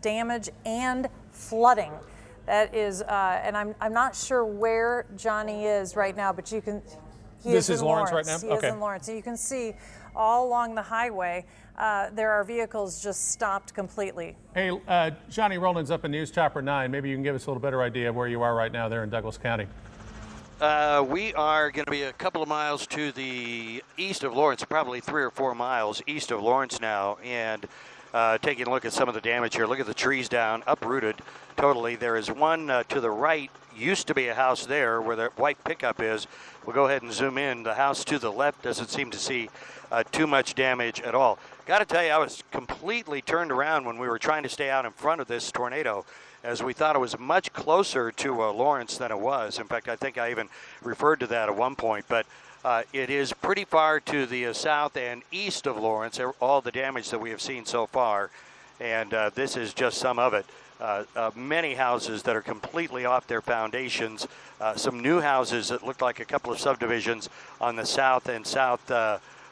damage and flooding. That is, and I'm not sure where Johnny is right now, but you can. This is Lawrence right now? He is in Lawrence. So you can see all along the highway, there are vehicles just stopped completely. Hey, Johnny Rowland's up in News Chopper 9. Maybe you can give us a little better idea of where you are right now there in Douglas County. We are going to be a couple of miles to the east of Lawrence, probably 3 or 4 miles east of Lawrence now, and taking a look at some of the damage here. Look at the trees down, uprooted totally. There is one to the right, used to be a house there where the white pickup is. We'll go ahead and zoom in. The house to the left doesn't seem to see too much damage at all. Got to tell you, I was completely turned around when we were trying to stay out in front of this tornado, as we thought it was much closer to Lawrence than it was. In fact, I think I even referred to that at one point, but it is pretty far to the south and east of Lawrence, all the damage that we have seen so far, and this is just some of it. Many houses that are completely off their foundations, some new houses that look like a couple of subdivisions on the south and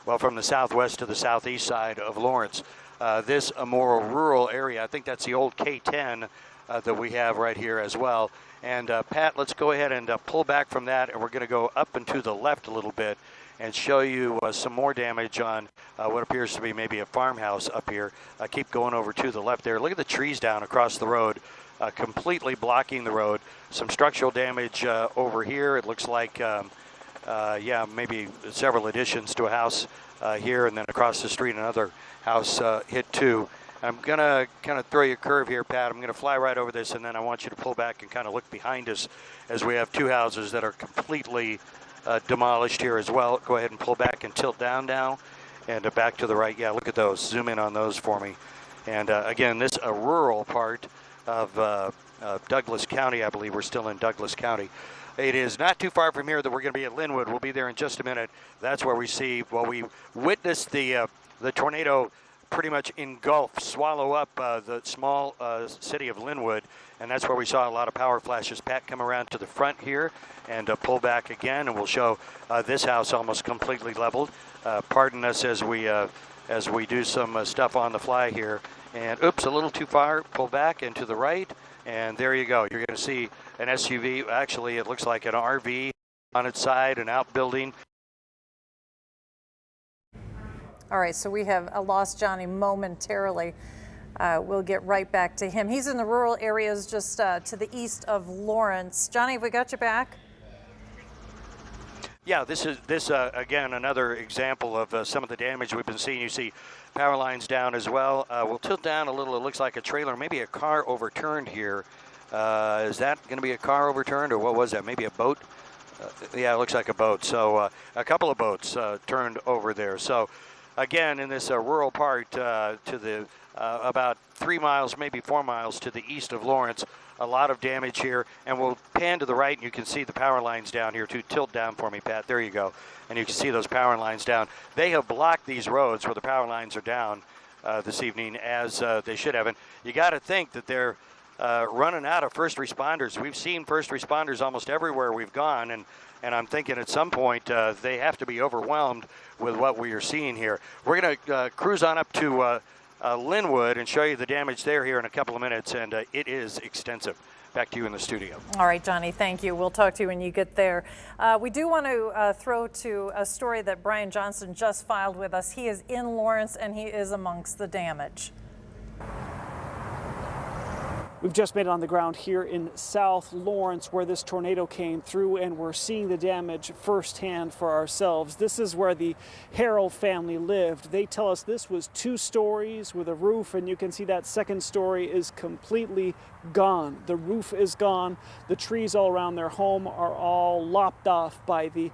well, from the southwest to the southeast side of Lawrence. This a more rural area. I think that's the old K10 that we have right here as well. And Pat, let's go ahead and pull back from that, and we're going to go up and to the left a little bit and show you some more damage on what appears to be maybe a farmhouse up here. Keep going over to the left there. Look at the trees down across the road, completely blocking the road. Some structural damage over here. It looks like, yeah, maybe several additions to a house here, and then across the street another house hit too. I'm going to kind of throw you a curve here, Pat. I'm going to fly right over this, and then I want you to pull back and kind of look behind us as we have two houses that are completely demolished here as well. Go ahead and pull back and tilt down now, and back to the right. Yeah, look at those. Zoom in on those for me. And again, this a rural part of Douglas County. I believe we're still in Douglas County. It is not too far from here that we're going to be at Linwood. We'll be there in just a minute. That's where we see, well, we witnessed the tornado pretty much engulf, swallow up the small city of Linwood, and that's where we saw a lot of power flashes. Pat, come around to the front here and pull back again, and we'll show this house almost completely leveled. Pardon us as we do some stuff on the fly here. And oops, a little too far. Pull back and to the right, and there you go. You're going to see an SUV. Actually, it looks like an RV on its side, an outbuilding. All right, so we have lost Johnny momentarily. We'll get right back to him. He's in the rural areas just to the east of Lawrence. Johnny, have we got you back? Yeah, this again, another example of some of the damage we've been seeing. You see power lines down as well. We'll tilt down a little. It looks like a trailer, maybe a car overturned here. Is that going to be a car overturned, or what was that? Maybe a boat? Yeah, it looks like a boat. So a couple of boats turned over there. So again, in this rural part to the about 3 miles, maybe 4 miles to the east of Lawrence, a lot of damage here. And we'll pan to the right, and you can see the power lines down here too. Tilt down for me, Pat. There you go. And you can see those power lines down. They have blocked these roads where the power lines are down this evening, as they should have. And you got to think that they're running out of first responders. We've seen first responders almost everywhere we've gone, and I'm thinking at some point they have to be overwhelmed with what we are seeing here. We're going to cruise on up to Linwood and show you the damage there here in a couple of minutes, and it is extensive. Back to you in the studio. All right, Johnny, thank you. We'll talk to you when you get there. We do want to throw to a story that Brian Johnson just filed with us. He is in Lawrence, and he is amongst the damage. We've just made it on the ground here in South Lawrence, where this tornado came through, and we're seeing the damage firsthand for ourselves. This is where the Harrell family lived. They tell us this was 2 stories with a roof, and you can see that second story is completely gone. The roof is gone. The trees all around their home are all lopped off by the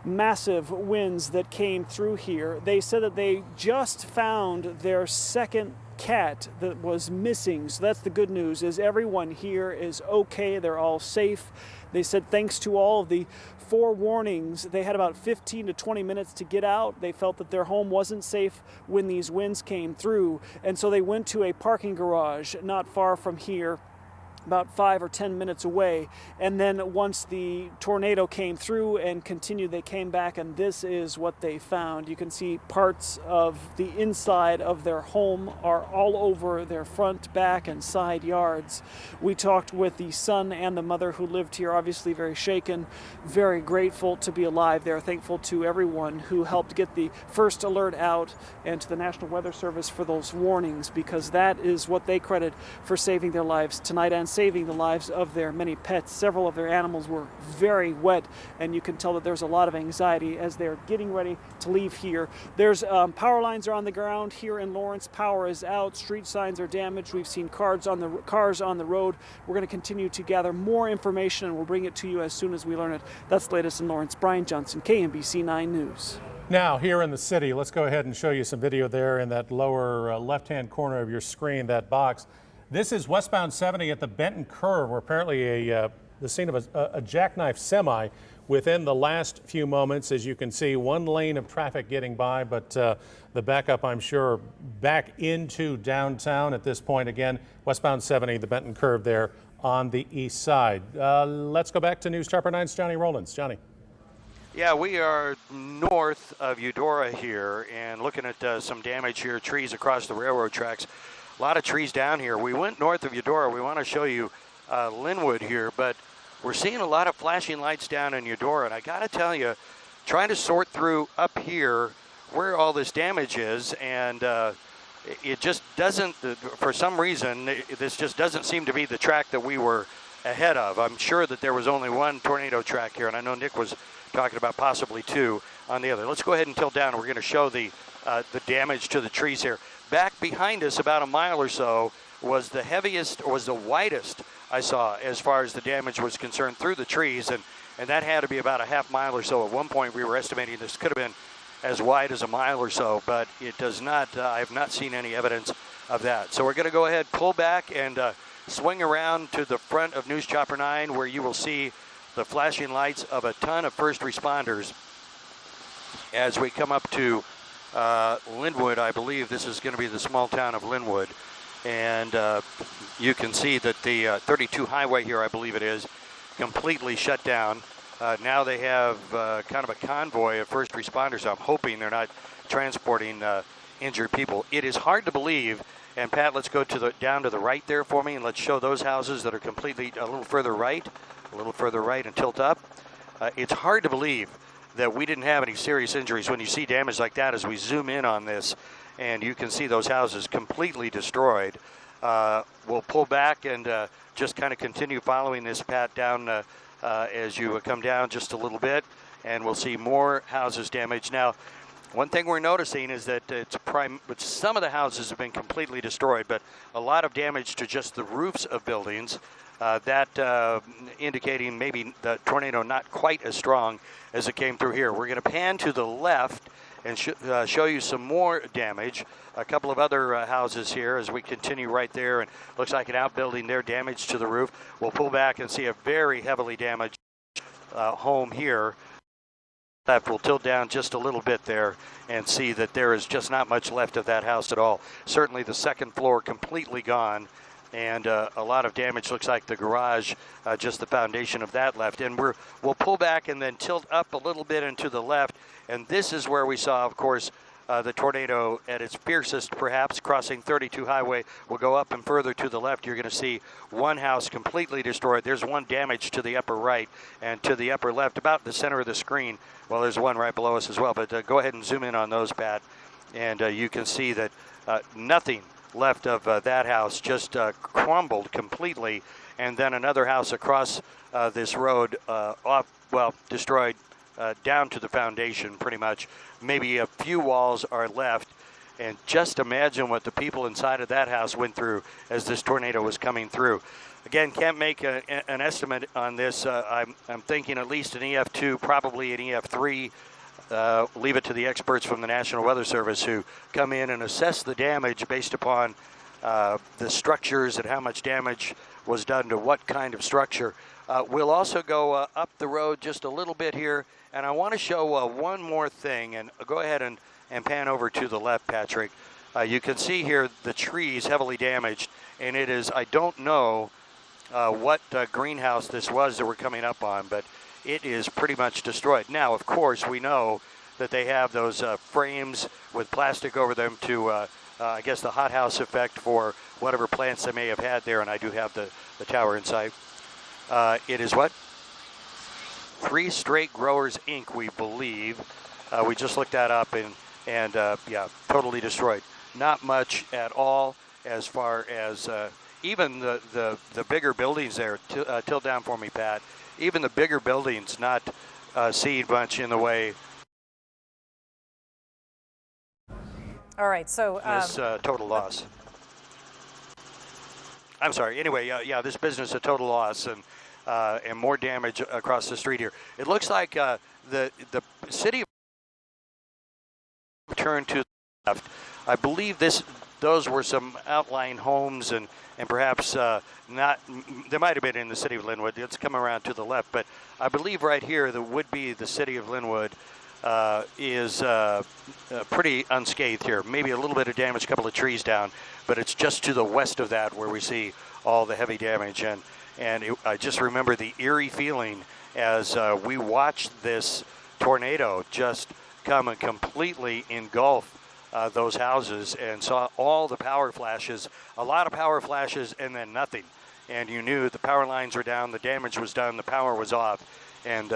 massive winds that came through here. They said that they just found their second cat that was missing. So that's the good news, is everyone here is okay. They're all safe. They said thanks to all of the forewarnings, they had about 15 to 20 minutes to get out. They felt that their home wasn't safe when these winds came through, and so they went to a parking garage not far from here. about 5 or 10 minutes away. And then once the tornado came through and continued, they came back, and this is what they found. You can see parts of the inside of their home are all over their front, back, and side yards. We talked with the son and the mother who lived here, obviously very shaken, very grateful to be alive. They're thankful to everyone who helped get the first alert out, and to the National Weather Service for those warnings, because that is what they credit for saving their lives tonight and saving the lives of their many pets. Several of their animals were very wet, and you can tell that there's a lot of anxiety as they're getting ready to leave here. There's power lines are on the ground here in Lawrence. Power is out. Street signs are damaged. We've seen cars on the road. We're going to continue to gather more information, and we'll bring it to you as soon as we learn it. That's the latest in Lawrence. Brian Johnson, KMBC 9 News. Now, here in the city, let's go ahead and show you some video there in that lower left-hand corner of your screen, that box. This is westbound 70 at the Benton Curve, where apparently the scene of a jackknife semi within the last few moments. As you can see, one lane of traffic getting by, but the backup, I'm sure, back into downtown at this point. Again, westbound 70, the Benton Curve there on the east side. Let's go back to News Chopper 9's Johnny Rollins. Johnny. Yeah, we are north of Eudora here and looking at some damage here, trees across the railroad tracks. A lot of trees down here. We went north of Eudora. We want to show you Linwood here, but we're seeing a lot of flashing lights down in Eudora. And I got to tell you, trying to sort through up here where all this damage is, and it just doesn't, for some reason, this just doesn't seem to be the track that we were ahead of. I'm sure that there was only one tornado track here, and I know Nick was talking about possibly two on the other. Let's go ahead and tilt down. We're going to show the damage to the trees here. Back behind us, about a mile or so, was the heaviest, or was the widest I saw as far as the damage was concerned through the trees, and that had to be about a half mile or so. At one point, we were estimating this could have been as wide as a mile or so, but it does not. I have not seen any evidence of that. So we're going to go ahead, pull back, and swing around to the front of News Chopper 9, where you will see the flashing lights of a ton of first responders as we come up to Linwood. I believe this is going to be the small town of Linwood, and you can see that the 32 highway here, I believe it is, completely shut down. Now they have kind of a convoy of first responders, so I'm hoping they're not transporting injured people. It is hard to believe, and Pat, let's go to down to the right there for me, and let's show those houses that are completely a little further right and tilt up. It's hard to believe that we didn't have any serious injuries when you see damage like that as we zoom in on this, and you can see those houses completely destroyed. We'll pull back and just kind of continue following this, Pat, down as you come down just a little bit, and we'll see more houses damaged. Now, one thing we're noticing is that some of the houses have been completely destroyed, but a lot of damage to just the roofs of buildings. That indicating maybe the tornado not quite as strong as it came through here. We're going to pan to the left and show you some more damage. A couple of other houses here as we continue right there, and looks like an outbuilding there, damage to the roof. We'll pull back and see a very heavily damaged home here. We'll tilt down just a little bit there and see that there is just not much left of that house at all. Certainly the second floor completely gone, and a lot of damage. Looks like the garage, just the foundation of that left. And we'll pull back and then tilt up a little bit and to the left, and this is where we saw, of course, the tornado at its fiercest, perhaps, crossing 32 highway. We'll go up and further to the left. You're going to see one house completely destroyed. There's one damage to the upper right and to the upper left, about the center of the screen. Well, there's one right below us as well, but go ahead and zoom in on those, Pat, and you can see that nothing left of that house, just crumbled completely. And then another house across this road, destroyed down to the foundation pretty much. Maybe a few walls are left, and just imagine what the people inside of that house went through as this tornado was coming through. Again, can't make an estimate on this. I'm thinking at least an EF2, probably an EF3. Leave it to the experts from the National Weather Service who come in and assess the damage based upon the structures and how much damage was done to what kind of structure. We'll also go up the road just a little bit here, and I want to show one more thing, and go ahead and pan over to the left, Patrick. You can see here the trees heavily damaged, and it is, I don't know what greenhouse this was that we're coming up on, but it is pretty much destroyed. Now, of course, we know that they have those frames with plastic over them to, I guess, the hothouse effect for whatever plants they may have had there, and I do have the tower in sight. It is what? 3 Straight Growers Inc., we believe. We just looked that up, and yeah, totally destroyed. Not much at all as far as even the bigger buildings there. Tilt down for me, Pat. Even the bigger buildings not seeing much in the way. All right, so this total loss. I'm sorry. Anyway, yeah, this business a total loss and more damage across the street here. It looks like the city turned to the left. I believe those were some outlying homes and perhaps not. They might have been in the city of Linwood. It's coming around to the left, but I believe right here that would be the city of Linwood. Is pretty unscathed here. Maybe a little bit of damage, a couple of trees down, but it's just to the west of that where we see all the heavy damage. And I just remember the eerie feeling as we watched this tornado just come and completely engulf those houses, and saw all the power flashes, a lot of power flashes, and then nothing. And you knew the power lines were down, the damage was done, the power was off. And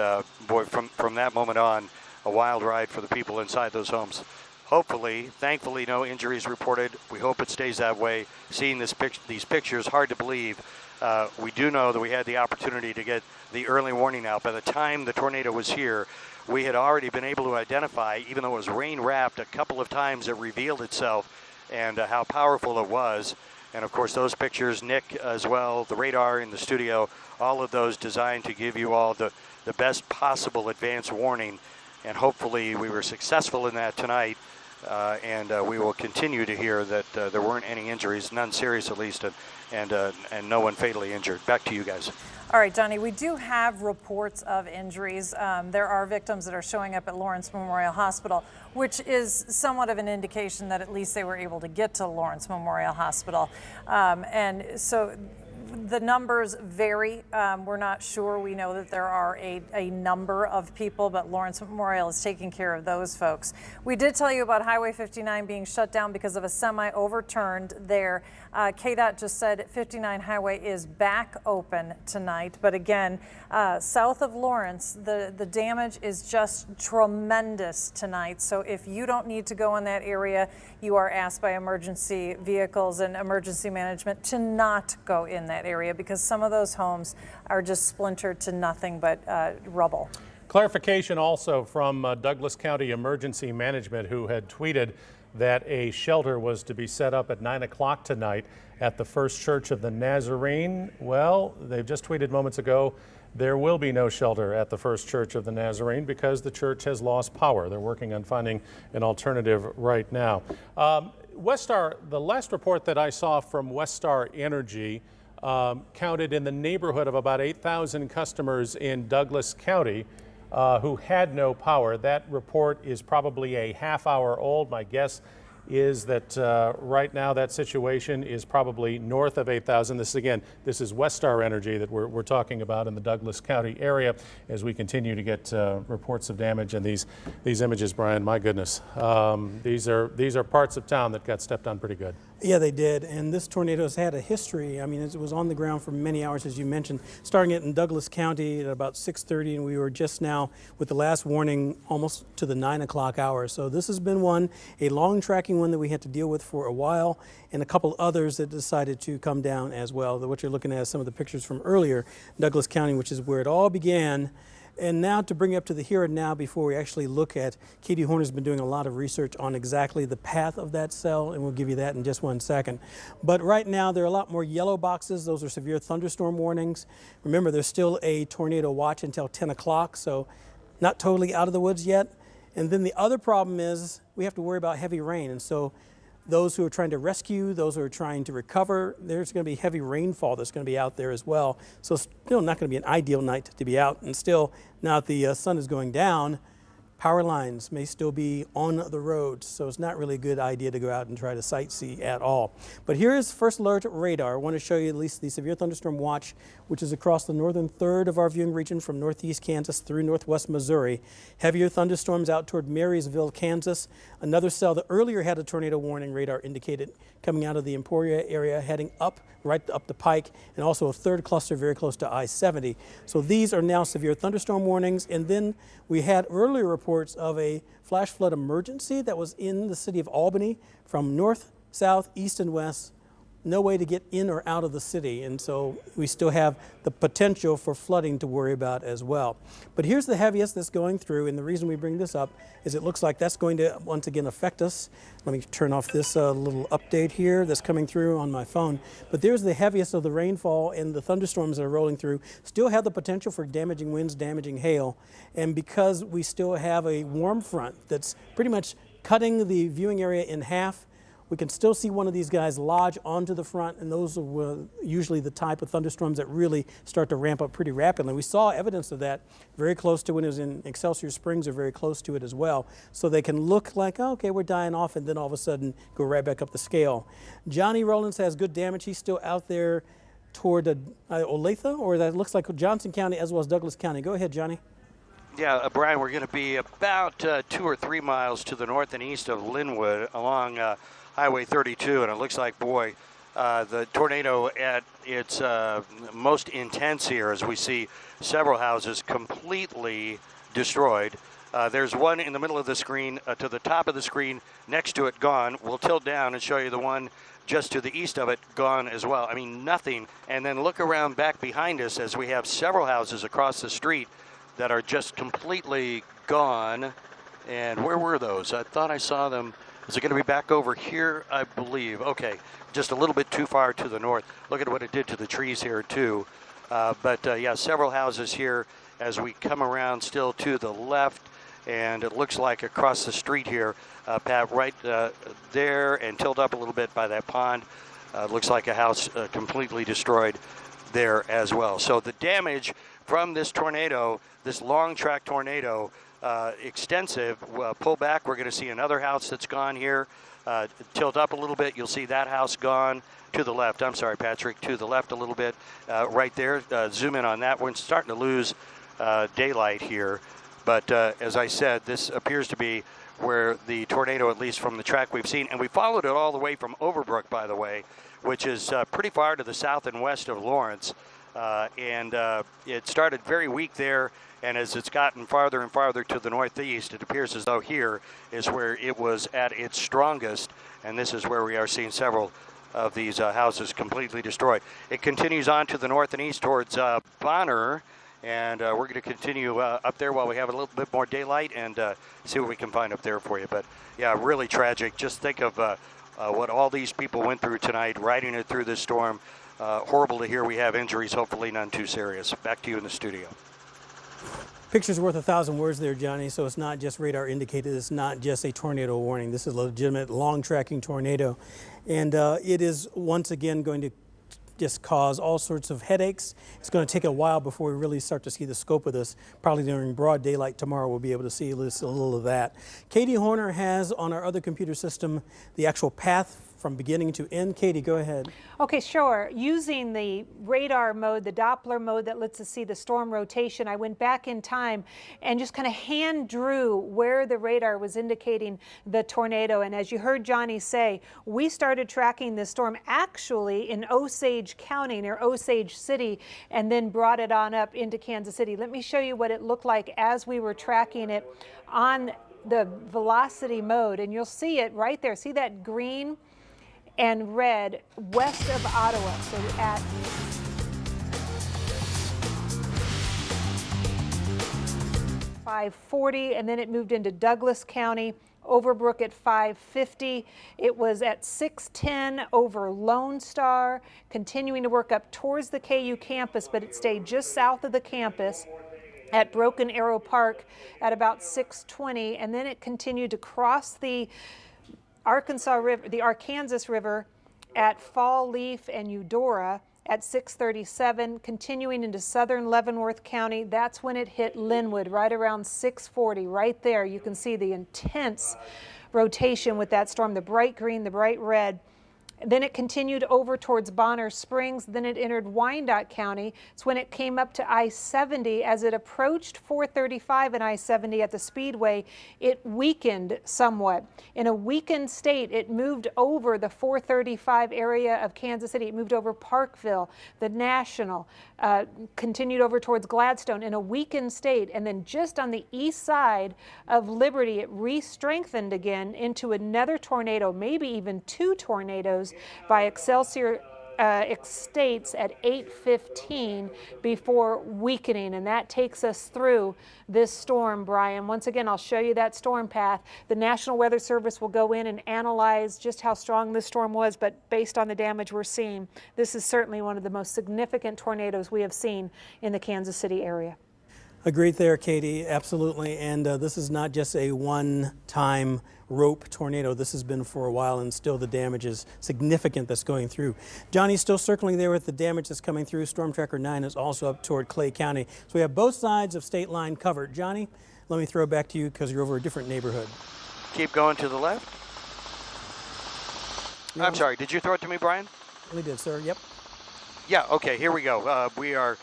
boy, from that moment on, a wild ride for the people inside those homes. Hopefully, thankfully, no injuries reported. We hope it stays that way. Seeing these pictures, hard to believe. We do know that we had the opportunity to get the early warning out. By the time the tornado was here, we had already been able to identify, even though it was rain-wrapped, a couple of times it revealed itself and how powerful it was. And of course, those pictures, Nick as well, the radar in the studio, all of those designed to give you all the best possible advance warning. And hopefully we were successful in that tonight, and we will continue to hear that there weren't any injuries, none serious at least, and no one fatally injured. Back to you guys. All right, Johnny, we do have reports of injuries. There are victims that are showing up at Lawrence Memorial Hospital, which is somewhat of an indication that at least they were able to get to Lawrence Memorial Hospital. And so the numbers vary. We're not sure. We know that there are a number of people, but Lawrence Memorial is taking care of those folks. We did tell you about Highway 59 being shut down because of a semi overturned there. KDOT just said 59 Highway is back open tonight, but again, south of Lawrence, the damage is just tremendous tonight. So if you don't need to go in that area, you are asked by emergency vehicles and emergency management to not go in that area because some of those homes are just splintered to nothing but rubble. Clarification also from Douglas County Emergency Management, who had tweeted that a shelter was to be set up at 9 o'clock tonight at the First Church of the Nazarene. Well, they've just tweeted moments ago there will be no shelter at the First Church of the Nazarene because the church has lost power. They're working on finding an alternative right now. Westar, the last report that I saw from Westar Energy counted in the neighborhood of about 8,000 customers in Douglas County who had no power. That report is probably a half hour old. My guess is that right now that situation is probably north of 8,000. This is Westar Energy that we're talking about in the Douglas County area as we continue to get reports of damage. And these images, Brian, my goodness, these are parts of town that got stepped on pretty good. Yeah, they did, and this tornado has had a history. I mean, it was on the ground for many hours, as you mentioned, starting it in Douglas County at about 6:30, and we were just now with the last warning almost to the 9 o'clock hour. So this has been a long tracking one that we had to deal with for a while, and a couple others that decided to come down as well. What you're looking at is some of the pictures from earlier, Douglas County, which is where it all began. And now to bring up to the here and now before we actually look at, Katie Horner's been doing a lot of research on exactly the path of that cell, and we'll give you that in just 1 second. But right now there are a lot more yellow boxes. Those are severe thunderstorm warnings. Remember, there's still a tornado watch until 10 o'clock, so not totally out of the woods yet. And then the other problem is we have to worry about heavy rain. And so those who are trying to rescue, those who are trying to recover, there's going to be heavy rainfall that's going to be out there as well. So still not going to be an ideal night to be out. And still, now that the sun is going down, Power lines may still be on the roads, so it's not really a good idea to go out and try to sightsee at all. But here is first alert radar. I want to show you at least the severe thunderstorm watch, which is across the northern third of our viewing region from northeast Kansas through northwest Missouri. Heavier thunderstorms out toward Marysville, Kansas. Another cell that earlier had a tornado warning radar indicated coming out of the Emporia area, heading up, right up the Pike, and also a third cluster very close to I-70. So these are now severe thunderstorm warnings. And then we had earlier reports of a flash flood emergency that was in the city of Albany from north, south, east, and west. No way to get in or out of the city, and so we still have the potential for flooding to worry about as well. But here's the heaviest that's going through, and the reason we bring this up is it looks like that's going to once again affect us. Let me turn off this little update here that's coming through on my phone. But there's the heaviest of the rainfall, and the thunderstorms that are rolling through still have the potential for damaging winds, damaging hail. And because we still have a warm front that's pretty much cutting the viewing area in half, we can still see one of these guys lodge onto the front, and those are usually the type of thunderstorms that really start to ramp up pretty rapidly. We saw evidence of that very close to when it was in Excelsior Springs, or very close to it as well. So they can look like, oh, okay, we're dying off, and then all of a sudden go right back up the scale. Johnny Rollins has good damage. He's still out there toward Olathe, or that looks like Johnson County as well as Douglas County. Go ahead, Johnny. Yeah, Brian, we're going to be about 2 or 3 miles to the north and east of Linwood along Highway 32, and it looks like, boy, the tornado at its most intense here, as we see several houses completely destroyed. There's one in the middle of the screen, to the top of the screen, next to it, gone. We'll tilt down and show you the one just to the east of it, gone as well. I mean, nothing. And then look around back behind us as we have several houses across the street that are just completely gone. And where were those? I thought I saw them. Is it going to be back over here? I believe. Okay, just a little bit too far to the north. Look at what it did to the trees here, too. Yeah, several houses here as we come around still to the left. And it looks like across the street here, Pat, right there and tilt up a little bit by that pond. Looks like a house completely destroyed there as well. So the damage from this tornado, this long track tornado, extensive. Pull back, we're going to see another house that's gone here. Tilt up a little bit, you'll see that house gone. To the left, I'm sorry, Patrick, to the left a little bit, right there. Zoom in on that one. Starting to lose daylight here. But as I said, this appears to be where the tornado, at least from the track we've seen, and we followed it all the way from Overbrook, by the way, which is pretty far to the south and west of Lawrence. It started very weak there, and as it's gotten farther and farther to the northeast, it appears as though here is where it was at its strongest, and this is where we are seeing several of these houses completely destroyed. It continues on to the north and east towards Bonner, and we're going to continue up there while we have a little bit more daylight and see what we can find up there for you. But yeah, really tragic. Just think of what all these people went through tonight, riding it through this storm. Horrible to hear we have injuries, hopefully none too serious. Back to you in the studio. Picture's worth 1,000 words there, Johnny, so it's not just radar indicated, it's not just a tornado warning. This is a legitimate long tracking tornado, and it is once again going to just cause all sorts of headaches. It's going to take a while before we really start to see the scope of this. Probably during broad daylight tomorrow we'll be able to see a little of that. Katie Horner has on our other computer system the actual path from beginning to end. Katie, go ahead. Okay, sure. Using the radar mode, the Doppler mode that lets us see the storm rotation, I went back in time and just kind of hand drew where the radar was indicating the tornado. And as you heard Johnny say, we started tracking this storm actually in Osage County near Osage City, and then brought it on up into Kansas City. Let me show you what it looked like as we were tracking it on the velocity mode, and you'll see it right there. See that green and red west of Ottawa, so at 540, and then it moved into Douglas County, Overbrook at 550. It was at 610 over Lone Star, continuing to work up towards the KU campus, but it stayed just south of the campus at Broken Arrow Park at about 620, and then it continued to cross the Arkansas River, the Arkansas River at Fall Leaf and Eudora at 6:37, continuing into southern Leavenworth County. That's when it hit Linwood, right around 6:40. Right there, you can see the intense rotation with that storm, the bright green, the bright red. Then it continued over towards Bonner Springs. Then it entered Wyandotte County. It's when it came up to I-70. As it approached 435 and I-70 at the Speedway, it weakened somewhat. In a weakened state, it moved over the 435 area of Kansas City. It moved over Parkville, the National, continued over towards Gladstone in a weakened state. And then just on the east side of Liberty, it re-strengthened again into another tornado, maybe even two tornadoes by Excelsior Estates at 8:15 before weakening, and that takes us through this storm, Brian. Once again, I'll show you that storm path. The National Weather Service will go in and analyze just how strong this storm was, but based on the damage we're seeing, this is certainly one of the most significant tornadoes we have seen in the Kansas City area. Agreed there, Katie, absolutely. And this is not just a one-time rope tornado. This has been for a while, and still the damage is significant that's going through. Johnny's still circling there with the damage that's coming through. Storm Tracker 9 is also up toward Clay County. So we have both sides of state line covered. Johnny, let me throw it back to you because you're over a different neighborhood. Keep going to the left. No. I'm sorry, did you throw it to me, Brian? We did, sir. Yep. Yeah, okay, here we go. We are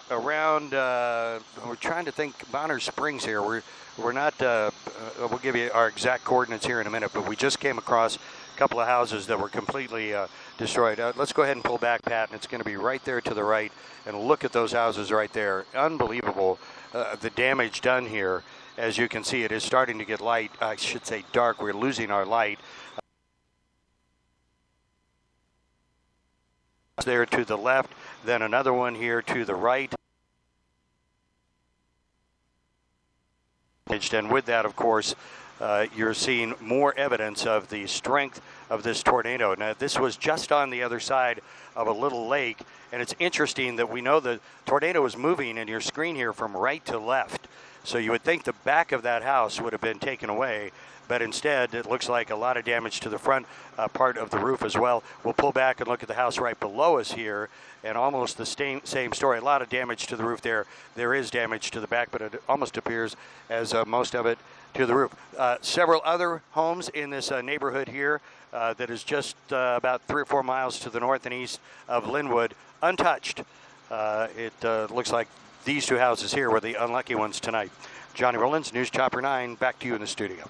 around, we're trying to think Bonner Springs here. We're not, we'll give you our exact coordinates here in a minute, but we just came across a couple of houses that were completely destroyed. Let's go ahead and pull back, Pat, and it's going to be right there to the right, and look at those houses right there. Unbelievable, the damage done here. As you can see, it is starting to get light, I should say dark. We're losing our light. There to the left, then another one here to the right. And with that, of course, you're seeing more evidence of the strength of this tornado. Now, this was just on the other side of a little lake, and it's interesting that we know the tornado is moving in your screen here from right to left. So you would think the back of that house would have been taken away, but instead it looks like a lot of damage to the front part of the roof as well. We'll pull back and look at the house right below us here, and almost the same story. A lot of damage to the roof there. There is damage to the back, but it almost appears as most of it to the roof. Several other homes in this neighborhood here that is just about 3 or 4 miles to the north and east of Linwood, untouched. It looks like these two houses here were the unlucky ones tonight. Johnny Rollins, News Chopper 9, back to you in the studio.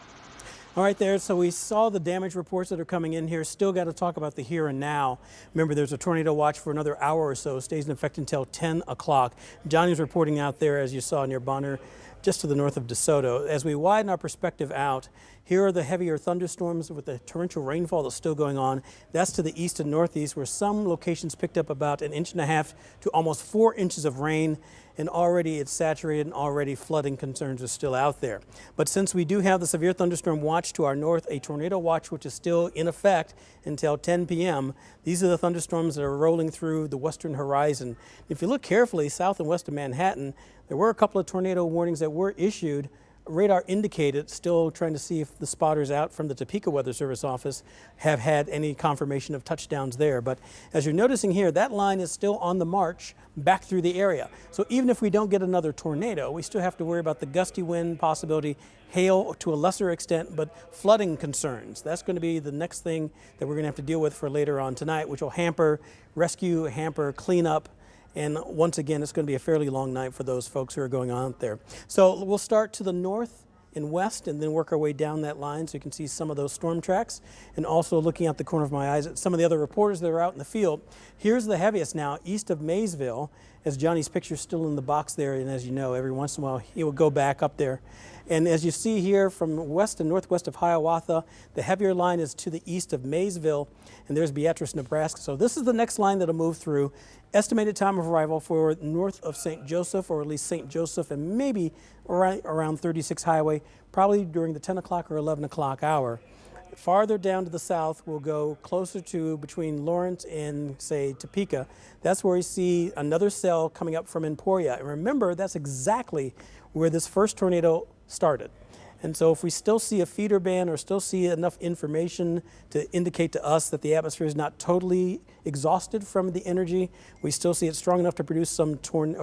All right there, so we saw the damage reports that are coming in here. Still got to talk about the here and now. Remember, there's a tornado watch for another hour or so. Stays in effect until 10 o'clock. Johnny's reporting out there, as you saw near Bonner, just to the north of DeSoto. As we widen our perspective out, here are the heavier thunderstorms with the torrential rainfall that's still going on. That's to the east and northeast, where some locations picked up about 1.5 inches to almost 4 inches of rain. And already it's saturated, and already flooding concerns are still out there. But since we do have the severe thunderstorm watch to our north, a tornado watch which is still in effect until 10 p.m., these are the thunderstorms that are rolling through the western horizon. If you look carefully south and west of Manhattan, there were a couple of tornado warnings that were issued. Radar indicated, still trying to see if the spotters out from the Topeka Weather Service office have had any confirmation of touchdowns there. But as you're noticing here, that line is still on the march back through the area. So even if we don't get another tornado, we still have to worry about the gusty wind possibility, hail to a lesser extent, but flooding concerns. That's going to be the next thing that we're going to have to deal with for later on tonight, which will hamper rescue, hamper cleanup. And once again, it's going to be a fairly long night for those folks who are going on out there. So we'll start to the north and west and then work our way down that line so you can see some of those storm tracks. And also looking out the corner of my eyes at some of the other reporters that are out in the field. Here's the heaviest now, east of Maysville, as Johnny's picture's still in the box there. And as you know, every once in a while, he will go back up there. And as you see here from west and northwest of Hiawatha, the heavier line is to the east of Maysville, and there's Beatrice, Nebraska. So this is the next line that'll move through. Estimated time of arrival for north of St. Joseph, or at least St. Joseph, and maybe around 36 Highway, probably during the 10 o'clock or 11 o'clock hour. Farther down to the south, we'll go closer to between Lawrence and, say, Topeka. That's where we see another cell coming up from Emporia. And remember, that's exactly where this first tornado started. And so if we still see a feeder band or still see enough information to indicate to us that the atmosphere is not totally exhausted from the energy, we still see it strong enough to produce some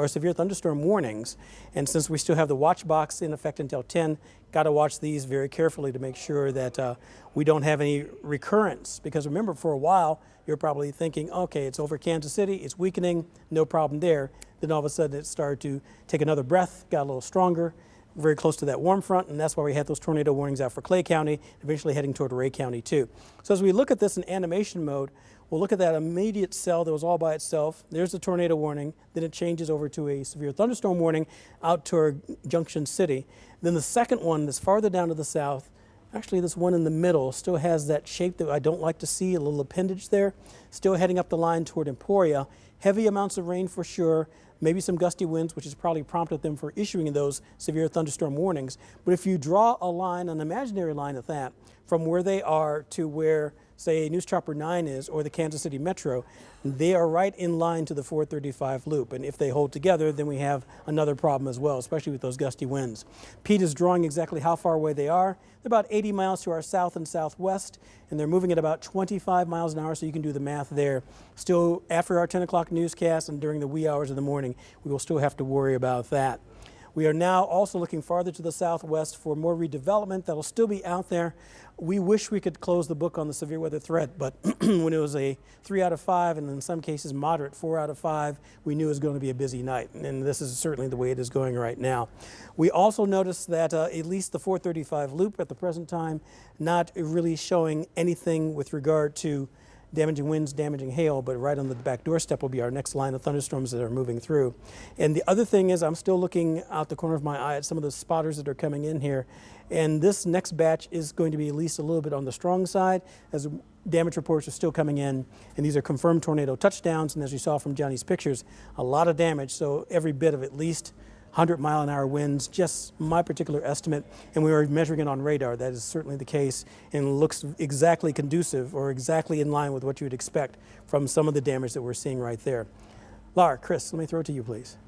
severe thunderstorm warnings. And since we still have the watch box in effect until 10, got to watch these very carefully to make sure that we don't have any recurrence. Because remember, for a while, you're probably thinking, okay, it's over Kansas City, it's weakening, no problem there. Then all of a sudden it started to take another breath, got a little stronger, very close to that warm front, and that's why we had those tornado warnings out for Clay County, eventually heading toward Ray County too. So as we look at this in animation mode, we'll look at that immediate cell that was all by itself. There's the tornado warning, then it changes over to a severe thunderstorm warning out toward Junction City. Then the second one that's farther down to the south, actually this one in the middle, still has that shape that I don't like to see, a little appendage there, still heading up the line toward Emporia. Heavy amounts of rain for sure, maybe some gusty winds, which has probably prompted them for issuing those severe thunderstorm warnings. But if you draw a line, an imaginary line at that, from where they are to where, say, News Chopper 9 is, or the Kansas City Metro, they are right in line to the 435 loop. And if they hold together, then we have another problem as well, especially with those gusty winds. Pete is drawing exactly how far away they are. They're about 80 miles to our south and southwest, and they're moving at about 25 miles an hour, so you can do the math there. Still, after our 10 o'clock newscast and during the wee hours of the morning, we will still have to worry about that. We are now also looking farther to the southwest for more redevelopment that will still be out there. We wish we could close the book on the severe weather threat, but when it was a 3 out of 5 and in some cases moderate 4 out of 5, we knew it was going to be a busy night, and this is certainly the way it is going right now. We also noticed that at least the 435 loop at the present time not really showing anything with regard to damaging winds, damaging hail, but right on the back doorstep will be our next line of thunderstorms that are moving through. And the other thing is I'm still looking out the corner of my eye at some of the spotters that are coming in here. And this next batch is going to be at least a little bit on the strong side as damage reports are still coming in. And these are confirmed tornado touchdowns. And as you saw from Johnny's pictures, a lot of damage. So every bit of at least 100-mile-an-hour winds, just my particular estimate, and we were measuring it on radar. That is certainly the case, and looks exactly conducive or exactly in line with what you would expect from some of the damage that we're seeing right there. Laura, Chris, let me throw it to you, please.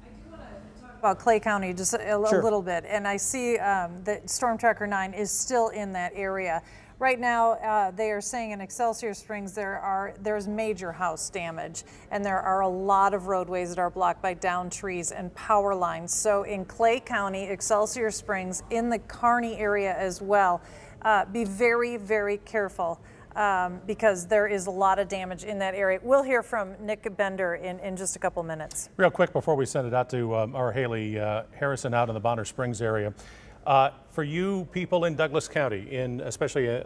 About Clay County just a Sure. little bit, and I see that Storm Tracker 9 is still in that area. Right now, they are saying in Excelsior Springs there's major house damage, and there are a lot of roadways that are blocked by downed trees and power lines. So in Clay County, Excelsior Springs, in the Kearney area as well, be very, very careful. Because there is a lot of damage in that area. We'll hear from Nick Bender in just a couple minutes. Real quick before we send it out to our Haley Harrison out in the Bonner Springs area. For you people in Douglas County, especially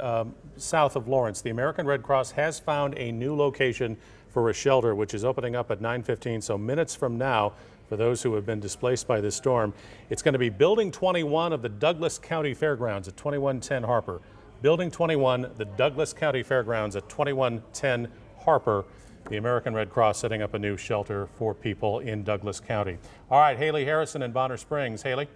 south of Lawrence, the American Red Cross has found a new location for a shelter, which is opening up at 9:15, so minutes from now, for those who have been displaced by this storm. It's going to be Building 21 of the Douglas County Fairgrounds at 2110 Harper. Building 21, the Douglas County Fairgrounds at 2110 Harper. The American Red Cross setting up a new shelter for people in Douglas County. All right, Haley Harrison in Bonner Springs. Haley?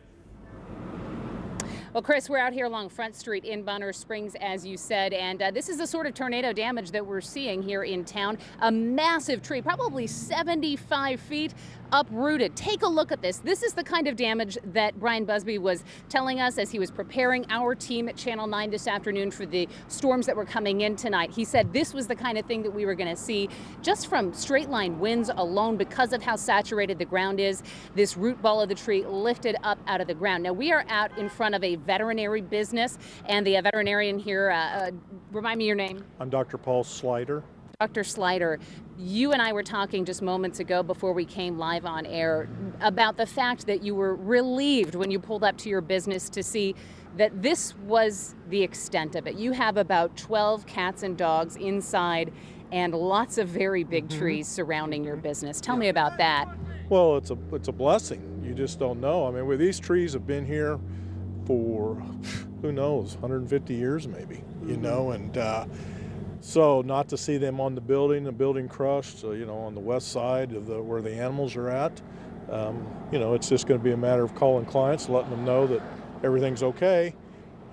Well, Chris, we're out here along Front Street in Bonner Springs, as you said, and this is the sort of tornado damage that we're seeing here in town. A massive tree, probably 75 feet, uprooted. Take a look at this. This is the kind of damage that Brian Busby was telling us as he was preparing our team at Channel 9 this afternoon for the storms that were coming in tonight. He said this was the kind of thing that we were going to see just from straight line winds alone because of how saturated the ground is. This root ball of the tree lifted up out of the ground. Now, we are out in front of a veterinary business, and the veterinarian here, remind me your name. I'm Dr. Paul Slider. Dr. Slider, you and I were talking just moments ago before we came live on air about the fact that you were relieved when you pulled up to your business to see that this was the extent of it. You have about 12 cats and dogs inside and lots of very big trees surrounding your business. Tell me about that. Well, it's a blessing. You just don't know. I mean, where these trees have been here for, who knows, 150 years maybe, you know, and so not to see them on the building crushed, you know, on the west side of where the animals are at, you know, it's just going to be a matter of calling clients, letting them know that everything's okay,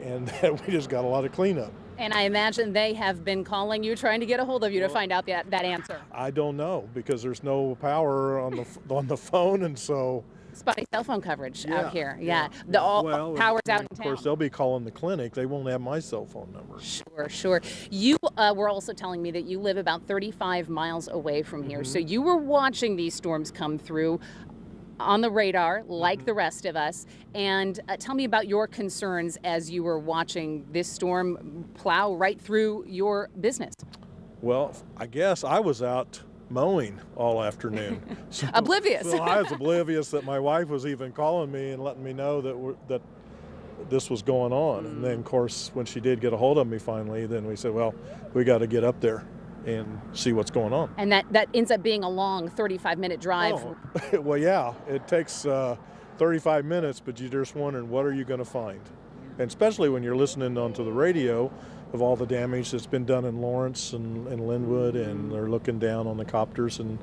and that we just got a lot of cleanup. And I imagine they have been calling you, trying to get a hold of you to find out that answer. I don't know, because there's no power on the phone, and so Spotty cell phone coverage out here. Yeah. The Well, power's out in of town. course, they'll be calling the clinic. They won't have my cell phone number. Sure. You were also telling me that you live about 35 miles away from here. So you were watching these storms come through on the radar like the rest of us. And tell me about your concerns as you were watching this storm plow right through your business. Well, I guess I was out mowing all afternoon. So, Oblivious. So I was oblivious that my wife was even calling me and letting me know that this was going on. And then, of course, when she did get a hold of me finally, then we said, well, we got to get up there and see what's going on. And that ends up being a long 35-minute drive. Oh. Well, yeah, it takes 35 minutes, but you're just wondering, what are you going to find? And especially when you're listening onto the radio of all the damage that's been done in Lawrence and Linwood, and they're looking down on the copters and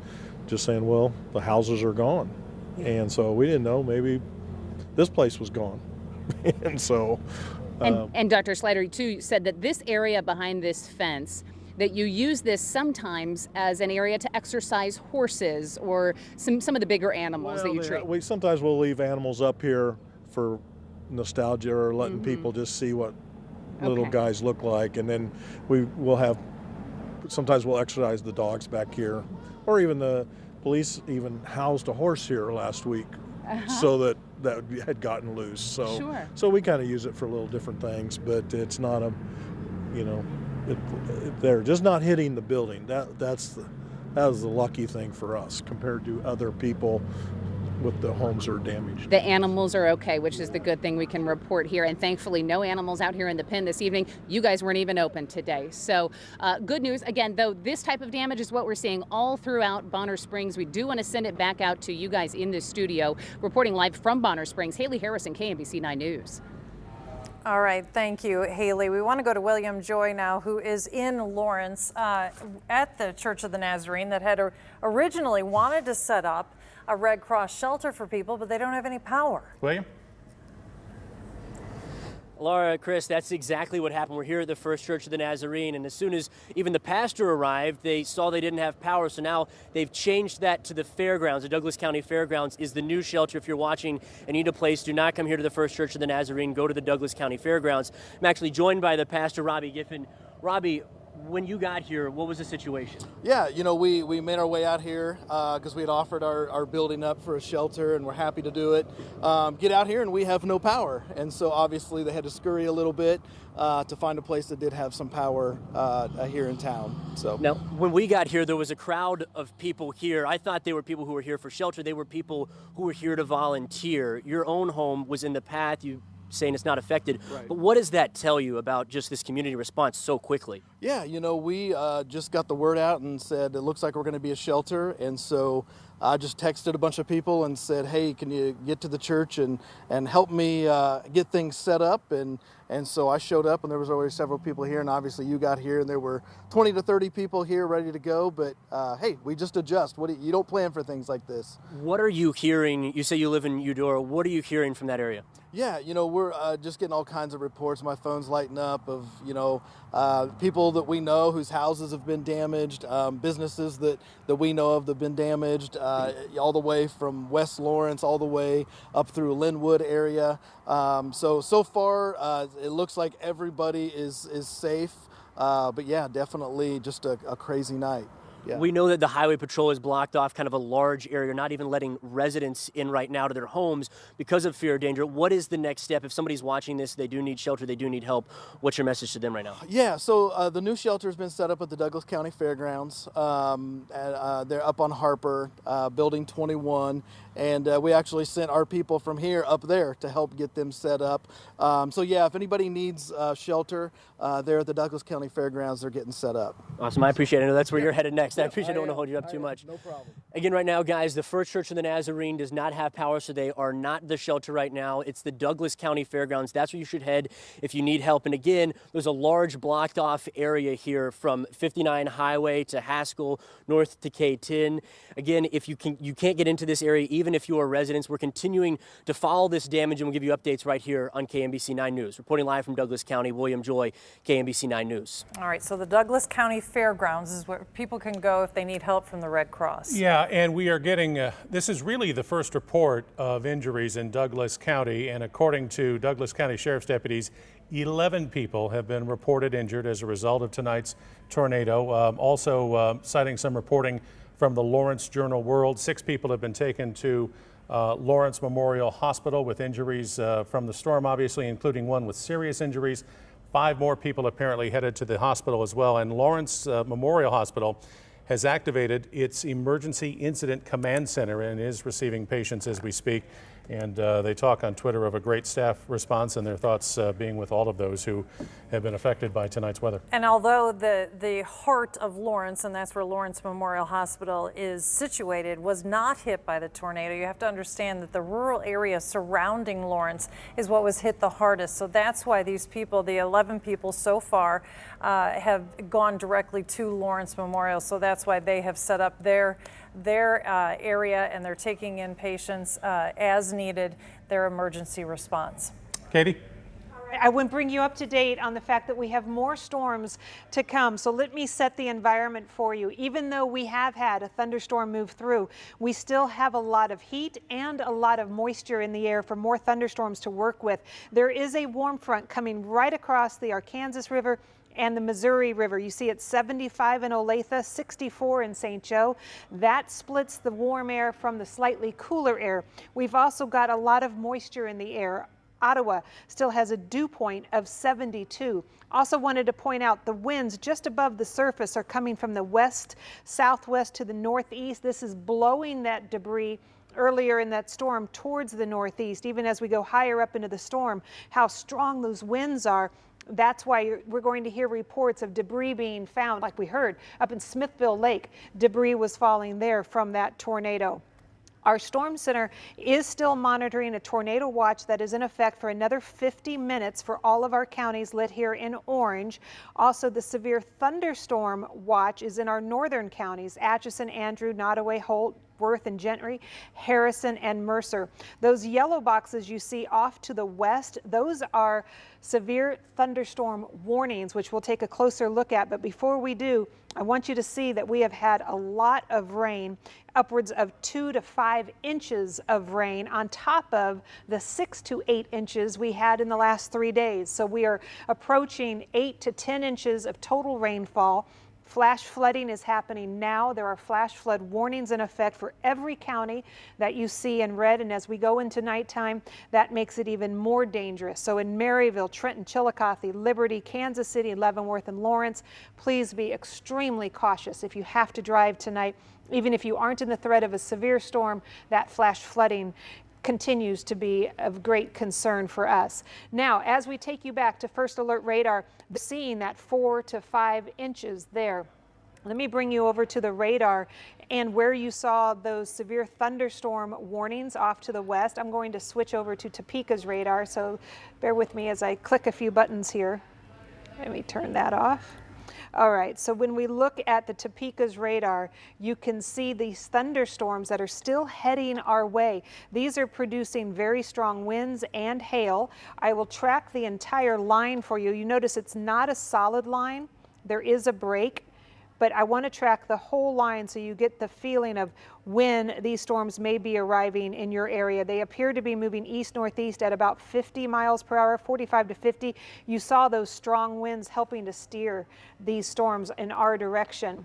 just saying, well, the houses are gone. And so we didn't know, maybe this place was gone. And so... And Dr. Slider, too, said that this area behind this fence, that you use this sometimes as an area to exercise horses or some of the bigger animals that you treat. Sometimes we'll leave animals up here for nostalgia or letting people just see what little guys look like, and then sometimes we'll exercise the dogs back here, or even the police even housed a horse here last week so that had gotten loose. So we kind of use it for little different things, but it's not they're just not hitting the building. That was the lucky thing for us compared to other people with the homes are damaged. The animals are okay, which is the good thing we can report here. And thankfully, no animals out here in the pen this evening. You guys weren't even open today. So good news. Again, though, this type of damage is what we're seeing all throughout Bonner Springs. We do want to send it back out to you guys in the studio. Reporting live from Bonner Springs, Haley Harrison, KMBC 9 News. All right, thank you, Haley. We want to go to William Joy now, who is in Lawrence at the Church of the Nazarene that had originally wanted to set up a Red Cross shelter for people, but they don't have any power. William? Laura, Chris, that's exactly what happened. We're here at the First Church of the Nazarene, and as soon as even the pastor arrived, they saw they didn't have power, so now they've changed that to the fairgrounds. The Douglas County Fairgrounds is the new shelter. If you're watching and need a place, do not come here to the First Church of the Nazarene. Go to the Douglas County Fairgrounds. I'm actually joined by the pastor, Robbie Giffen. Robbie, when you got here, what was the situation? Yeah, we made our way out here because we had offered our building up for a shelter, and we're happy to do it. Get out here and we have no power, and so obviously they had to scurry a little bit to find a place that did have some power here in town. So now, when we got here, there was a crowd of people here. I thought they were people who were here for shelter. They were people who were here to volunteer. Your own home was in the path. You saying it's not affected. Right. But what does that tell you about just this community response so quickly? Yeah, we just got the word out and said it looks like we're going to be a shelter, and so I just texted a bunch of people and said, hey, can you get to the church and help me get things set up? And so I showed up, and there was already several people here, and obviously you got here, and there were 20 to 30 people here ready to go, but hey, we just adjust. You don't plan for things like this. What are you hearing? You say you live in Eudora. What are you hearing from that area? Yeah, we're just getting all kinds of reports. My phone's lighting up of, people that we know whose houses have been damaged, businesses that we know of that have been damaged, all the way from West Lawrence, all the way up through Linwood area. So far, it looks like everybody is safe. But yeah, definitely just a crazy night. Yeah. We know that the highway patrol has blocked off kind of a large area, not even letting residents in right now to their homes because of fear of danger. What is the next step? If somebody's watching this, they do need shelter, they do need help. What's your message to them right now? Yeah, so the new shelter has been set up at the Douglas County Fairgrounds. They're up on Harper, Building 21. And we actually sent our people from here up there to help get them set up. So yeah, if anybody needs shelter, there at the Douglas County Fairgrounds, they're getting set up. Awesome, I appreciate it. I know that's where you're headed next. I appreciate it. I don't want to hold you up too much. No problem. Again, right now, guys, the First Church of the Nazarene does not have power, so they are not the shelter right now. It's the Douglas County Fairgrounds. That's where you should head if you need help. And again, there's a large blocked off area here from 59 Highway to Haskell, north to K10. Again, if you can't get into this area, even if you are residents, we're continuing to follow this damage, and we'll give you updates right here on KMBC 9 News. Reporting live from Douglas County, William Joy, KMBC 9 News. All right, so the Douglas County Fairgrounds is where people can go if they need help from the Red Cross. Yeah, and we are getting, this is really the first report of injuries in Douglas County, and according to Douglas County Sheriff's deputies, 11 people have been reported injured as a result of tonight's tornado. Also citing some reporting from the Lawrence Journal-World, 6 people have been taken to Lawrence Memorial Hospital with injuries from the storm, obviously, including one with serious injuries. 5 more people apparently headed to the hospital as well. And Lawrence Memorial Hospital has activated its Emergency Incident Command Center and is receiving patients as we speak. And they talk on Twitter of a great staff response and their thoughts being with all of those who have been affected by tonight's weather. And although the heart of Lawrence, and that's where Lawrence Memorial Hospital is situated, was not hit by the tornado, you have to understand that the rural area surrounding Lawrence is what was hit the hardest. So that's why these people, the 11 people so far, have gone directly to Lawrence Memorial. So that's why they have set up their area, and they're taking in patients as needed, their emergency response. Katie? I want to bring you up to date on the fact that we have more storms to come. So let me set the environment for you. Even though we have had a thunderstorm move through, we still have a lot of heat and a lot of moisture in the air for more thunderstorms to work with. There is a warm front coming right across the Arkansas River and the Missouri River. You see it's 75 in Olathe, 64 in St. Joe. That splits the warm air from the slightly cooler air. We've also got a lot of moisture in the air. Ottawa still has a dew point of 72. Also wanted to point out the winds just above the surface are coming from the west, southwest to the northeast. This is blowing that debris earlier in that storm towards the northeast. Even as we go higher up into the storm, how strong those winds are. That's why we're going to hear reports of debris being found, like we heard up in Smithville Lake. Debris was falling there from that tornado. Our storm center is still monitoring a tornado watch that is in effect for another 50 minutes for all of our counties lit here in orange. Also, the severe thunderstorm watch is in our northern counties, Atchison, Andrew, Nottoway, Holt, Worth and Gentry, Harrison and Mercer. Those yellow boxes you see off to the west, those are severe thunderstorm warnings, which we'll take a closer look at. But before we do, I want you to see that we have had a lot of rain, upwards of 2 to 5 inches of rain on top of the 6 to 8 inches we had in the last 3 days. So we are approaching 8 to 10 inches of total rainfall. Flash flooding is happening now. There are flash flood warnings in effect for every county that you see in red. And as we go into nighttime, that makes it even more dangerous. So in Maryville, Trenton, Chillicothe, Liberty, Kansas City, Leavenworth, and Lawrence, please be extremely cautious if you have to drive tonight. Even if you aren't in the threat of a severe storm, that flash flooding continues to be of great concern for us. Now, as we take you back to First Alert Radar, seeing that 4 to 5 inches there, let me bring you over to the radar and where you saw those severe thunderstorm warnings off to the west. I'm going to switch over to Topeka's radar, so bear with me as I click a few buttons here. Let me turn that off. All right, so when we look at the Topeka's radar, you can see these thunderstorms that are still heading our way. These are producing very strong winds and hail. I will track the entire line for you. You notice it's not a solid line. There is a break, but I want to track the whole line so you get the feeling of when these storms may be arriving in your area. They appear to be moving east-northeast at about 50 miles per hour, 45 to 50. You saw those strong winds helping to steer these storms in our direction.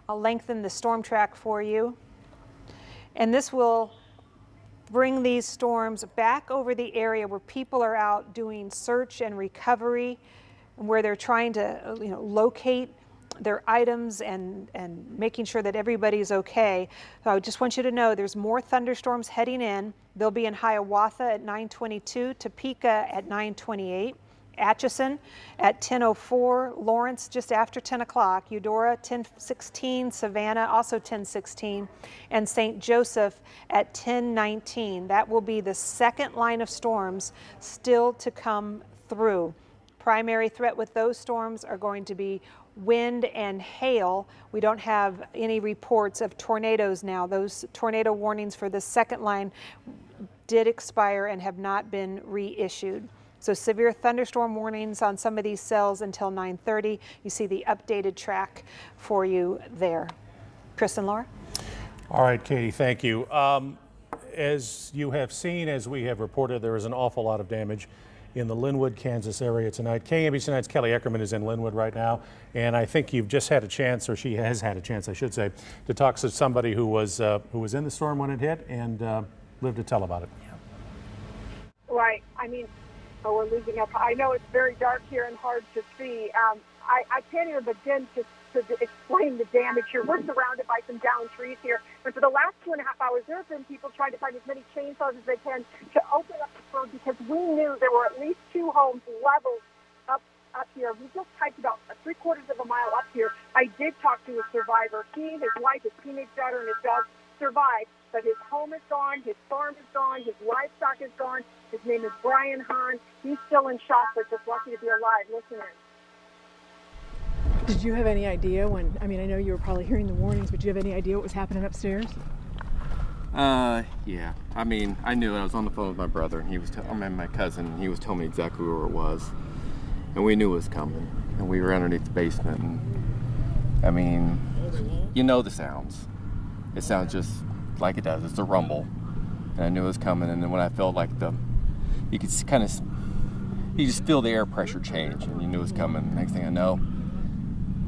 I'll lengthen the storm track for you. And this will bring these storms back over the area where people are out doing search and recovery, where they're trying to locate their items and making sure that everybody's okay. So I just want you to know there's more thunderstorms heading in. They'll be in Hiawatha at 9:22, Topeka at 9:28, Atchison at 10:04, Lawrence just after 10 o'clock, Eudora 10:16, Savannah also 10:16, and St. Joseph at 10:19. That will be the second line of storms still to come through. Primary threat with those storms are going to be wind and hail. We don't have any reports of tornadoes now. Those tornado warnings for the second line did expire and have not been reissued. So severe thunderstorm warnings on some of these cells until 9:30. You see the updated track for you there. Chris and Laura? All right, Katie, thank you. As you have seen, as we have reported, there is an awful lot of damage in the Linwood, Kansas area tonight. KMBC Tonight's Kelly Eckerman is in Linwood right now, and I think you've just had a chance, or she has had a chance, I should say, to talk to somebody who was in the storm when it hit and lived to tell about it. Right. I mean, we're losing up. I know it's very dark here and hard to see. I can't even begin to explain the damage here. We're surrounded by some downed trees here. And for the last 2.5 hours, there have been people trying to find as many chainsaws as they can to open up the road because we knew there were at least 2 homes leveled up here. We just hiked about 3/4 of a mile up here. I did talk to a survivor. He, his wife, his teenage daughter, and his dog survived, but his home is gone, his farm is gone, his livestock is gone. His name is Brian Hahn. He's still in shock, but just lucky to be alive. Listen in. Did you have any idea when, I mean, I know you were probably hearing the warnings, but did you have any idea what was happening upstairs? Yeah. I mean, I knew it. I was on the phone with my brother, and he was, my cousin, and he was telling me exactly where it was. And we knew it was coming. And we were underneath the basement. And, I mean, you know the sounds. It sounds just like it does. It's a rumble. And I knew it was coming. And then when I felt like you could kind of, you just feel the air pressure change, and you knew it was coming. Next thing I know,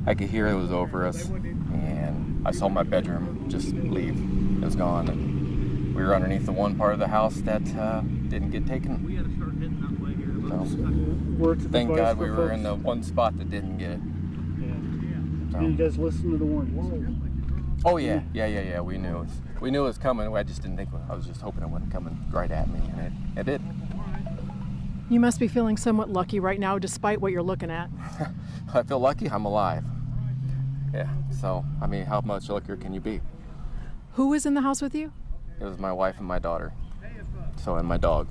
I could hear it was over us, and I saw my bedroom just leave. It was gone, and we were underneath the one part of the house that didn't get taken. So, thank God we were in the one spot that didn't get it. So. And you guys listened to the warnings? Oh yeah. We knew it was coming. I just didn't think. I was just hoping it wasn't coming right at me, and it did. You must be feeling somewhat lucky right now, despite what you're looking at. I feel lucky. I'm alive. Yeah, so, I mean, how much luckier can you be? Who was in the house with you? It was my wife and my daughter, and my dog.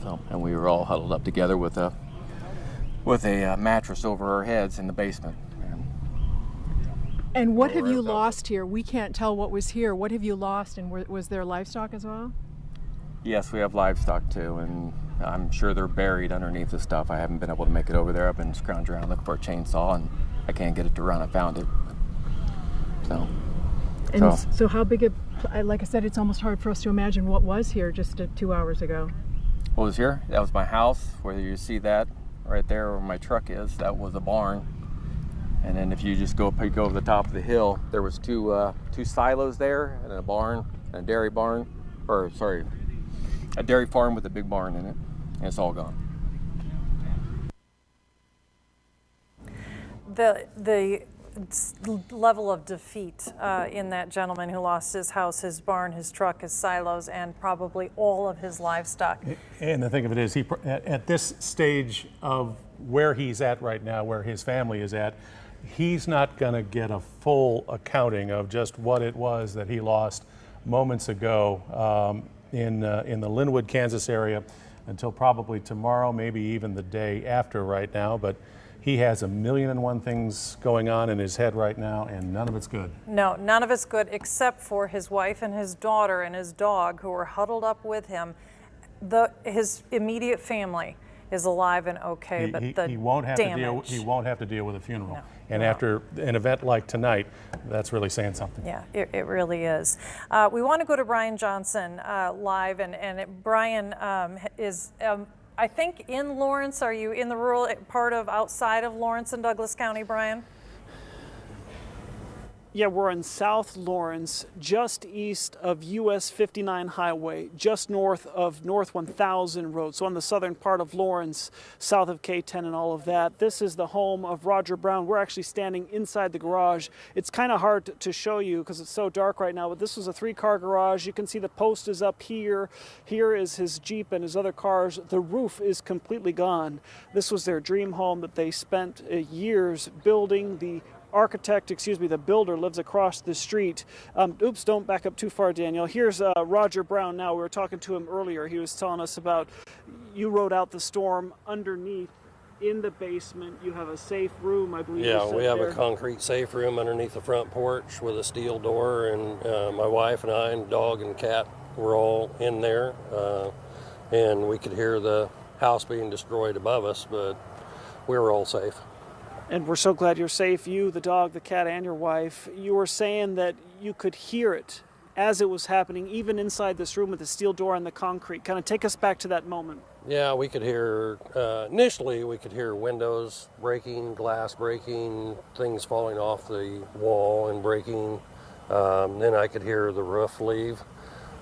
So, and we were all huddled up together with a mattress over our heads in the basement. And what have you lost here? We can't tell what was here. What have you lost, and was there livestock as well? Yes, we have livestock too, and I'm sure they're buried underneath the stuff. I haven't been able to make it over there. I've been scrounging around looking for a chainsaw, and I can't get it to run. I found it. So how big like I said, it's almost hard for us to imagine what was here just 2 hours ago. What was here? That was my house. Where you see that right there where my truck is, that was a barn. And then if you just go over the top of the hill, there was two silos there, and a barn, and a dairy barn, a dairy farm with a big barn in it, and it's all gone. The level of defeat in that gentleman who lost his house, his barn, his truck, his silos, and probably all of his livestock. And the thing of it is, at this stage of where he's at right now, where his family is at, he's not going to get a full accounting of just what it was that he lost moments ago in the Linwood, Kansas area until probably tomorrow, maybe even the day after right now. But he has 1,000,001 things going on in his head right now, and none of it's good. No, none of it's good except for his wife and his daughter and his dog who are huddled up with him. His immediate family is alive and okay, but he won't have damage. he won't have to deal with a funeral. No, and after an event like tonight, that's really saying something. Yeah, it really is. We want to go to Brian Johnson live, and Brian is, I think, in Lawrence. Are you in the rural part of outside of Lawrence and Douglas County, Brian? Yeah, we're in South Lawrence, just east of US 59 Highway, just north of North 1000 Road. So on the southern part of Lawrence, south of K10 and all of that. This is the home of Roger Brown. We're actually standing inside the garage. It's kind of hard to show you because it's so dark right now, but this was a 3-car garage. You can see the post is up here. Here is his Jeep and his other cars. The roof is completely gone. This was their dream home that they spent years building. The builder lives across the street. Oops, don't back up too far, Daniel. Here's Roger Brown now. We were talking to him earlier. He was telling us about, you rode out the storm underneath in the basement. You have a safe room, I believe. Yeah, we have a concrete safe room underneath the front porch with a steel door, and my wife and I and dog and cat were all in there, and we could hear the house being destroyed above us, but we were all safe. And we're so glad you're safe, you, the dog, the cat, and your wife. You were saying that you could hear it as it was happening, even inside this room with the steel door and the concrete. Kind of take us back to that moment. Yeah, we could hear, initially we could hear windows breaking, glass breaking, things falling off the wall and breaking. Then I could hear the roof leave,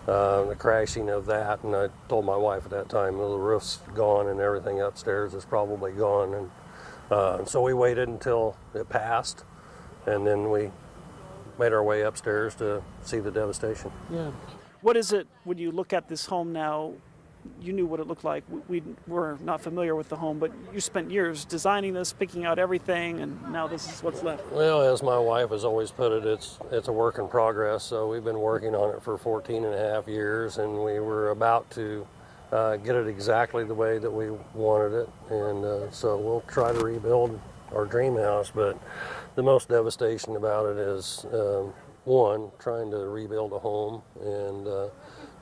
the crashing of that. And I told my wife at that time, well, the roof's gone and everything upstairs is probably gone. And so we waited until it passed, and then we made our way upstairs to see the devastation. Yeah. What is it when you look at this home now? You knew what it looked like. We were not familiar with the home, but you spent years designing this, picking out everything, and now this is what's left. Well, as my wife has always put it, it's a work in progress. So we've been working on it for 14 and a half years, and we were about to get it exactly the way that we wanted it. And so we'll try to rebuild our dream house, but the most devastation about it is, one, trying to rebuild a home, and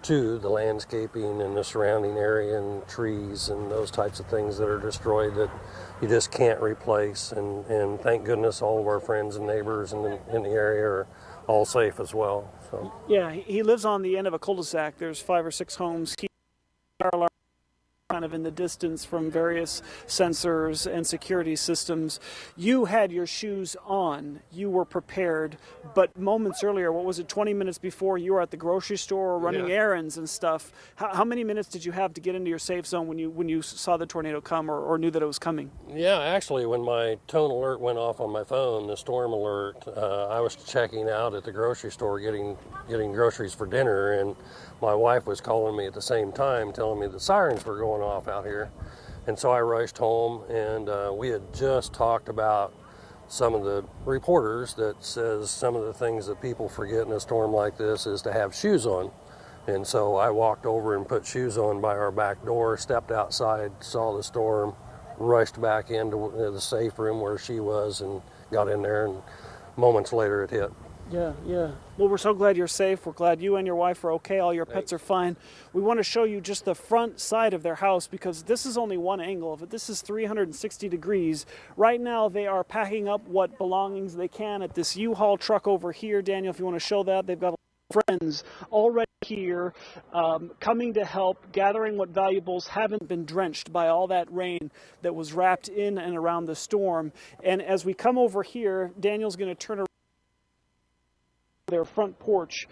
two, the landscaping and the surrounding area and trees and those types of things that are destroyed that you just can't replace. And thank goodness all of our friends and neighbors in the area are all safe as well. So. Yeah, he lives on the end of a cul-de-sac. There's 5 or 6 homes kind of in the distance from various sensors and security systems. You had your shoes on, you were prepared, but moments earlier, what was it, 20 minutes before, you were at the grocery store running errands and stuff. How many minutes did you have to get into your safe zone when you saw the tornado come or knew that it was coming? Yeah, actually, when my tone alert went off on my phone, the storm alert, I was checking out at the grocery store getting groceries for dinner, and my wife was calling me at the same time telling me the sirens were going off out here. And so I rushed home, and we had just talked about some of the reporters that says some of the things that people forget in a storm like this is to have shoes on. And so I walked over and put shoes on by our back door, stepped outside, saw the storm, rushed back into the safe room where she was and got in there, and moments later it hit. Yeah. Well, we're so glad you're safe. We're glad you and your wife are okay. All your pets are fine. We want to show you just the front side of their house because this is only one angle of it. This is 360 degrees. Right now, they are packing up what belongings they can at this U-Haul truck over here. Daniel, if you want to show that, they've got friends already here coming to help, gathering what valuables haven't been drenched by all that rain that was wrapped in and around the storm. And as we come over here, Daniel's going to turn around their front porch.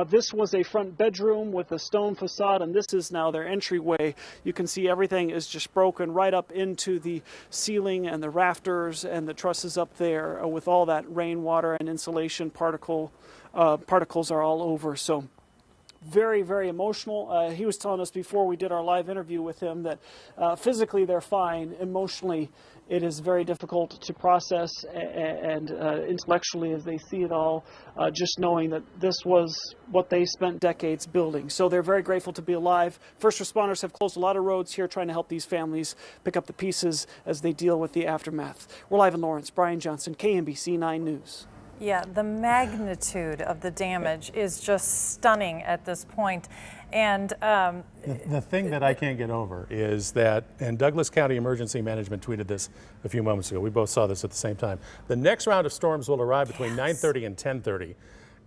This was a front bedroom with a stone facade, and this is now their entryway. You can see everything is just broken right up into the ceiling and the rafters and the trusses up there with all that rainwater and insulation particles are all over. So very, very emotional. He was telling us before we did our live interview with him that physically they're fine. Emotionally, it is very difficult to process, and intellectually as they see it all, just knowing that this was what they spent decades building. So they're very grateful to be alive. First responders have closed a lot of roads here trying to help these families pick up the pieces as they deal with the aftermath. We're live in Lawrence. Brian Johnson, KMBC 9 News. Yeah, the magnitude of the damage is just stunning at this point. And the thing that I can't get over is that, and Douglas County Emergency Management tweeted this a few moments ago. We both saw this at the same time. The next round of storms will arrive between 9:30 and 10:30.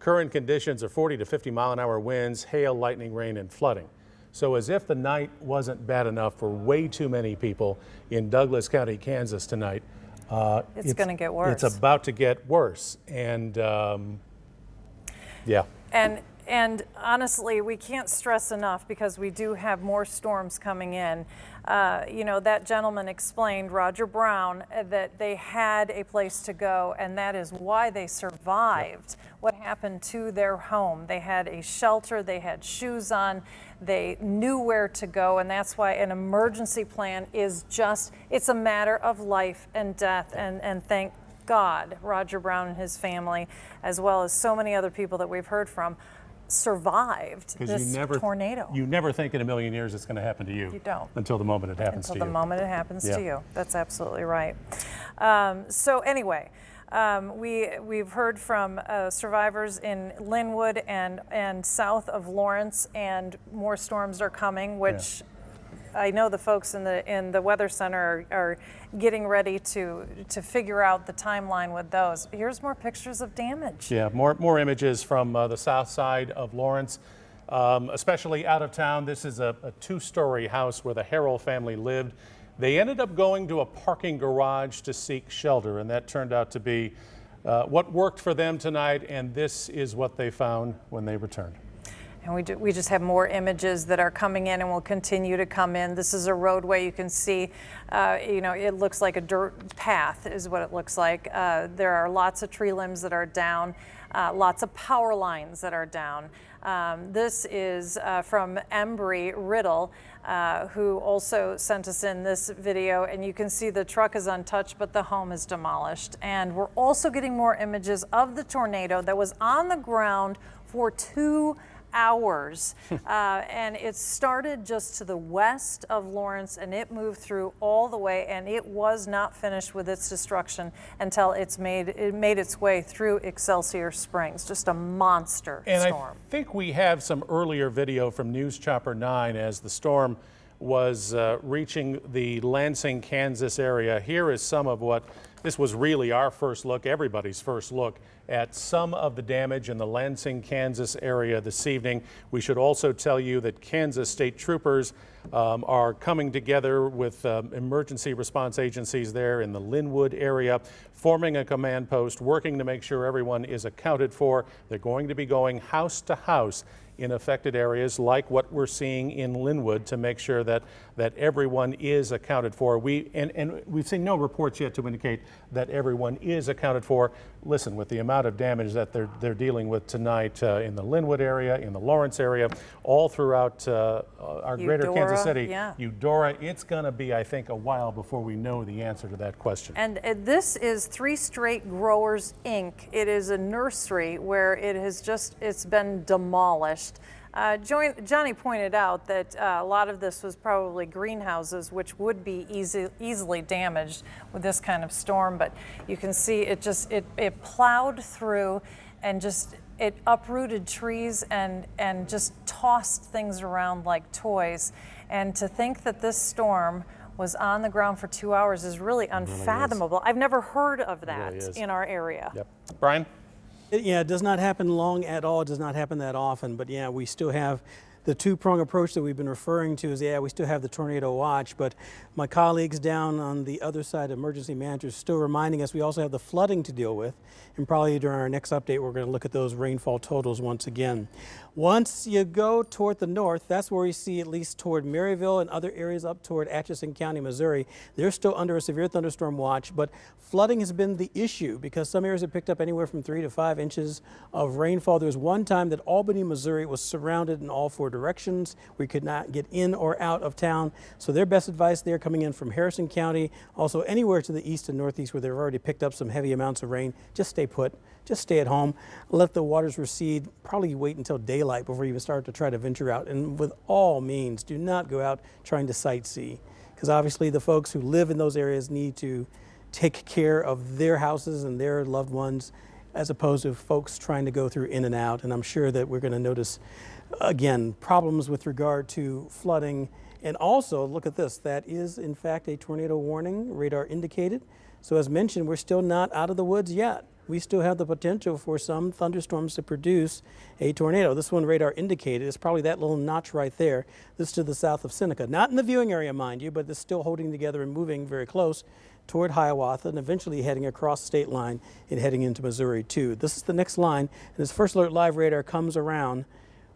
Current conditions are 40 to 50 mile an hour winds, hail, lightning, rain, and flooding. So as if the night wasn't bad enough for way too many people in Douglas County, Kansas tonight, it's going to get worse. It's about to get worse. And yeah. And honestly, we can't stress enough because we do have more storms coming in. You know, that gentleman explained, Roger Brown, that they had a place to go, and that is why they survived what happened to their home. They had a shelter, they had shoes on, they knew where to go, and that's why an emergency plan is just, it's a matter of life and death, and thank God, Roger Brown and his family, as well as so many other people that we've heard from, survived this tornado. You never think in a million years it's going to happen to you. You don't. Until the moment it happens to you. Until the moment it happens to you. That's absolutely right. So anyway, we've heard from survivors in Linwood and south of Lawrence, and more storms are coming, which I know the folks in the Weather Center are getting ready to figure out the timeline with those. Here's more pictures of damage. Yeah, more images from the south side of Lawrence, especially out of town. This is a two-story house where the Harrell family lived. They ended up going to a parking garage to seek shelter, and that turned out to be what worked for them tonight, and this is what they found when they returned. And we just have more images that are coming in and will continue to come in. This is a roadway. You can see, it looks like a dirt path is what it looks like. There are lots of tree limbs that are down, lots of power lines that are down. This is from Embry Riddle, who also sent us in this video, and you can see the truck is untouched, but the home is demolished. And we're also getting more images of the tornado that was on the ground for 2 hours, and it started just to the west of Lawrence, and it moved through all the way, and it was not finished with its destruction until it made its way through Excelsior Springs. Just a monster storm. I think we have some earlier video from News Chopper 9 as the storm was reaching the Lansing, Kansas area. Here is some of what this was really our first look, everybody's first look at some of the damage in the Lansing, Kansas area this evening. We should also tell you that Kansas state troopers are coming together with emergency response agencies there in the Linwood area, forming a command post, working to make sure everyone is accounted for. They're going to be going house to house in affected areas like what we're seeing in Linwood to make sure that everyone is accounted for. And we've seen no reports yet to indicate that everyone is accounted for. Listen, with the amount of damage that they're dealing with tonight in the Linwood area, in the Lawrence area, all throughout our greater Kansas City, Eudora, it's going to be, I think, a while before we know the answer to that question. And this is Three Straight Growers, Inc. It is a nursery where it's been demolished. Johnny pointed out that a lot of this was probably greenhouses, which would be easily damaged with this kind of storm. But you can see it plowed through and it uprooted trees and just tossed things around like toys. And to think that this storm was on the ground for 2 hours is really unfathomable. I've never heard of that in our area. Yep. Brian? Yeah, it does not happen long at all. It does not happen that often. But yeah, we still have the two-prong approach that we've been referring to is, we still have the tornado watch, but my colleagues down on the other side, emergency managers, still reminding us we also have the flooding to deal with. And probably during our next update, we're going to look at those rainfall totals once again. Once you go toward the north, that's where we see at least toward Maryville and other areas up toward Atchison County, Missouri. They're still under a severe thunderstorm watch, but flooding has been the issue because some areas have picked up anywhere from 3 to 5 inches of rainfall. There was one time that Albany, Missouri was surrounded in all 4 directions. We could not get in or out of town. So their best advice there coming in from Harrison County, also anywhere to the east and northeast where they've already picked up some heavy amounts of rain, just stay put. Just stay at home, let the waters recede, probably wait until daylight before you even start to try to venture out. And with all means, do not go out trying to sightsee, because obviously the folks who live in those areas need to take care of their houses and their loved ones, as opposed to folks trying to go through in and out. And I'm sure that we're going to notice, again, problems with regard to flooding. And also, look at this, that is in fact a tornado warning, radar indicated. So as mentioned, we're still not out of the woods yet. We still have the potential for some thunderstorms to produce a tornado. This one radar indicated is probably that little notch right there. This to the south of Seneca. Not in the viewing area, mind you, but it's still holding together and moving very close toward Hiawatha and eventually heading across the state line and heading into Missouri too. This is the next line, and as First Alert Live radar comes around,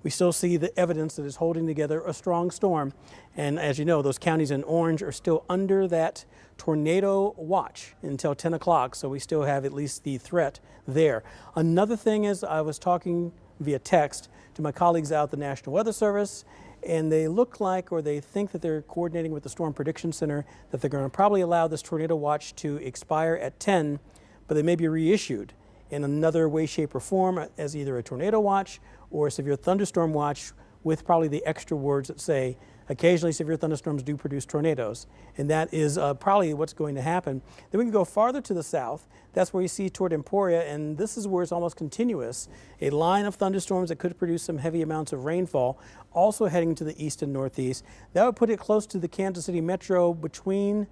we still see the evidence that is holding together a strong storm. And as you know, those counties in orange are still under that tornado watch until 10 o'clock, so we still have at least the threat there. Another thing is, I was talking via text to my colleagues out at the National Weather Service, and they look like, or they think that they're coordinating with the Storm Prediction Center, that they're going to probably allow this tornado watch to expire at 10, but they may be reissued in another way, shape, or form as either a tornado watch or a severe thunderstorm watch with probably the extra words that say, occasionally severe thunderstorms do produce tornadoes, and that is probably what's going to happen. Then we can go farther to the south. That's where you see toward Emporia, and this is where it's almost continuous. A line of thunderstorms that could produce some heavy amounts of rainfall, also heading to the east and northeast. That would put it close to the Kansas City metro between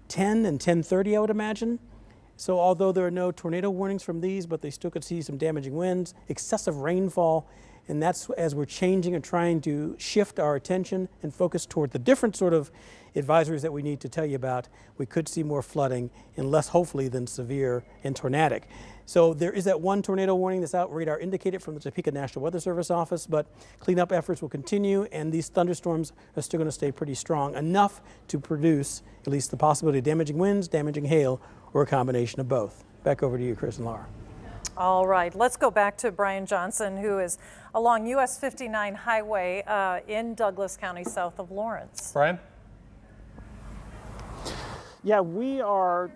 10 and 10:30, I would imagine. So although there are no tornado warnings from these, but they still could see some damaging winds, excessive rainfall, and that's as we're changing and trying to shift our attention and focus toward the different sort of advisories that we need to tell you about. We could see more flooding and less hopefully than severe and tornadic. So there is that one tornado warning that's out, radar indicated, from the Topeka National Weather Service office, but cleanup efforts will continue, and these thunderstorms are still going to stay pretty strong, enough to produce at least the possibility of damaging winds, damaging hail, or a combination of both. Back over to you, Chris and Laura. All right, let's go back to Brian Johnson, who is along US 59 highway in Douglas County, south of Lawrence. Brian? Yeah, we are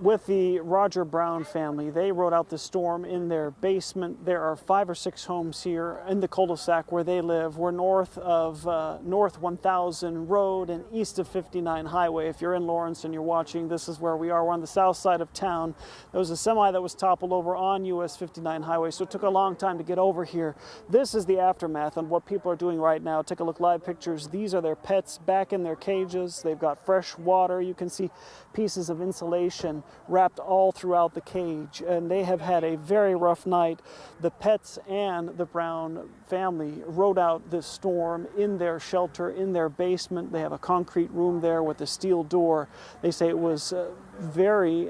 with the Roger Brown family. They rode out the storm in their basement. There are 5 or 6 homes here in the cul-de-sac where they live. We're north of North 1000 Road and east of 59 Highway. If you're in Lawrence and you're watching, this is where we are. We're on the south side of town. There was a semi that was toppled over on US 59 Highway, so it took a long time to get over here. This is the aftermath and what people are doing right now. Take a look, live pictures. These are their pets back in their cages. They've got fresh water. You can see pieces of insulation wrapped all throughout the cage, and they have had a very rough night. The pets and the Brown family rode out this storm in their shelter, in their basement. They have a concrete room there with a steel door. They say it was very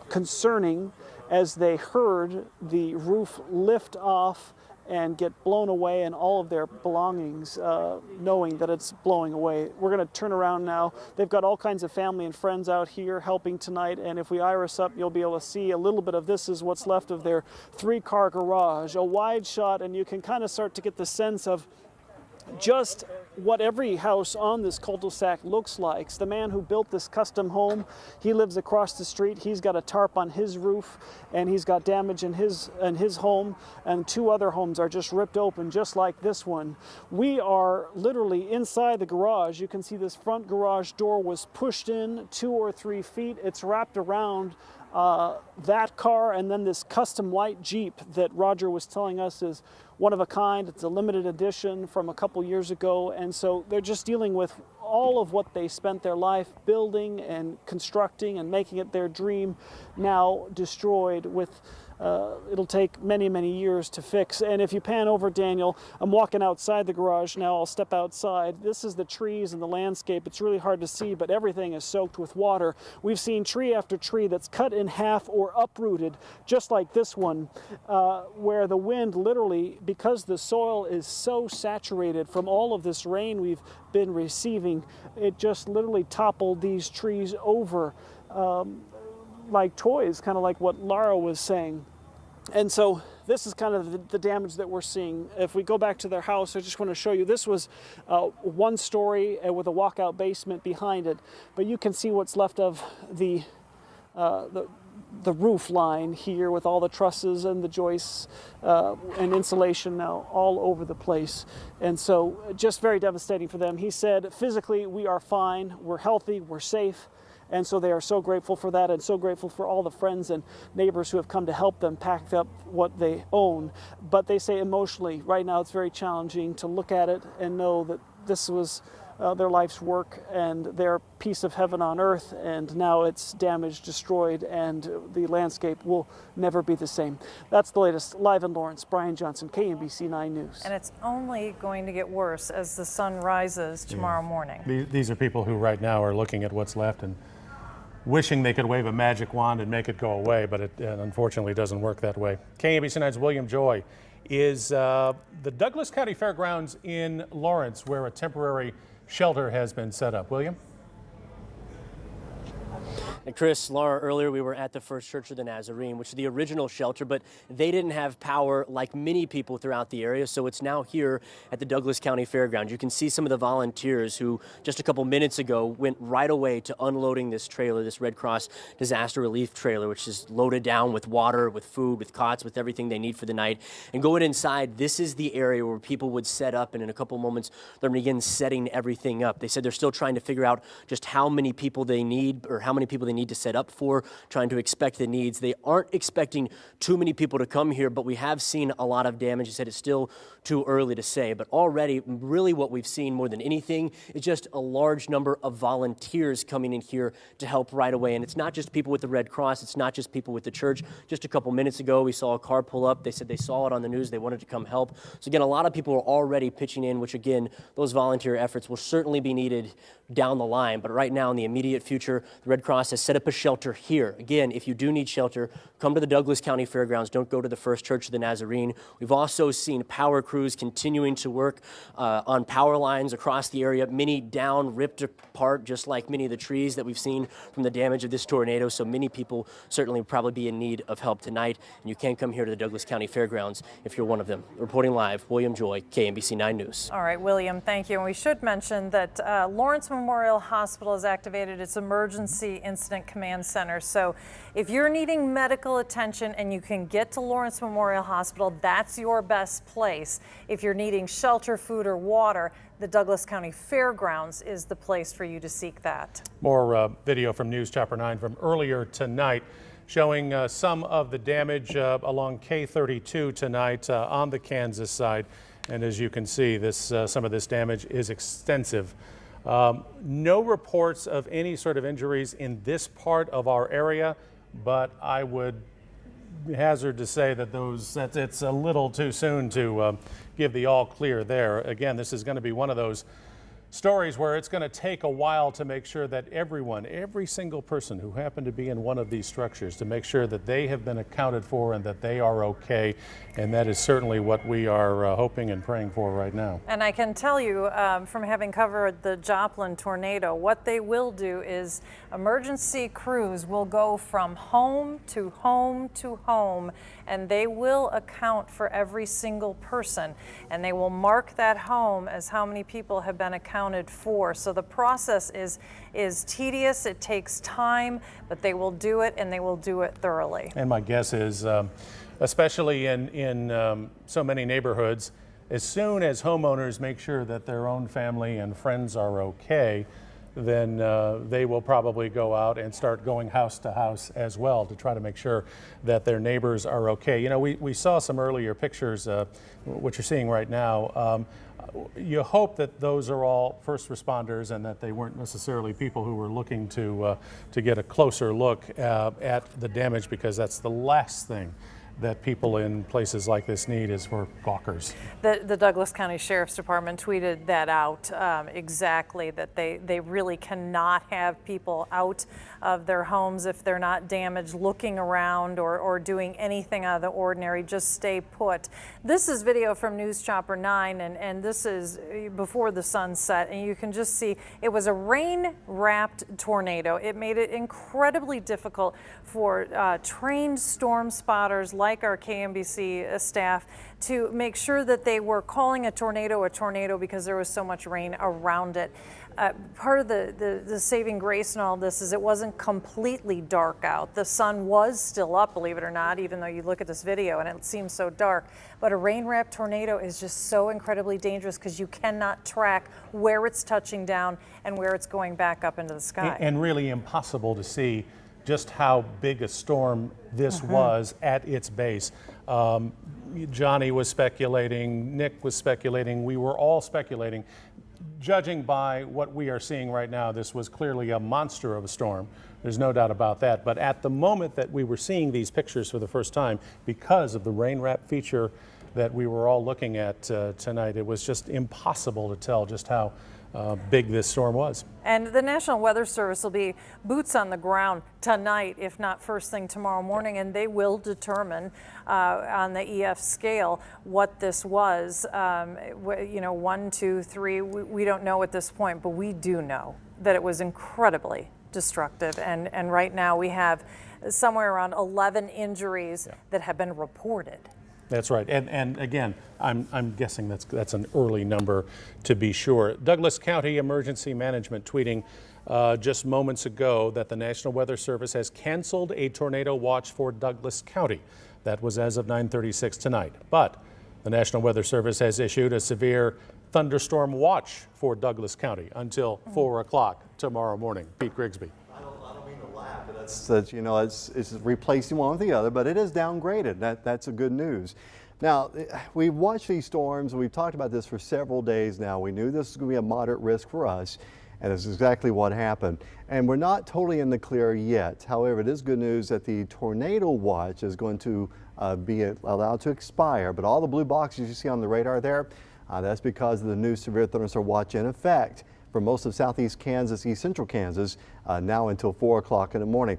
concerning as they heard the roof lift off and get blown away, and all of their belongings, knowing that it's blowing away. We're going to turn around now. They've got all kinds of family and friends out here helping tonight, and if we iris up, you'll be able to see a little bit of this is what's left of their 3-car garage, a wide shot, and you can kind of start to get the sense of just what every house on this cul-de-sac looks like. The man who built this custom home, he lives across the street. He's got a tarp on his roof, and he's got damage in his home, and 2 other homes are just ripped open, just like this one. We are literally inside the garage. You can see this front garage door was pushed in 2 or 3 feet. It's wrapped around that car, and then this custom white Jeep that Roger was telling us is one of a kind. It's a limited edition from a couple years ago, and so they're just dealing with all of what they spent their life building and constructing and making it their dream, now destroyed with it'll take many, many years to fix. And if you pan over, Daniel, I'm walking outside the garage now. I'll step outside. This is the trees and the landscape. It's really hard to see, but everything is soaked with water. We've seen tree after tree that's cut in half or uprooted, just like this one, where the wind literally, because the soil is so saturated from all of this rain we've been receiving, it just literally toppled these trees over like toys, kind of like what Lara was saying. And so this is kind of the damage that we're seeing. If we go back to their house, I just want to show you, this was 1 story with a walkout basement behind it, but you can see what's left of the roof line here with all the trusses and the joists and insulation now all over the place. And so just very devastating for them. He said, physically, we are fine, we're healthy, we're safe. And so they are so grateful for that, and so grateful for all the friends and neighbors who have come to help them pack up what they own. But they say emotionally, right now it's very challenging to look at it and know that this was their life's work and their piece of heaven on earth, and now it's damaged, destroyed, and the landscape will never be the same. That's the latest. Live in Lawrence, Brian Johnson, KMBC 9 News. And it's only going to get worse as the sun rises tomorrow morning. These are people who right now are looking at what's left and wishing they could wave a magic wand and make it go away, but it unfortunately doesn't work that way. KMBC 9's William Joy is the Douglas County Fairgrounds in Lawrence, where a temporary shelter has been set up. William? And Chris, Laura, earlier we were at the First Church of the Nazarene, which is the original shelter, but they didn't have power like many people throughout the area, so it's now here at the Douglas County Fairgrounds. You can see some of the volunteers who just a couple minutes ago went right away to unloading this trailer, this Red Cross disaster relief trailer, which is loaded down with water, with food, with cots, with everything they need for the night. And going inside, this is the area where people would set up, and in a couple moments they'll begin setting everything up. They said they're still trying to figure out just how many people they need, or how many people they need to set up for, trying to expect the needs. They aren't expecting too many people to come here, but we have seen a lot of damage. He said it's still too early to say, but already really what we've seen more than anything is just a large number of volunteers coming in here to help right away. And it's not just people with the Red Cross, it's not just people with the church. Just a couple minutes ago, we saw a car pull up. They said they saw it on the news, they wanted to come help. So again, a lot of people are already pitching in, which again, those volunteer efforts will certainly be needed down the line. But right now, in the immediate future, the Red Cross has set up a shelter here. Again, if you do need shelter, come to the Douglas County Fairgrounds. Don't go to the First Church of the Nazarene. We've also seen power crews continuing to work on power lines across the area, many down, ripped apart, just like many of the trees that we've seen from the damage of this tornado. So many people certainly probably be in need of help tonight. And you can come here to the Douglas County Fairgrounds if you're one of them. Reporting live, William Joy, KMBC 9 News. All right, William, thank you. And we should mention that Lawrence Memorial Hospital has activated its Emergency Incident Command Center. So if you're needing medical attention and you can get to Lawrence Memorial Hospital, that's your best place. If you're needing shelter, food, or water, the Douglas County Fairgrounds is the place for you to seek that. More video from News Chopper 9 from earlier tonight showing some of the damage along K32 tonight on the Kansas side. And as you can see, some of this damage is extensive. No reports of any sort of injuries in this part of our area, but I would hazard to say that it's a little too soon to give the all clear there. Again, this is going to be one of those stories where it's going to take a while to make sure that every single person who happened to be in one of these structures, to make sure that they have been accounted for and that they are okay. And that is certainly what we are hoping and praying for right now. And I can tell you from having covered the Joplin tornado, what they will do is emergency crews will go from home to home to home, and they will account for every single person. And they will mark that home as how many people have been accounted for. So the process is tedious, it takes time, but they will do it, and they will do it thoroughly. And my guess is, especially in so many neighborhoods, as soon as homeowners make sure that their own family and friends are okay, then they will probably go out and start going house to house as well to try to make sure that their neighbors are okay. You know, we saw some earlier pictures, what you're seeing right now. You hope that those are all first responders and that they weren't necessarily people who were looking to get a closer look at the damage, because that's the last thing that people in places like this need is for gawkers. The Douglas County Sheriff's Department tweeted that out exactly, that they really cannot have people out of their homes if they're not damaged, looking around or doing anything out of the ordinary. Just stay put. This is video from News Chopper 9, and this is before the sun set, and you can just see it was a rain-wrapped tornado. It made it incredibly difficult for trained storm spotters like our KMBC staff to make sure that they were calling a tornado because there was so much rain around it. Part of the saving grace in all this is it wasn't completely dark out. The sun was still up, believe it or not, even though you look at this video and it seems so dark. But a rain-wrapped tornado is just so incredibly dangerous because you cannot track where it's touching down and where it's going back up into the sky. And really impossible to see just how big a storm this was at its base. Johnny was speculating, Nick was speculating, we were all speculating. Judging by what we are seeing right now, this was clearly a monster of a storm. There's no doubt about that. But at the moment that we were seeing these pictures for the first time, because of the rain wrap feature that we were all looking at tonight, it was just impossible to tell just how big this storm was. And the National Weather Service will be boots on the ground tonight, if not first thing tomorrow morning, and they will determine on the EF scale what this was. 1, 2, 3, we don't know at this point, but we do know that it was incredibly destructive. And right now we have somewhere around 11 injuries that have been reported. That's right. And again, I'm guessing that's an early number to be sure. Douglas County Emergency Management tweeting just moments ago that the National Weather Service has canceled a tornado watch for Douglas County. That was as of 9:36 tonight. But the National Weather Service has issued a severe thunderstorm watch for Douglas County until 4 o'clock tomorrow morning. Pete Grigsby. I don't mean to laugh, but that's you know, it's replacing one with the other, but it is downgraded. That's a good news. Now, we've watched these storms. We've talked about this for several days now. We knew this was going to be a moderate risk for us, and it's exactly what happened. And we're not totally in the clear yet. However, it is good news that the tornado watch is going to be allowed to expire. But all the blue boxes you see on the radar there, that's because of the new severe thunderstorm watch in effect for most of southeast Kansas, east central Kansas, now until 4 o'clock in the morning.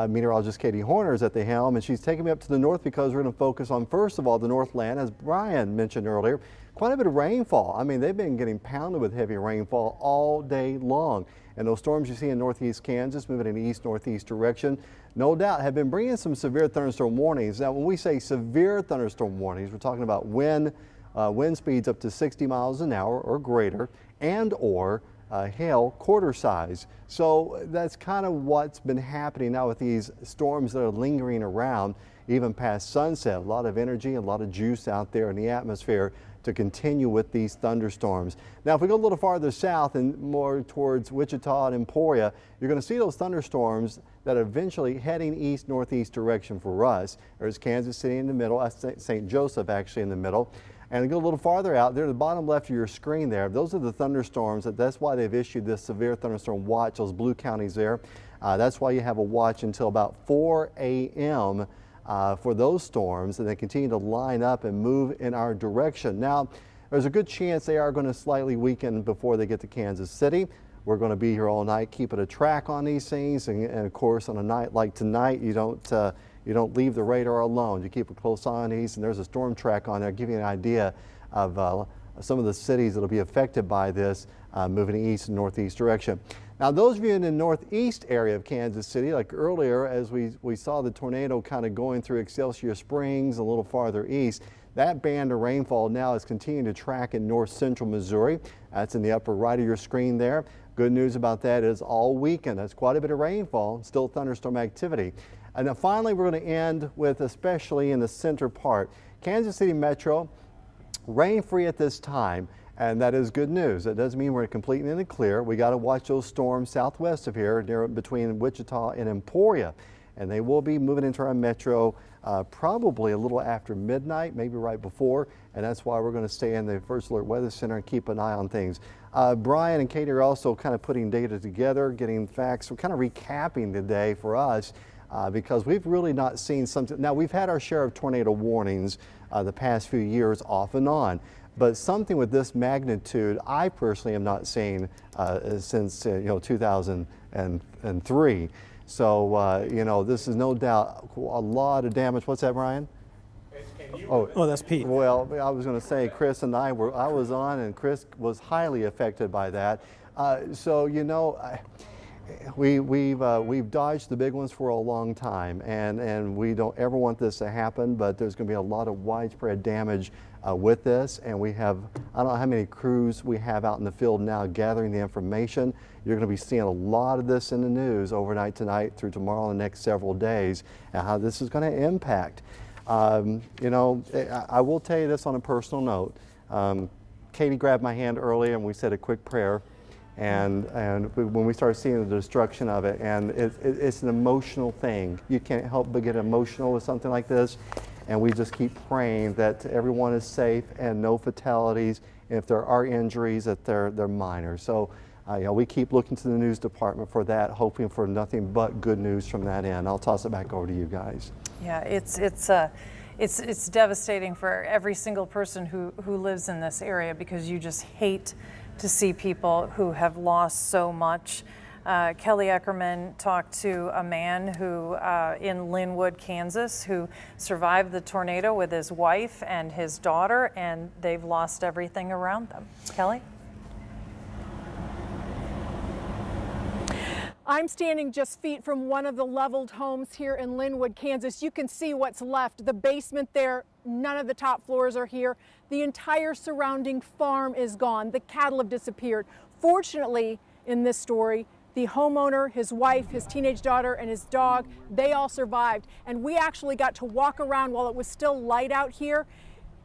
Meteorologist Katie Horner is at the helm, and she's taking me up to the north because we're going to focus on, first of all, the Northland, as Brian mentioned earlier. Quite a bit of rainfall. I mean, they've been getting pounded with heavy rainfall all day long. And those storms you see in northeast Kansas moving in the east-northeast direction, no doubt have been bringing some severe thunderstorm warnings. Now, when we say severe thunderstorm warnings, we're talking about wind speeds up to 60 miles an hour or greater, and or hail quarter size. So that's kind of what's been happening now with these storms that are lingering around even past sunset. A lot of energy, a lot of juice out there in the atmosphere to continue with these thunderstorms. Now, if we go a little farther south and more towards Wichita and Emporia, you're going to see those thunderstorms that are eventually heading east-northeast direction for us. There's Kansas City in the middle, St. Joseph actually in the middle. And go a little farther out there, the bottom left of your screen there, those are the thunderstorms. That's why they've issued this severe thunderstorm watch, those blue counties there. That's why you have a watch until about 4 a.m. For those storms, and they continue to line up and move in our direction. Now, there's a good chance they are going to slightly weaken before they get to Kansas City. We're going to be here all night, keeping a track on these things, and of course, on a night like tonight, you don't leave the radar alone. You keep a close eye on these, and there's a storm track on there, give you an idea of some of the cities that will be affected by this moving east and northeast direction. Now, those of you in the northeast area of Kansas City, like earlier, as we saw the tornado kind of going through Excelsior Springs a little farther east, that band of rainfall now is continuing to track in north central Missouri. That's in the upper right of your screen there. Good news about that is all weekend, that's quite a bit of rainfall, still thunderstorm activity. And then finally, we're going to end with, especially in the center part, Kansas City Metro, rain-free at this time, and that is good news. That doesn't mean we're completely in the clear. We got to watch those storms southwest of here, near between Wichita and Emporia, and they will be moving into our metro probably a little after midnight, maybe right before, and that's why we're going to stay in the First Alert Weather Center and keep an eye on things. Brian and Katie are also kind of putting data together, getting facts. We're kind of recapping the day for us. Because we've really not seen something. Now, we've had our share of tornado warnings the past few years off and on, but something with this magnitude I personally am not seeing since 2003. So this is no doubt a lot of damage. What's that, Brian? Oh, that's Pete. Well, I was going to say Chris and I was on, and Chris was highly affected by that. We've dodged the big ones for a long time, and we don't ever want this to happen, but there's going to be a lot of widespread damage with this, and we have, I don't know how many crews we have out in the field now gathering the information. You're going to be seeing a lot of this in the news overnight tonight through tomorrow and the next several days, and how this is going to impact. I will tell you this on a personal note. Katie grabbed my hand earlier and we said a quick prayer. And when we start seeing the destruction of it, and it's an emotional thing. You can't help but get emotional with something like this. And we just keep praying that everyone is safe and no fatalities. And if there are injuries, that they're minor. So we keep looking to the news department for that, hoping for nothing but good news from that end. I'll toss it back over to you guys. Yeah, it's devastating for every single person who lives in this area, because you just hate to see people who have lost so much. Kelly Eckerman talked to a man who in Linwood, Kansas, who survived the tornado with his wife and his daughter, and they've lost everything around them. Kelly? I'm standing just feet from one of the leveled homes here in Linwood, Kansas. You can see what's left. The basement there, none of the top floors are here. The entire surrounding farm is gone. The cattle have disappeared. Fortunately, in this story, the homeowner, his wife, his teenage daughter, and his dog, they all survived. And we actually got to walk around while it was still light out here.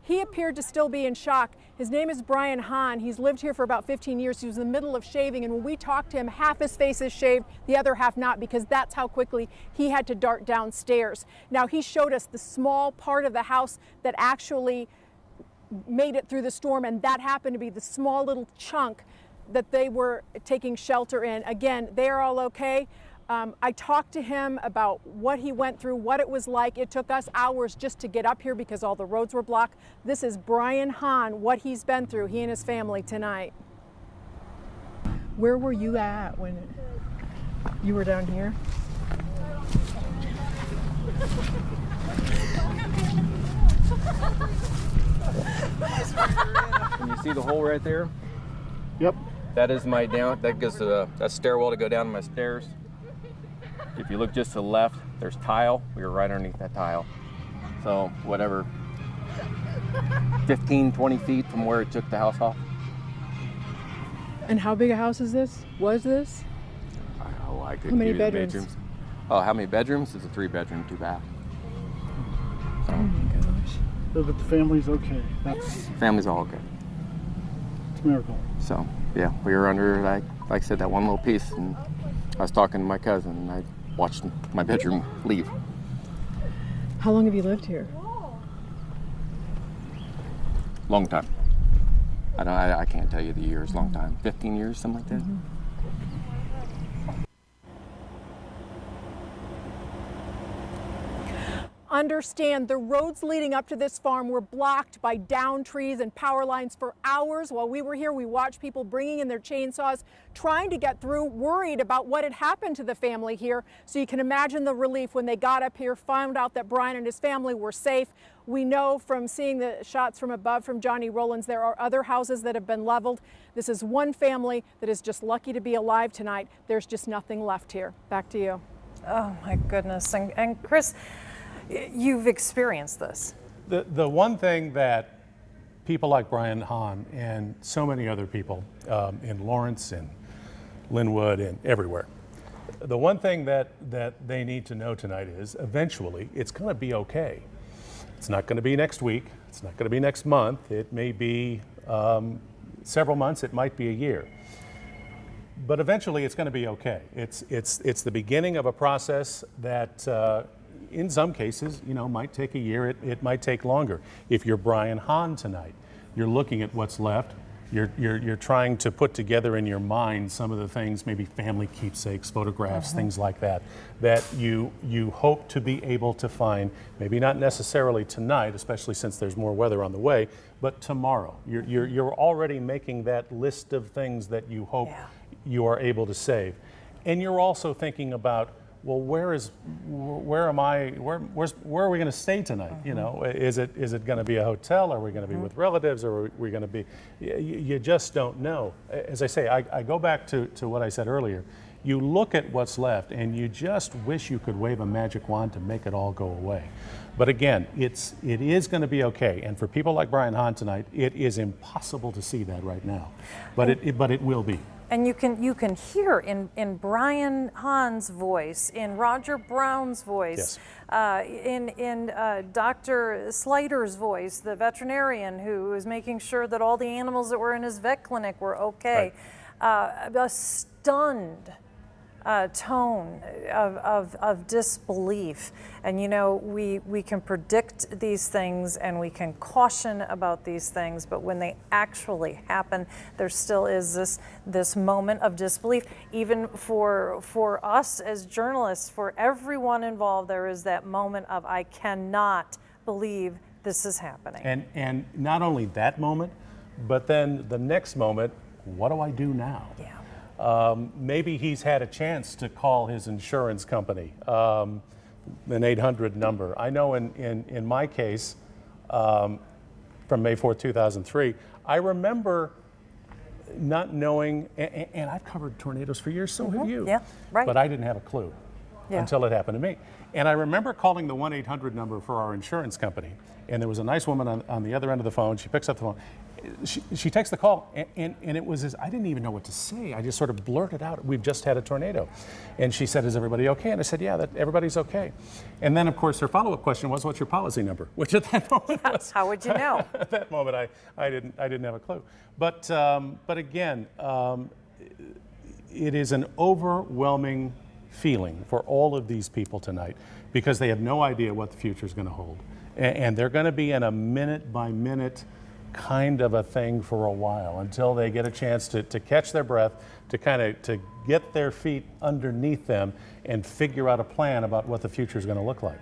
He appeared to still be in shock. His name is Brian Hahn. He's lived here for about 15 years. He was in the middle of shaving, and when we talked to him, half his face is shaved, the other half not, because that's how quickly he had to dart downstairs. Now, he showed us the small part of the house that actually made it through the storm, and that happened to be the small little chunk that they were taking shelter in. Again, they are all okay. I talked to him about what he went through, what it was like. It took us hours just to get up here because all the roads were blocked. This is Brian Hahn, what he's been through, he and his family tonight. Where were you at when you were down here? Can you see the hole right there? Yep. That is my down. That goes to that stairwell to go down my stairs. If you look just to the left, there's tile. We were right underneath that tile. So whatever, 15, 20 feet from where it took the house off. And how big a house is this? Was this? Oh, I couldn't How many give you the bedrooms? Oh, how many bedrooms? It's a 3-bedroom, 2-bath. So, Oh my gosh. But the family's okay. That's family's all okay. it's a miracle. So yeah, we were under, like I said, that one little piece, and I was talking to my cousin, and I watched my bedroom leave. How long have you lived here? Long time. I can't tell you the years. Long time. 15 years, something like that. Mm-hmm. Understand the roads leading up to this farm were blocked by downed trees and power lines for hours. While we were here, we watched people bringing in their chainsaws, trying to get through, worried about what had happened to the family here. So you can imagine the relief when they got up here, found out that Brian and his family were safe. We know from seeing the shots from above from Johnny Rollins, there are other houses that have been leveled. This is one family that is just lucky to be alive tonight. There's just nothing left here. Back to you. Oh my goodness. And Chris, you've experienced this. The one thing that people like Brian Hahn and so many other people in Lawrence and Linwood and everywhere, the one thing that they need to know tonight is eventually it's going to be okay. It's not going to be next week. It's not going to be next month. It may be several months. It might be a year. But eventually it's going to be okay. It's the beginning of a process that in some cases, might take a year, it might take longer. If you're Brian Hahn tonight, you're looking at what's left, you're trying to put together in your mind some of the things, maybe family keepsakes, photographs, things like that you hope to be able to find, maybe not necessarily tonight, especially since there's more weather on the way, but tomorrow. You're already making that list of things that you hope you are able to save. And you're also thinking about, well, where are we going to stay tonight? Is it going to be a hotel? Are we going to be with relatives? Or are we going to be? You just don't know. As I say, I go back to what I said earlier. You look at what's left, and you just wish you could wave a magic wand to make it all go away. But again, it is going to be okay. And for people like Brian Hahn tonight, it is impossible to see that right now. But it will be. And you can hear in Brian Hahn's voice, in Roger Brown's voice, in Dr. Slater's voice, the veterinarian who is making sure that all the animals that were in his vet clinic were okay. Right. A stunned tone of disbelief. And we can predict these things and we can caution about these things, but when they actually happen, there still is this moment of disbelief. Even for us as journalists, for everyone involved, there is that moment of, I cannot believe this is happening. And not only that moment, but then the next moment, what do I do now? Yeah. Maybe he's had a chance to call his insurance company, an 800 number. I know in my case, from May 4th, 2003, I remember not knowing, and I've covered tornadoes for years, so have you. Yeah, right. But I didn't have a clue until it happened to me. And I remember calling the 1-800 number for our insurance company, and there was a nice woman on the other end of the phone. She picks up the phone. She takes the call, and it was I didn't even know what to say. I just sort of blurted out, "We've just had a tornado." And she said, "Is everybody okay?" And I said, "Yeah, everybody's okay." And then, of course, her follow-up question was, "What's your policy number?" Which at that moment was... How would you know? At that moment, I didn't have a clue. But again, it is an overwhelming feeling for all of these people tonight because they have no idea what the future is going to hold. And they're going to be in a minute-by-minute kind of a thing for a while until they get a chance to catch their breath, to get their feet underneath them and figure out a plan about what the future is going to look like.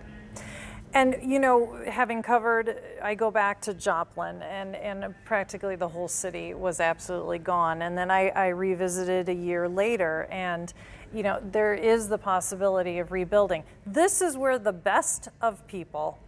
And, you know, having covered, I go back to Joplin, and practically the whole city was absolutely gone. And then I revisited a year later, and, you know, there is the possibility of rebuilding. This is where the best of people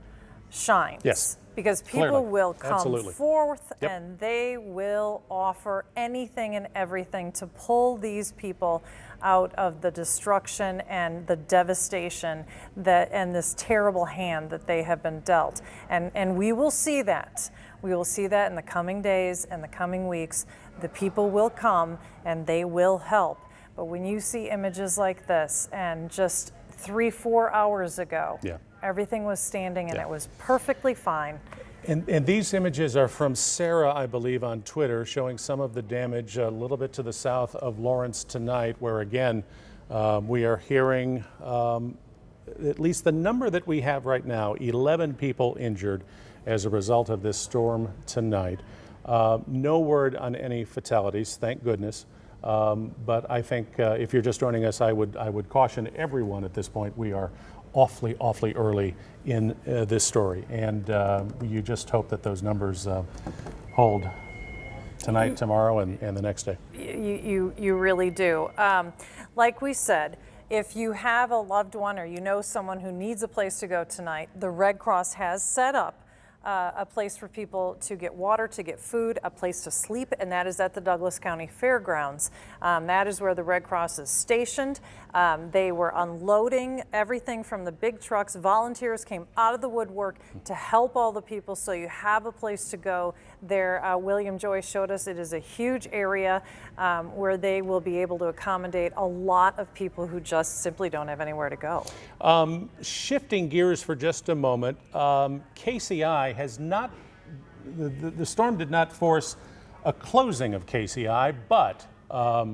shines. Yes. Because people Clearly. will come Absolutely. forth Yep. and they will offer anything and everything to pull these people out of the destruction and the devastation and this terrible hand that they have been dealt. And we will see that. We will see that in the coming days and the coming weeks. The people will come and they will help. But when you see images like this, and just 3-4 hours ago, everything was standing and it was perfectly fine. And these images are from Sarah, I believe, on Twitter, showing some of the damage a little bit to the south of Lawrence tonight, where again, we are hearing at least the number that we have right now, 11 people injured as a result of this storm tonight. No word on any fatalities, thank goodness. But I think if you're just joining us, I would caution everyone at this point, we are awfully early in this story, and you just hope that those numbers hold tonight, tomorrow, and the next day. You really do. Like we said, if you have a loved one or you know someone who needs a place to go tonight, the Red Cross has set up a place for people to get water, to get food, a place to sleep, and that is at the Douglas County Fairgrounds. That is where the Red Cross is stationed. They were unloading everything from the big trucks. Volunteers came out of the woodwork to help all the people, so you have a place to go there. William Joy showed us it is a huge area where they will be able to accommodate a lot of people who just simply don't have anywhere to go. Shifting gears for just a moment, KCI has not, the storm did not force a closing of KCI, but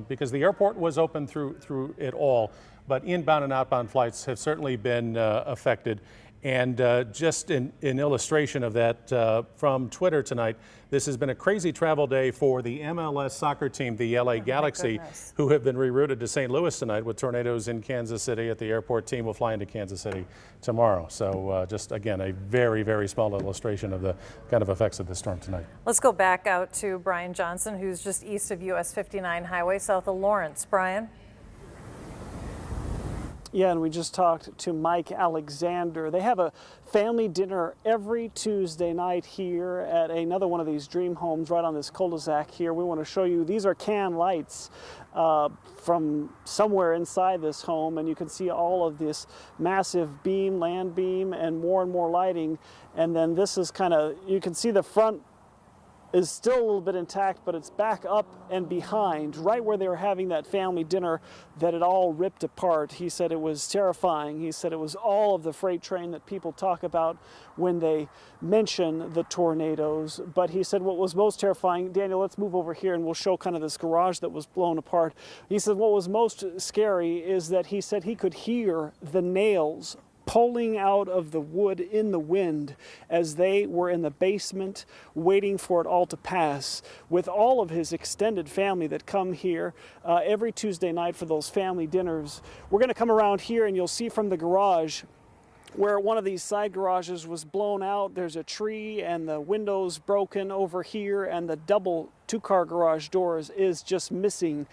because the airport was open through it all, but inbound and outbound flights have certainly been affected. And just in illustration of that, from Twitter tonight, this has been a crazy travel day for the MLS soccer team, the LA Galaxy, who have been rerouted to St. Louis tonight with tornadoes in Kansas City at the airport. Team will fly into Kansas City tomorrow. So just, again, a very small illustration of the kind of effects of this storm tonight. Let's go back out to Brian Johnson, who's just east of US 59 Highway, south of Lawrence. Brian? Yeah, and we just talked to Mike Alexander. They have a family dinner every Tuesday night here at another one of these dream homes right on this cul-de-sac here. We want to show you, these are can lights from somewhere inside this home, and you can see all of this massive beam, land beam, and more lighting. And then this is kind of, you can see the front is still a little bit intact, but it's back up and behind, right where they were having that family dinner, that it all ripped apart. He said it was terrifying. He said it was all of the freight train that people talk about when they mention the tornadoes. But he said what was most terrifying, Daniel, let's move over here and we'll show kind of this garage that was blown apart. He said what was most scary is that he said he could hear the nails pulling out of the wood in the wind as they were in the basement waiting for it all to pass, with all of his extended family that come here every Tuesday night for those family dinners. We're going to come around here and you'll see from the garage where one of these side garages was blown out. There's a tree and the windows broken over here, and the double two-car garage doors is just missing.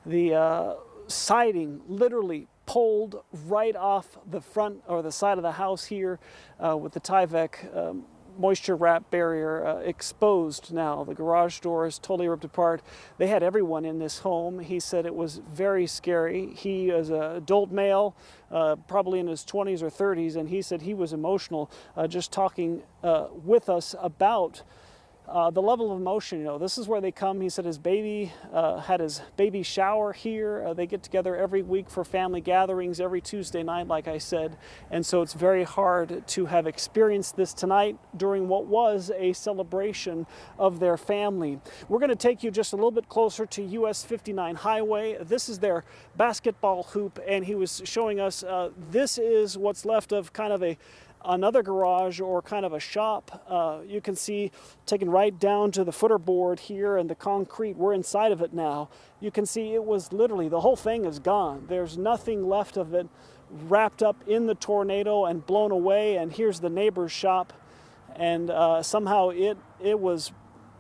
The siding literally pulled right off the front or the side of the house here with the Tyvek moisture wrap barrier exposed now. The garage door is totally ripped apart. They had everyone in this home. He said it was very scary. He is an adult male, probably in his 20s or 30s, and he said he was emotional just talking with us about the level of emotion. You know, this is where they come. He said his baby had his baby shower here. They get together every week for family gatherings every Tuesday night, like I said. And so it's very hard to have experienced this tonight during what was a celebration of their family. We're going to take you just a little bit closer to US 59 Highway. This is their basketball hoop, and he was showing us this is what's left of kind of another garage or kind of a shop. You can see taken right down to the footer board here and the concrete. We're inside of it now. You can see it was literally, the whole thing is gone. There's nothing left of it, wrapped up in the tornado and blown away. And here's the neighbor's shop, and somehow it was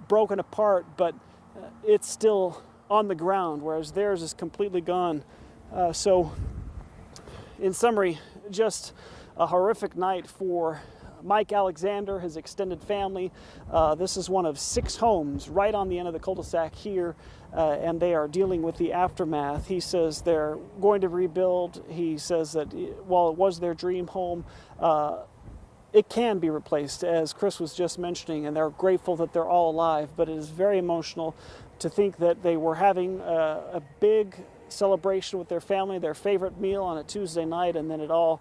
broken apart, but it's still on the ground, whereas theirs is completely gone. So in summary, just a horrific night for Mike Alexander, his extended family. This is one of 6 homes right on the end of the cul-de-sac here, and they are dealing with the aftermath. He says they're going to rebuild. He says that while it was their dream home, it can be replaced, as Chris was just mentioning, and they're grateful that they're all alive. But it is very emotional to think that they were having a big celebration with their family, their favorite meal on a Tuesday night, and then it all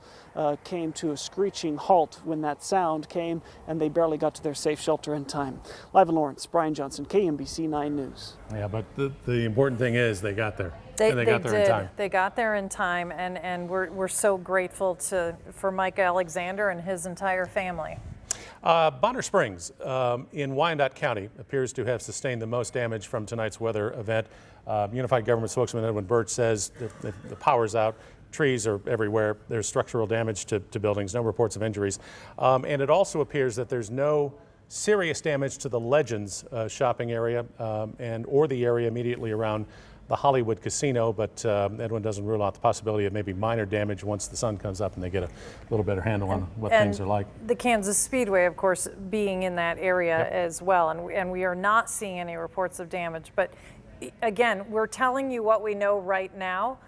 came to a screeching halt when that sound came, and they barely got to their safe shelter in time. Live in Lawrence, Brian Johnson, KMBC 9 News. Yeah, but the important thing is they got there. They got there in time. They got there in time, and we're so grateful for Mike Alexander and his entire family. Bonner Springs in Wyandotte County appears to have sustained the most damage from tonight's weather event. Unified Government spokesman Edwin Birch says the power's out, trees are everywhere, there's structural damage to buildings, no reports of injuries. And it also appears that there's no serious damage to the Legends shopping area or the area immediately around the Hollywood Casino, but Edwin doesn't rule out the possibility of maybe minor damage once the sun comes up and they get a little better handle on what things are like. The Kansas Speedway, of course, being in that area Yep. as well, and we are not seeing any reports of damage. But again, we're telling you what we know right now.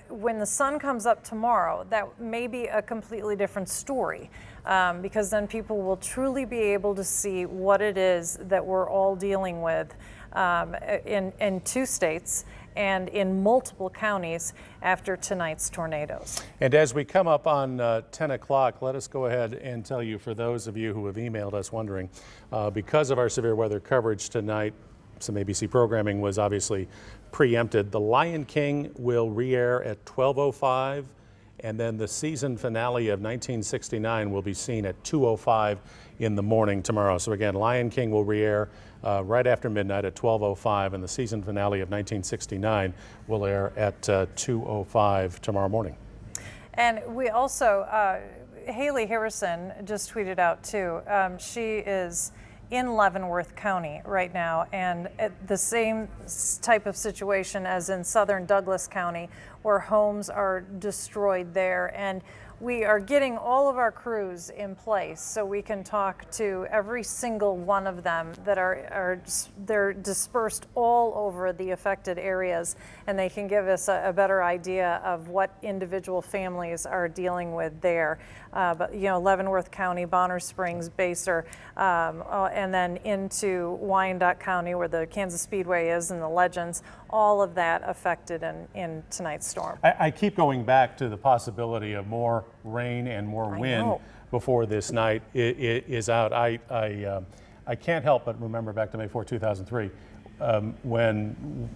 When the sun comes up tomorrow, that may be a completely different story, because then people will truly be able to see what it is that we're all dealing with in 2 states and in multiple counties after tonight's tornadoes. And as we come up on 10 o'clock, let us go ahead and tell you, for those of you who have emailed us wondering, because of our severe weather coverage tonight, some ABC programming was obviously preempted. The Lion King will re-air at 12:05, and then the season finale of 1969 will be seen at 2:05 in the morning tomorrow. So again, Lion King will re-air right after midnight at 12:05, and the season finale of 1969 will air at 2:05 tomorrow morning. And we also, Haley Harrison just tweeted out too, she is in Leavenworth County right now, and the same type of situation as in southern Douglas County, where homes are destroyed there. And we are getting all of our crews in place so we can talk to every single one of them that they're dispersed all over the affected areas, and they can give us a better idea of what individual families are dealing with there. But you know, Leavenworth County, Bonner Springs, Basehor, and then into Wyandotte County, where the Kansas Speedway is, and the Legends, all of that affected in tonight's storm. I keep going back to the possibility of more rain and more wind before this night is out. I can't help but remember back to May 4, 2003, when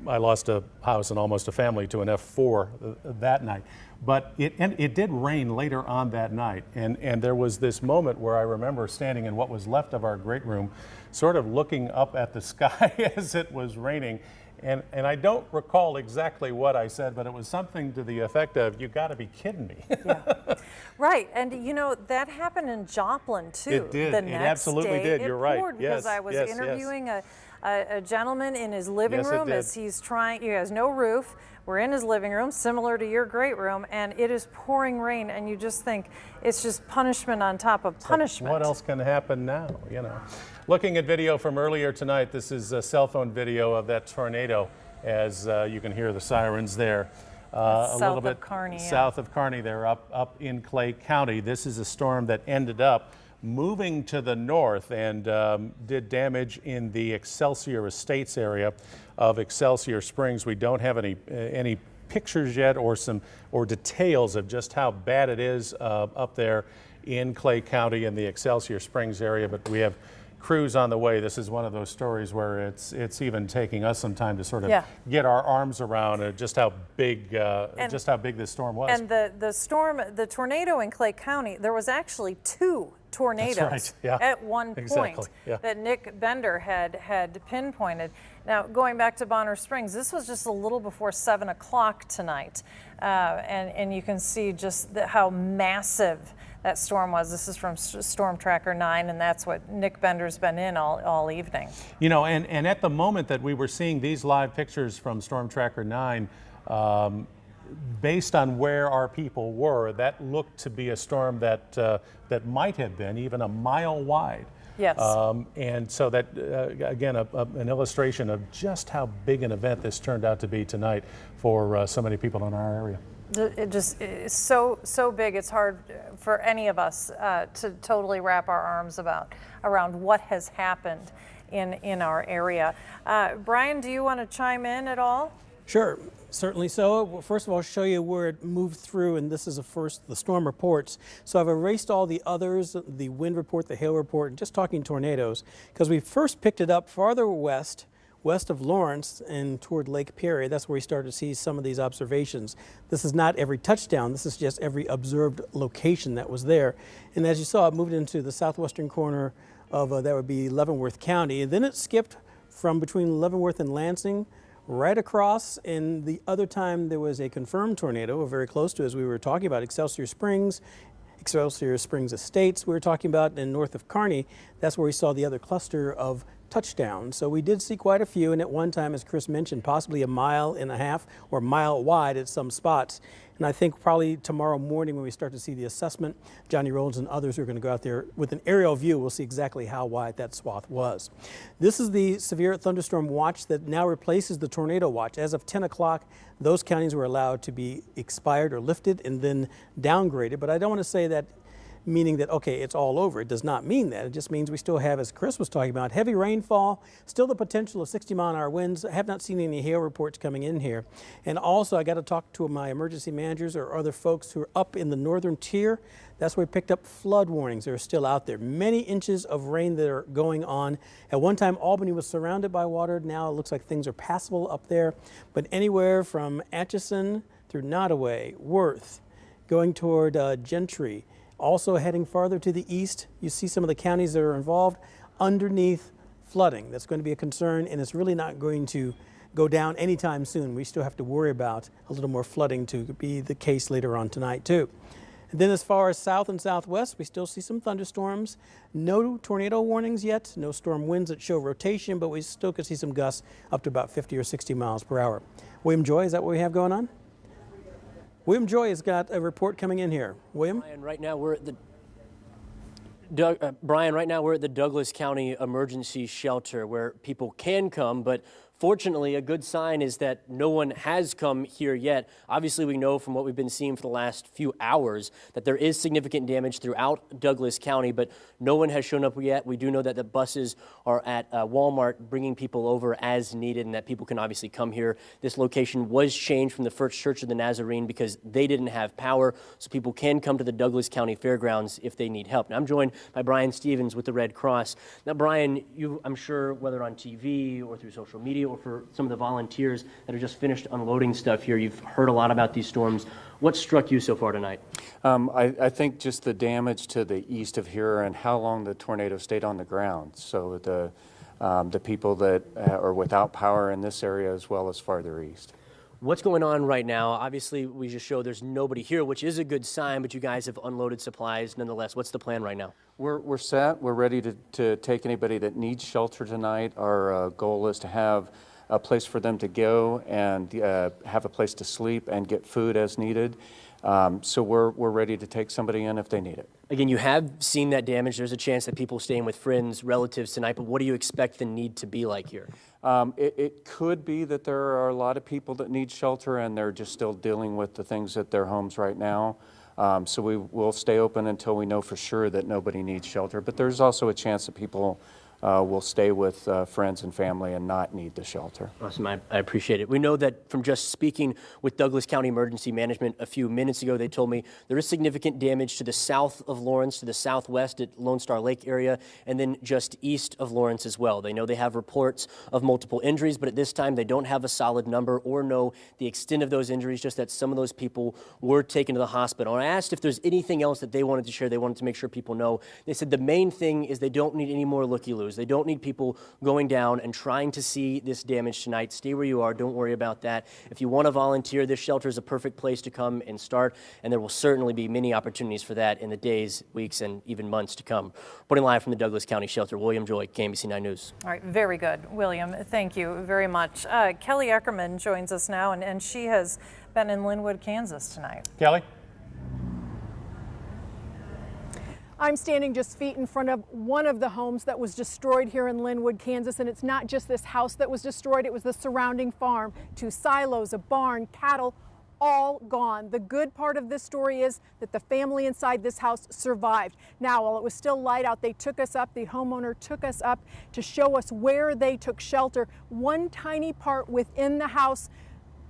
I lost a house and almost a family to an F4 that night. But it did rain later on that night, and there was this moment where I remember standing in what was left of our great room, sort of looking up at the sky as it was raining. And I don't recall exactly what I said, but it was something to the effect of, "You got to be kidding me." Yeah. Right, and you know, that happened in Joplin too. It did. The It next absolutely day, did. You're right. Poured because Yes, I was yes, interviewing a gentleman in his living Yes, it room did. as he's trying, he has no roof. We're in his living room, similar to your great room, and it is pouring rain, and you just think it's just punishment on top of punishment. What else can happen now, you know? Looking at video from earlier tonight, this is a cell phone video of that tornado as you can hear the sirens there. A little bit south of Kearney there, up in Clay County. This is a storm that ended up moving to the north and did damage in the Excelsior Estates area of Excelsior Springs. We don't have any pictures yet or details of just how bad it is up there in Clay County in the Excelsior Springs area, but we have crews on the way. This is one of those stories where it's even taking us some time to sort of get our arms around just how big this storm was. And the tornado in Clay County, there was actually 2 tornadoes at one point that Nick Bender had pinpointed. Now, going back to Bonner Springs, this was just a little before 7 o'clock tonight, and you can see just how massive that storm was. This is from Storm Tracker 9, and that's what Nick Bender's been in all evening. You know, and at the moment that we were seeing these live pictures from Storm Tracker 9, based on where our people were, that looked to be a storm that might have been even a mile wide. Yes. And so that, again, an illustration of just how big an event this turned out to be tonight for so many people in our area. It just is so big, it's hard for any of us to totally wrap our arms around what has happened in our area. Brian, do you want to chime in at all? Sure, certainly so. Well, first of all, I'll show you where it moved through, and this is the storm reports. So I've erased all the others, the wind report, the hail report, and just talking tornadoes, because we first picked it up farther west of Lawrence and toward Lake Perry. That's where we started to see some of these observations. This is not every touchdown, this is just every observed location that was there. And as you saw, it moved into the southwestern corner of, that would be Leavenworth County. And then it skipped from between Leavenworth and Lansing right across, and the other time there was a confirmed tornado very close to, as we were talking about, Excelsior Springs Estates we were talking about, and north of Kearney. That's where we saw the other cluster of touchdowns. So we did see quite a few, and at one time, as Chris mentioned, possibly 1.5 miles or mile wide at some spots. And I think probably tomorrow morning when we start to see the assessment, Johnny Rhodes and others are going to go out there with an aerial view. We'll see exactly how wide that swath was. This is the severe thunderstorm watch that now replaces the tornado watch. As of 10 o'clock, those counties were allowed to be expired or lifted and then downgraded. But I don't want to say that meaning that, okay, it's all over. It does not mean that. It just means we still have, as Chris was talking about, heavy rainfall, still the potential of 60-mile-an-hour winds. I have not seen any hail reports coming in here. And also, I got to talk to my emergency managers or other folks who are up in the northern tier. That's where we picked up flood warnings that are still out there. Many inches of rain that are going on. At one time, Albany was surrounded by water. Now it looks like things are passable up there. But anywhere from Atchison through Nottoway, Worth, going toward Gentry, also heading farther to the east, you see some of the counties that are involved underneath flooding. That's going to be a concern, and it's really not going to go down anytime soon. We still have to worry about a little more flooding to be the case later on tonight too. And then as far as south and southwest, we still see some thunderstorms. No tornado warnings yet, no storm winds that show rotation, but we still could see some gusts up to about 50 or 60 miles per hour. William Joy, is that what we have going on? William Joy has got a report coming in here. William? Brian, right now we're at the Douglas County Emergency Shelter where people can come, but fortunately, a good sign is that no one has come here yet. Obviously, we know from what we've been seeing for the last few hours that there is significant damage throughout Douglas County, but no one has shown up yet. We do know that the buses are at Walmart bringing people over as needed and that people can obviously come here. This location was changed from the First Church of the Nazarene because they didn't have power, so people can come to the Douglas County Fairgrounds if they need help. Now, I'm joined by Brian Stevens with the Red Cross. Now, Brian, I'm sure whether on TV or through social media or for some of the volunteers that are just finished unloading stuff here, you've heard a lot about these storms. What struck you so far tonight? I think just the damage to the east of here and how long the tornado stayed on the ground. So the people that are without power in this area as well as farther east. What's going on right now? Obviously, we just showed there's nobody here, which is a good sign, but you guys have unloaded supplies nonetheless. What's the plan right now? We're set. We're ready to take anybody that needs shelter tonight. Our goal is to have a place for them to go and have a place to sleep and get food as needed. So we're ready to take somebody in if they need it. Again, you have seen that damage. There's a chance that people staying with friends, relatives tonight, but what do you expect the need to be like here? It could be that there are a lot of people that need shelter and they're just still dealing with the things at their homes right now. So we will stay open until we know for sure that nobody needs shelter. But there's also a chance that people will stay with friends and family and not need the shelter. Awesome, I appreciate it. We know that from just speaking with Douglas County Emergency Management a few minutes ago, they told me there is significant damage to the south of Lawrence, to the southwest at Lone Star Lake area, and then just east of Lawrence as well. They know they have reports of multiple injuries, but at this time they don't have a solid number or know the extent of those injuries, just that some of those people were taken to the hospital. And I asked if there's anything else that they wanted to share, they wanted to make sure people know. They said the main thing is they don't need any more looky-loos. They don't need people going down and trying to see this damage tonight. Stay where you are. Don't worry about that. If you want to volunteer, this shelter is a perfect place to come and start, and there will certainly be many opportunities for that in the days, weeks, and even months to come. Reporting live from the Douglas County Shelter, William Joy, KMBC 9 News. All right, very good, William. Thank you very much. Kelly Eckerman joins us now, and she has been in Linwood, Kansas tonight. Kelly? I'm standing just feet in front of one of the homes that was destroyed here in Linwood, Kansas, and it's not just this house that was destroyed, it was the surrounding farm. 2 silos, a barn, cattle, all gone. The good part of this story is that the family inside this house survived. Now, while it was still light out, they took us up, the homeowner took us up to show us where they took shelter. One tiny part within the house,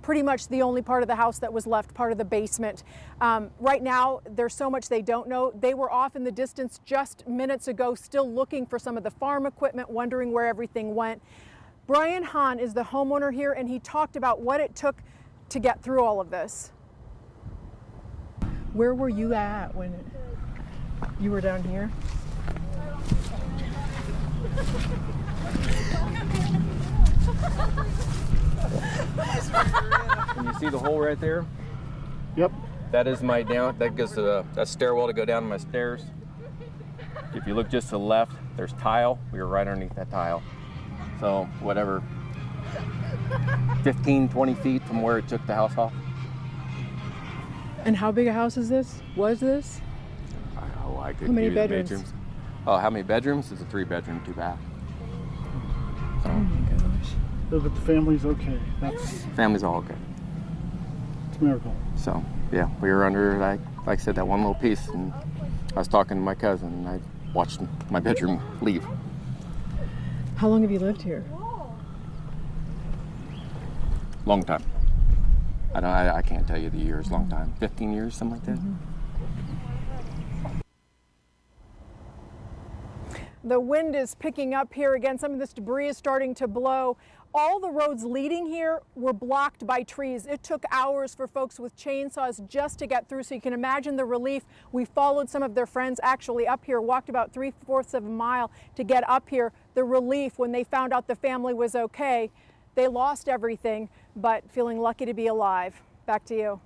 pretty much the only part of the house that was left, part of the basement. Right now, there's so much they don't know. They were off in the distance just minutes ago, still looking for some of the farm equipment, wondering where everything went. Brian Hahn is the homeowner here, and he talked about what it took to get through all of this. Where were you at when you were down here? Can you see the hole right there? Yep. That is my down. That goes to that stairwell to go down to my stairs. If you look just to the left, there's tile. We were right underneath that tile. So whatever, 15, 20 feet from where it took the house off. And how big a house is this? Was this? Oh, I couldn't How many give you the bedrooms? bedrooms. Oh, how many bedrooms? It's a 3-bedroom, 2-bath. So, Oh my gosh. But the family's okay. That's family's all okay. it's a miracle. So yeah, we were under, like I said, that one little piece, and I was talking to my cousin, and I watched my bedroom leave. How long have you lived here? Long time. I can't tell you the years. Long time. 15 years, something like that. The wind is picking up here again. Some of this debris is starting to blow. All the roads leading here were blocked by trees. It took hours for folks with chainsaws just to get through, so you can imagine the relief. We followed some of their friends actually up here, walked about 3/4 of a mile to get up here. The relief when they found out the family was okay. They lost everything, but feeling lucky to be alive. Back to you.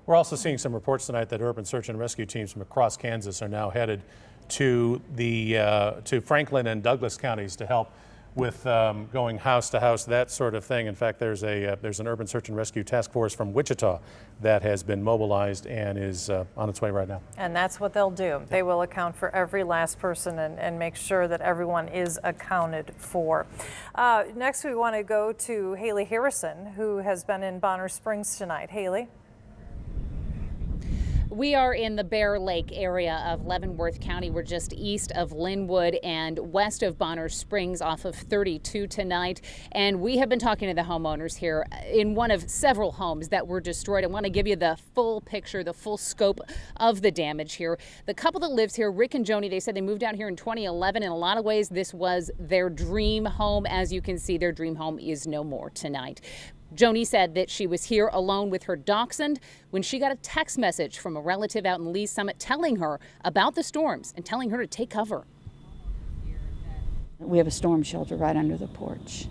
We're also seeing some reports tonight that urban search and rescue teams from across Kansas are now headed to to Franklin and Douglas counties to help with going house to house, that sort of thing. In fact, there's an urban search and rescue task force from Wichita that has been mobilized and is on its way right now. And that's what they'll do. They will account for every last person and make sure that everyone is accounted for. Next, we want to go to Haley Harrison, who has been in Bonner Springs tonight. Haley. We are in the Bear Lake area of Leavenworth County. We're just east of Linwood and west of Bonner Springs off of 32 tonight. And we have been talking to the homeowners here in one of several homes that were destroyed. I want to give you the full picture, the full scope of the damage here. The couple that lives here, Rick and Joni, they said they moved out here in 2011. In a lot of ways, this was their dream home. As you can see, their dream home is no more tonight. Joni said that she was here alone with her dachshund when she got a text message from a relative out in Lee's Summit telling her about the storms and telling her to take cover. We have a storm shelter right under the porch.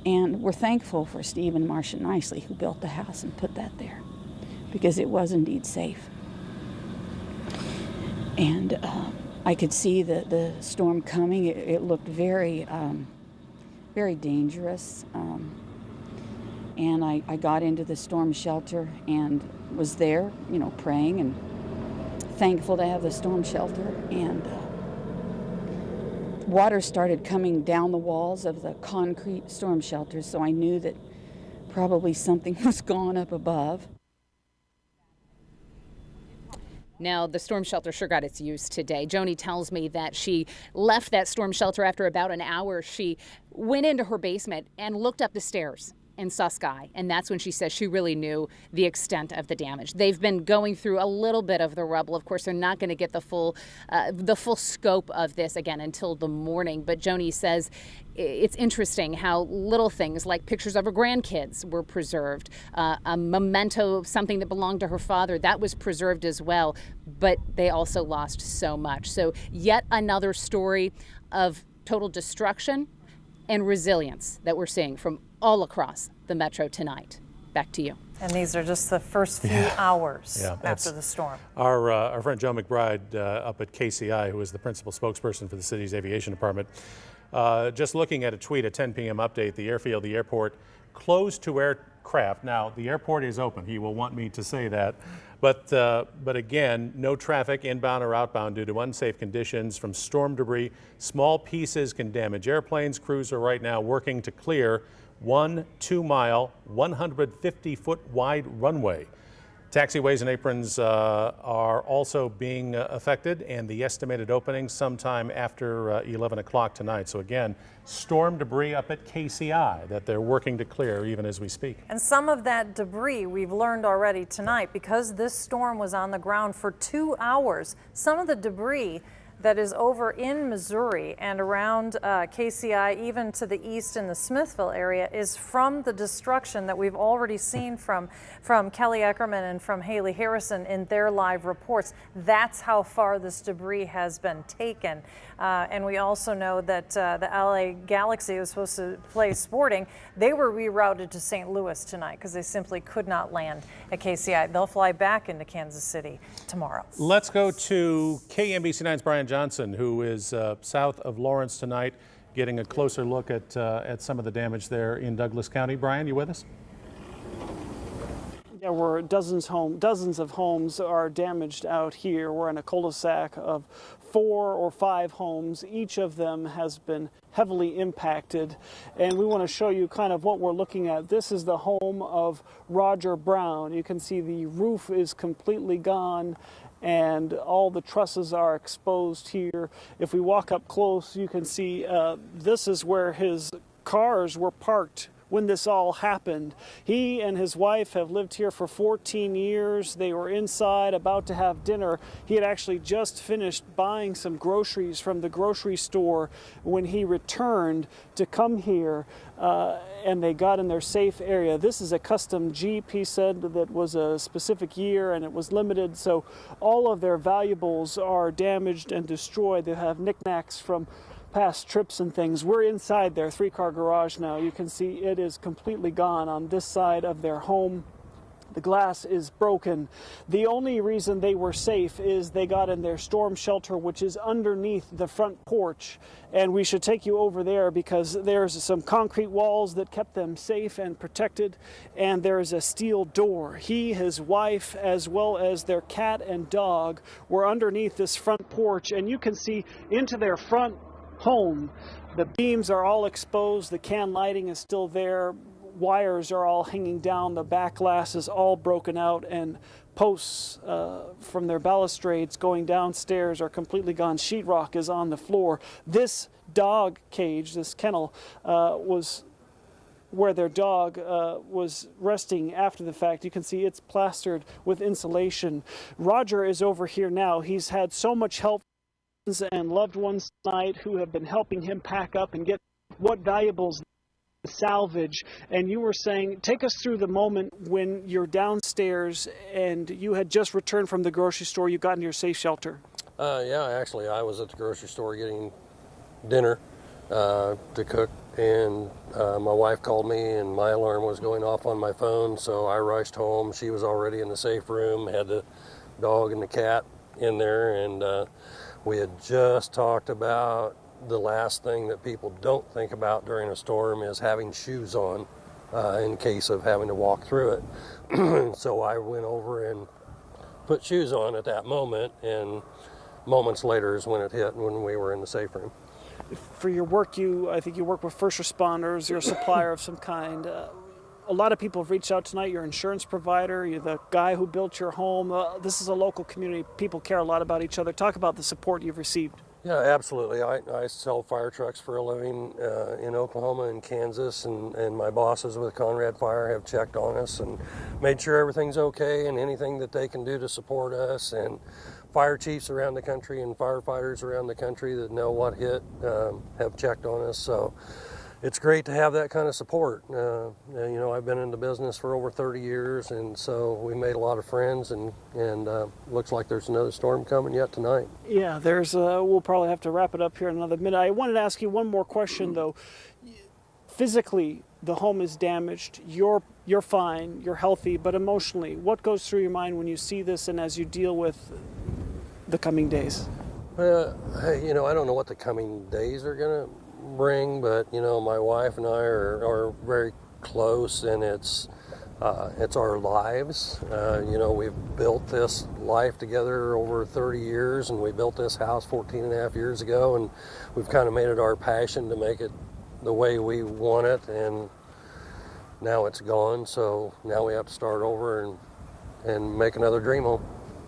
And we're thankful for Steve and Marcia Nicely, who built the house and put that there, because it was indeed safe. And I could see the storm coming. It looked very, very dangerous. And I got into the storm shelter and was there, you know, praying and thankful to have the storm shelter. And water started coming down the walls of the concrete storm shelter, so I knew that probably something was gone up above. Now, the storm shelter sure got its use today. Joni tells me that she left that storm shelter after about an hour. She went into her basement and looked up the stairs and saw sky. And that's when she says she really knew the extent of the damage. They've been going through a little bit of the rubble. Of course, they're not going to get the full scope of this again until the morning. But Joni says it's interesting how little things like pictures of her grandkids were preserved. A memento, something that belonged to her father, that was preserved as well. But they also lost so much. So yet another story of total destruction and resilience that we're seeing from all across the metro tonight. Back to you. And these are just the first few hours after the storm. Our friend Joe McBride up at KCI, who is the principal spokesperson for the city's aviation department, just looking at a tweet at 10 p.m. update, the airfield, the airport, closed to aircraft. Now, the airport is open. He will want me to say that. But again, no traffic inbound or outbound due to unsafe conditions from storm debris. Small pieces can damage airplanes. Crews are right now working to clear 1 2-mile, 150-foot wide runway. Taxiways and aprons are also being affected, and the estimated opening sometime after 11 o'clock tonight. So again, storm debris up at KCI that they're working to clear even as we speak. And some of that debris we've learned already tonight, because this storm was on the ground for 2 hours, some of the debris that is over in Missouri and around KCI, even to the east in the Smithville area, is from the destruction that we've already seen from Kelly Eckerman and from Haley Harrison in their live reports. That's how far this debris has been taken. And we also know that the LA Galaxy was supposed to play Sporting. They were rerouted to St. Louis tonight because they simply could not land at KCI. They'll fly back into Kansas City tomorrow. Let's go to KMBC 9's Brian Johnson, who is south of Lawrence tonight, getting a closer look at some of the damage there in Douglas County. Brian, you with us? Yeah, we're dozens of homes are damaged out here. We're in a cul-de-sac of 4 or 5 homes. Each of them has been heavily impacted, and we want to show you kind of what we're looking at. This is the home of Roger Brown. You can see the roof is completely gone and all the trusses are exposed here. If we walk up close, you can see this is where his cars were parked when this all happened. He and his wife have lived here for 14 years. They were inside about to have dinner. He had actually just finished buying some groceries from the grocery store when he returned to come here, and they got in their safe area. This is a custom Jeep, he said, that was a specific year and it was limited, so all of their valuables are damaged and destroyed. They have knickknacks from past trips and things. We're inside their 3-car garage now. You can see it is completely gone on this side of their home. The glass is broken. The only reason they were safe is they got in their storm shelter, which is underneath the front porch. And we should take you over there because there's some concrete walls that kept them safe and protected, and there is a steel door. He, his wife, as well as their cat and dog were underneath this front porch, and you can see into their front home. The beams are all exposed. The can lighting is still there. Wires are all hanging down. The back glass is all broken out, and posts from their balustrades going downstairs are completely gone. Sheetrock is on the floor. This dog cage, this kennel, was where their dog was resting after the fact. You can see it's plastered with insulation. Roger is over here now. He's had so much help and loved ones tonight who have been helping him pack up and get what valuables salvage. And you were saying, take us through the moment when you're downstairs and you had just returned from the grocery store. You got into your safe shelter. Yeah, actually I was at the grocery store getting dinner to cook, and my wife called me, and my alarm was going off on my phone, so I rushed home. She was already in the safe room, had the dog and the cat in there, and we had just talked about the last thing that people don't think about during a storm is having shoes on in case of having to walk through it. So I went over and put shoes on at that moment, and moments later is when it hit, when we were in the safe room. For your work, I think you work with first responders. You're a supplier of some kind. A lot of people have reached out tonight. Your insurance provider, you're the guy who built your home. This is a local community. People care a lot about each other. Talk about the support you've received. Yeah, absolutely. I sell fire trucks for a living in Oklahoma and Kansas, and my bosses with Conrad Fire have checked on us and made sure everything's okay and anything that they can do to support us. And fire chiefs around the country and firefighters around the country that know what hit have checked on us. So it's great to have that kind of support. I've been in the business for over 30 years, and so we made a lot of friends, and looks like there's another storm coming yet tonight. Yeah, we'll probably have to wrap it up here in another minute. I wanted to ask you one more question, though. Physically, the home is damaged. You're fine, you're healthy, but emotionally, what goes through your mind when you see this and as you deal with the coming days? I don't know what the coming days are going to bring, but my wife and I are very close, and it's our lives. We've built this life together over 30 years, and we built this house 14 and a half years ago, and we've kind of made it our passion to make it the way we want it, and now it's gone, so now we have to start over and make another dream home.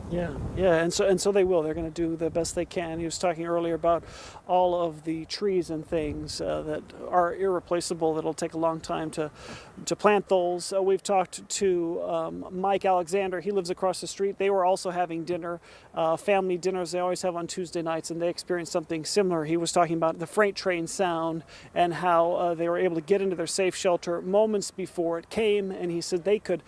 Yeah, and so they will. They're going to do the best they can. He was talking earlier about all of the trees and things that are irreplaceable. That'll take a long time to plant those. We've talked to Mike Alexander. He lives across the street. They were also having dinner, family dinners they always have on Tuesday nights, and they experienced something similar. He was talking about the freight train sound and how they were able to get into their safe shelter moments before it came, and he said they could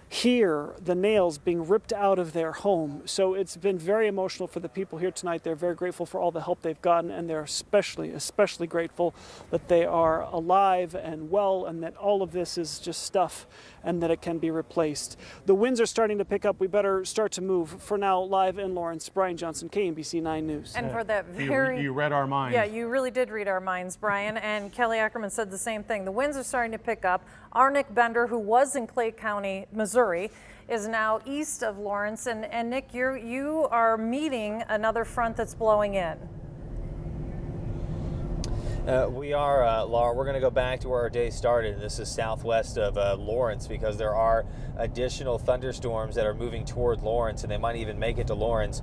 hear the nails being ripped out of their home. So it's been very emotional for the people here tonight. They're very grateful for all the help they've gotten, and they're especially grateful that they are alive and well, and that all of this is just stuff and that it can be replaced. The winds are starting to pick up. We better start to move. For now, live in Lawrence, Brian Johnson, KMBC 9 News. And for that You read our minds. Yeah, you really did read our minds, Brian. And Kelly Ackerman said the same thing. The winds are starting to pick up. Our Nick Bender, who was in Clay County, Missouri, is now east of Lawrence. And Nick, you are meeting another front that's blowing in. We are, Laura. We're going to go back to where our day started. This is southwest of Lawrence, because there are additional thunderstorms that are moving toward Lawrence, and they might even make it to Lawrence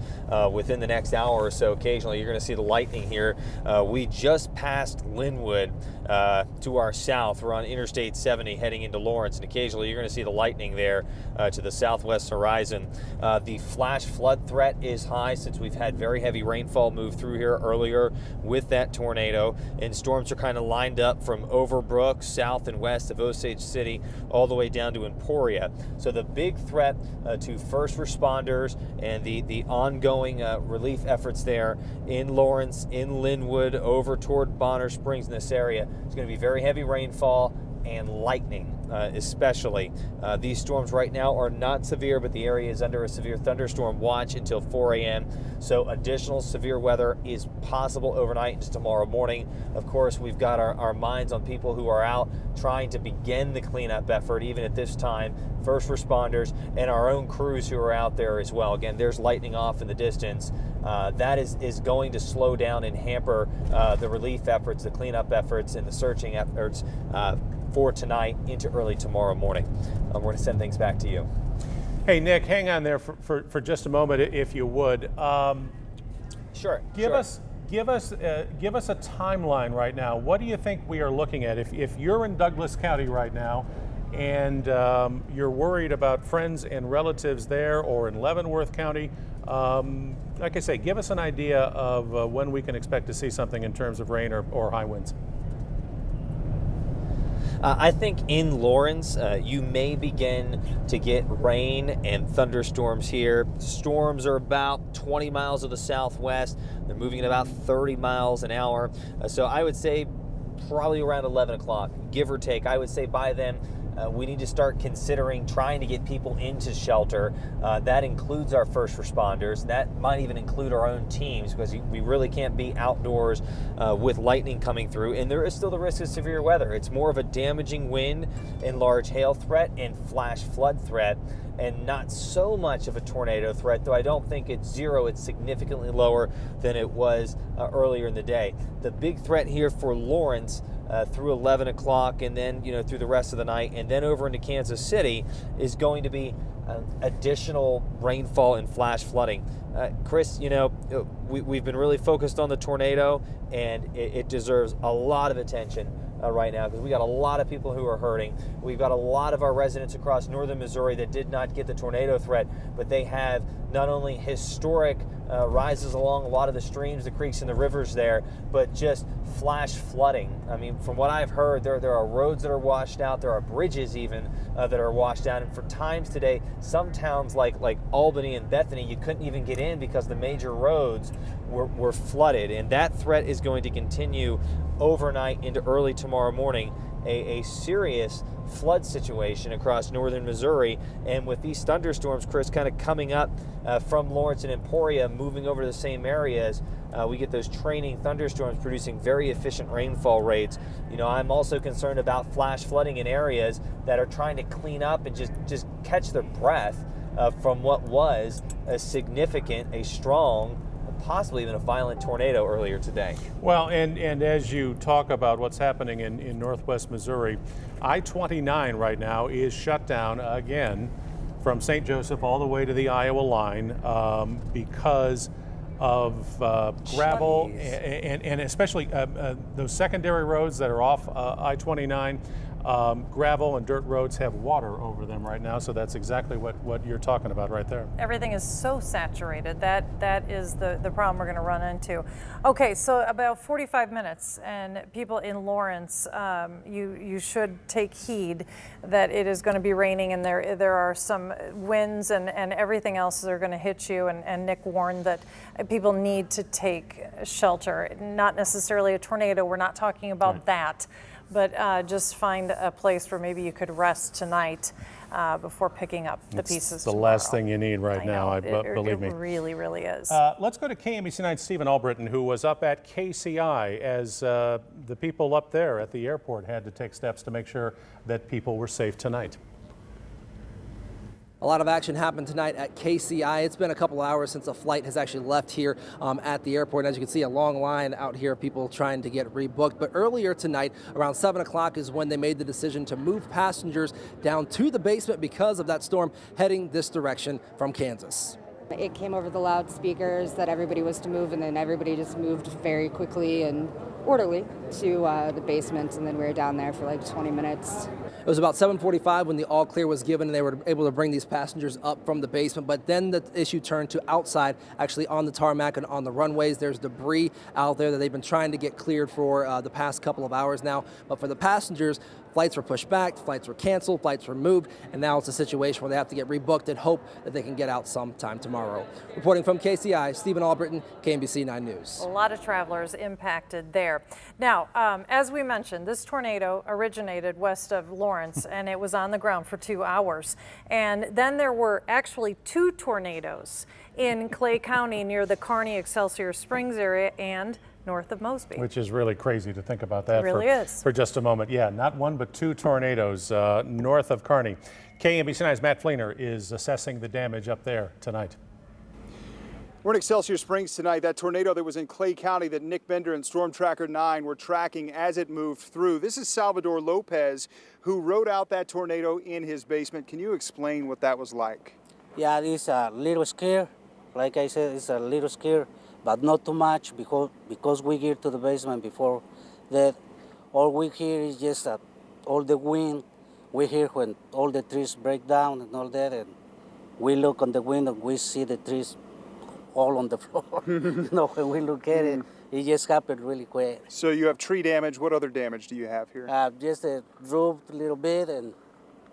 within the next hour or so. Occasionally, you're going to see the lightning here. We just passed Linwood to our south. We're on Interstate 70 heading into Lawrence, and occasionally you're going to see the lightning there to the southwest horizon. The flash flood threat is high since we've had very heavy rainfall move through here earlier with that tornado. And storms are kind of lined up from Overbrook, south and west of Osage City, all the way down to Emporia. So the big threat to first responders and the ongoing relief efforts there in Lawrence, in Linwood, over toward Bonner Springs in this area is going to be very heavy rainfall and lightning, especially. These storms right now are not severe, but the area is under a severe thunderstorm watch until 4 a.m. So additional severe weather is possible overnight into tomorrow morning. Of course, we've got our minds on people who are out trying to begin the cleanup effort, even at this time, first responders and our own crews who are out there as well. Again, there's lightning off in the distance. That is going to slow down and hamper the relief efforts, the cleanup efforts, and the searching efforts for tonight into early tomorrow morning. We're going to send things back to you. Hey, Nick, hang on there for just a moment, if you would. Sure. Give us a timeline right now. What do you think we are looking at? If you're in Douglas County right now, and you're worried about friends and relatives there, or in Leavenworth County, like I say, give us an idea of when we can expect to see something in terms of rain or high winds. I think in Lawrence, you may begin to get rain and thunderstorms here. Storms are about 20 miles to the southwest. They're moving at about 30 miles an hour. So I would say probably around 11 o'clock, give or take. I would say by then, we need to start considering trying to get people into shelter. That includes our first responders. That might even include our own teams, because we really can't be outdoors with lightning coming through. And there is still the risk of severe weather. It's more of a damaging wind and large hail threat and flash flood threat, and not so much of a tornado threat, though I don't think it's zero. It's significantly lower than it was earlier in the day. The big threat here for Lawrence through 11 o'clock, and then through the rest of the night, and then over into Kansas City, is going to be additional rainfall and flash flooding. Chris, we've been really focused on the tornado, and it deserves a lot of attention right now, because we got a lot of people who are hurting. We've got a lot of our residents across northern Missouri that did not get the tornado threat, but they have not only historic rises along a lot of the streams, the creeks, and the rivers there, but just flash flooding. I mean, from what I've heard, there are roads that are washed out. There are bridges even that are washed out. And for times today, some towns like Albany and Bethany, you couldn't even get in because the major roads were flooded. And that threat is going to continue overnight into early tomorrow morning. A serious flood situation across northern Missouri. And with these thunderstorms, Chris, kind of coming up from Lawrence and Emporia, moving over to the same areas, we get those training thunderstorms producing very efficient rainfall rates. I'm also concerned about flash flooding in areas that are trying to clean up and just catch their breath from what was a significant, a strong, possibly even a violent tornado earlier today. Well, and as you talk about what's happening in northwest Missouri, I-29 right now is shut down again from St. Joseph all the way to the Iowa line because of gravel and especially those secondary roads that are off I-29. Gravel and dirt roads have water over them right now, so that's exactly what you're talking about right there. Everything is so saturated. That is the problem we're going to run into. Okay, so about 45 minutes, and people in Lawrence, you should take heed that it is going to be raining, and there are some winds and everything else that are going to hit you, and Nick warned that people need to take shelter. Not necessarily a tornado, we're not talking about that, but just find a place where maybe you could rest tonight before picking up the pieces It's the tomorrow. last thing you need right now, believe me. It really, really is. Let's go to KMBC9's Stephen Albritton, who was up at KCI as the people up there at the airport had to take steps to make sure that people were safe tonight. A lot of action happened tonight at KCI. It's been a couple hours since a flight has actually left here at the airport. As you can see, a long line out here, people trying to get rebooked. But earlier tonight, around 7 o'clock, is when they made the decision to move passengers down to the basement because of that storm heading this direction from Kansas. It came over the loudspeakers that everybody was to move, and then everybody just moved very quickly and orderly to the basement, and then we were down there for like 20 minutes. It was about 7:45 when the all clear was given, and they were able to bring these passengers up from the basement. But then the issue turned to outside, actually on the tarmac and on the runways. There's debris out there that they've been trying to get cleared for the past couple of hours now. But for the passengers, flights were pushed back, flights were canceled, flights were moved, and now it's a situation where they have to get rebooked and hope that they can get out sometime tomorrow. Reporting from KCI, Stephen Albritton, KMBC 9 News. A lot of travelers impacted there. Now, as we mentioned, this tornado originated west of Lawrence, and it was on the ground for 2 hours. And then there were actually 2 tornadoes in Clay County near the Kearney Excelsior Springs area and north of Mosby. Which is really crazy to think about that. It really is. For just a moment. Yeah, not 1 but 2 tornadoes north of Kearney. KMBC 9's Matt Fleener is assessing the damage up there tonight. We're in Excelsior Springs tonight. That tornado that was in Clay County that Nick Bender and Storm Tracker 9 were tracking as it moved through. This is Salvador Lopez, who rode out that tornado in his basement. Can you explain what that was like? Yeah, it's a little scary. Like I said, it's a little scary, but not too much because we get to the basement before that. All we hear is just all the wind. We hear when all the trees break down and all that, and we look on the window, we see the trees all on the floor. When we look at it, it just happened really quick. So you have tree damage. What other damage do you have here? Just the roof a little bit and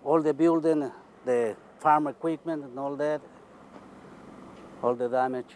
all the building, the farm equipment and all that, all the damage.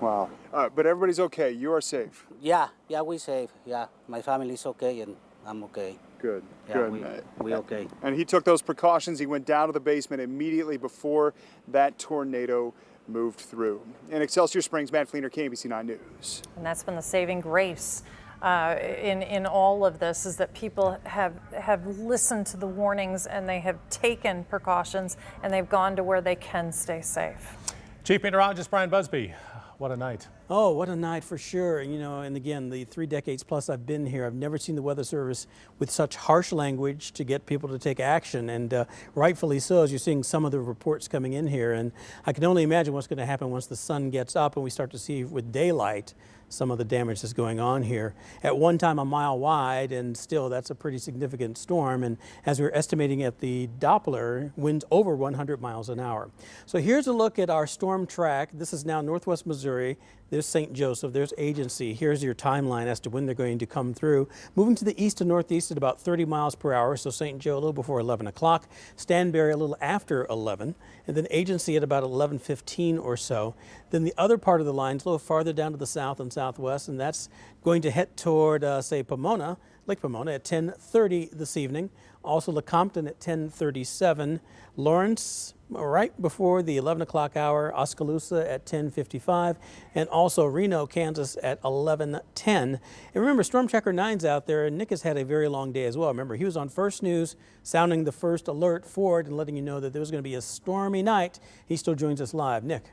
Wow. But everybody's okay. You are safe. Yeah, we safe. Yeah, my family's okay and I'm okay. Good, Yeah, good. we okay. And he took those precautions. He went down to the basement immediately before that tornado moved through. In Excelsior Springs, Matt Fleener, KMBC 9 News. And that's been the saving grace in all of this, is that people have listened to the warnings and they have taken precautions and they've gone to where they can stay safe. Chief Meteorologist Brian Busby, what a night. Oh, what a night for sure. You know, and again, the 3 decades plus I've been here, I've never seen the Weather Service with such harsh language to get people to take action, and rightfully so, as you're seeing some of the reports coming in here. And I can only imagine what's going to happen once the sun gets up and we start to see with daylight some of the damage that's going on here. At one time a mile wide, and still that's a pretty significant storm. And as we're estimating at the Doppler, winds over 100 miles an hour. So here's a look at our storm track. This is now northwest Missouri. There's St. Joseph, there's Agency. Here's your timeline as to when they're going to come through. Moving to the east and northeast at about 30 miles per hour, so St. Joe a little before 11 o'clock, Stanberry a little after 11, and then Agency at about 11:15 or so. Then the other part of the line is a little farther down to the south and southwest, and that's going to head toward, say, Pomona, Lake Pomona at 10:30 this evening. Also Lecompton at 10:37. Lawrence right before the 11 o'clock hour, Oskaloosa at 10:55, and also Reno, Kansas at 11:10. And remember, Storm Tracker 9's out there, and Nick has had a very long day as well. Remember, he was on First News sounding the first alert forward and letting you know that there was going to be a stormy night. He still joins us live. Nick.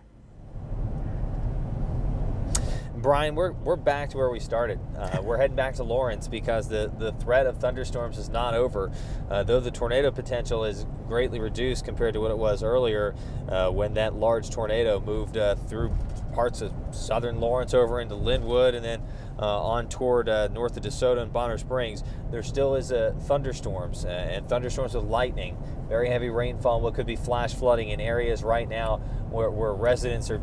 Brian, we're back to where we started. We're heading back to Lawrence because the threat of thunderstorms is not over. Though the tornado potential is greatly reduced compared to what it was earlier when that large tornado moved through parts of southern Lawrence over into Linwood and then on toward north of DeSoto and Bonner Springs. There still is thunderstorms and thunderstorms with lightning, very heavy rainfall, what could be flash flooding in areas right now where residents are,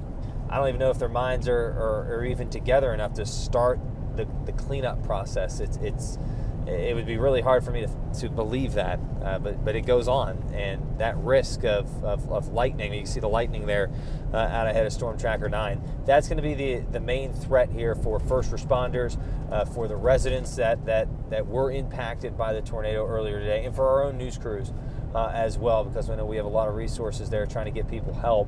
I don't even know if their minds are even together enough to start the cleanup process. It would be really hard for me to believe that, but it goes on, and that risk of lightning, you see the lightning there out ahead of Storm Tracker 9, that's going to be the main threat here for first responders, for the residents that were impacted by the tornado earlier today, and for our own news crews as well, because we know we have a lot of resources there trying to get people help.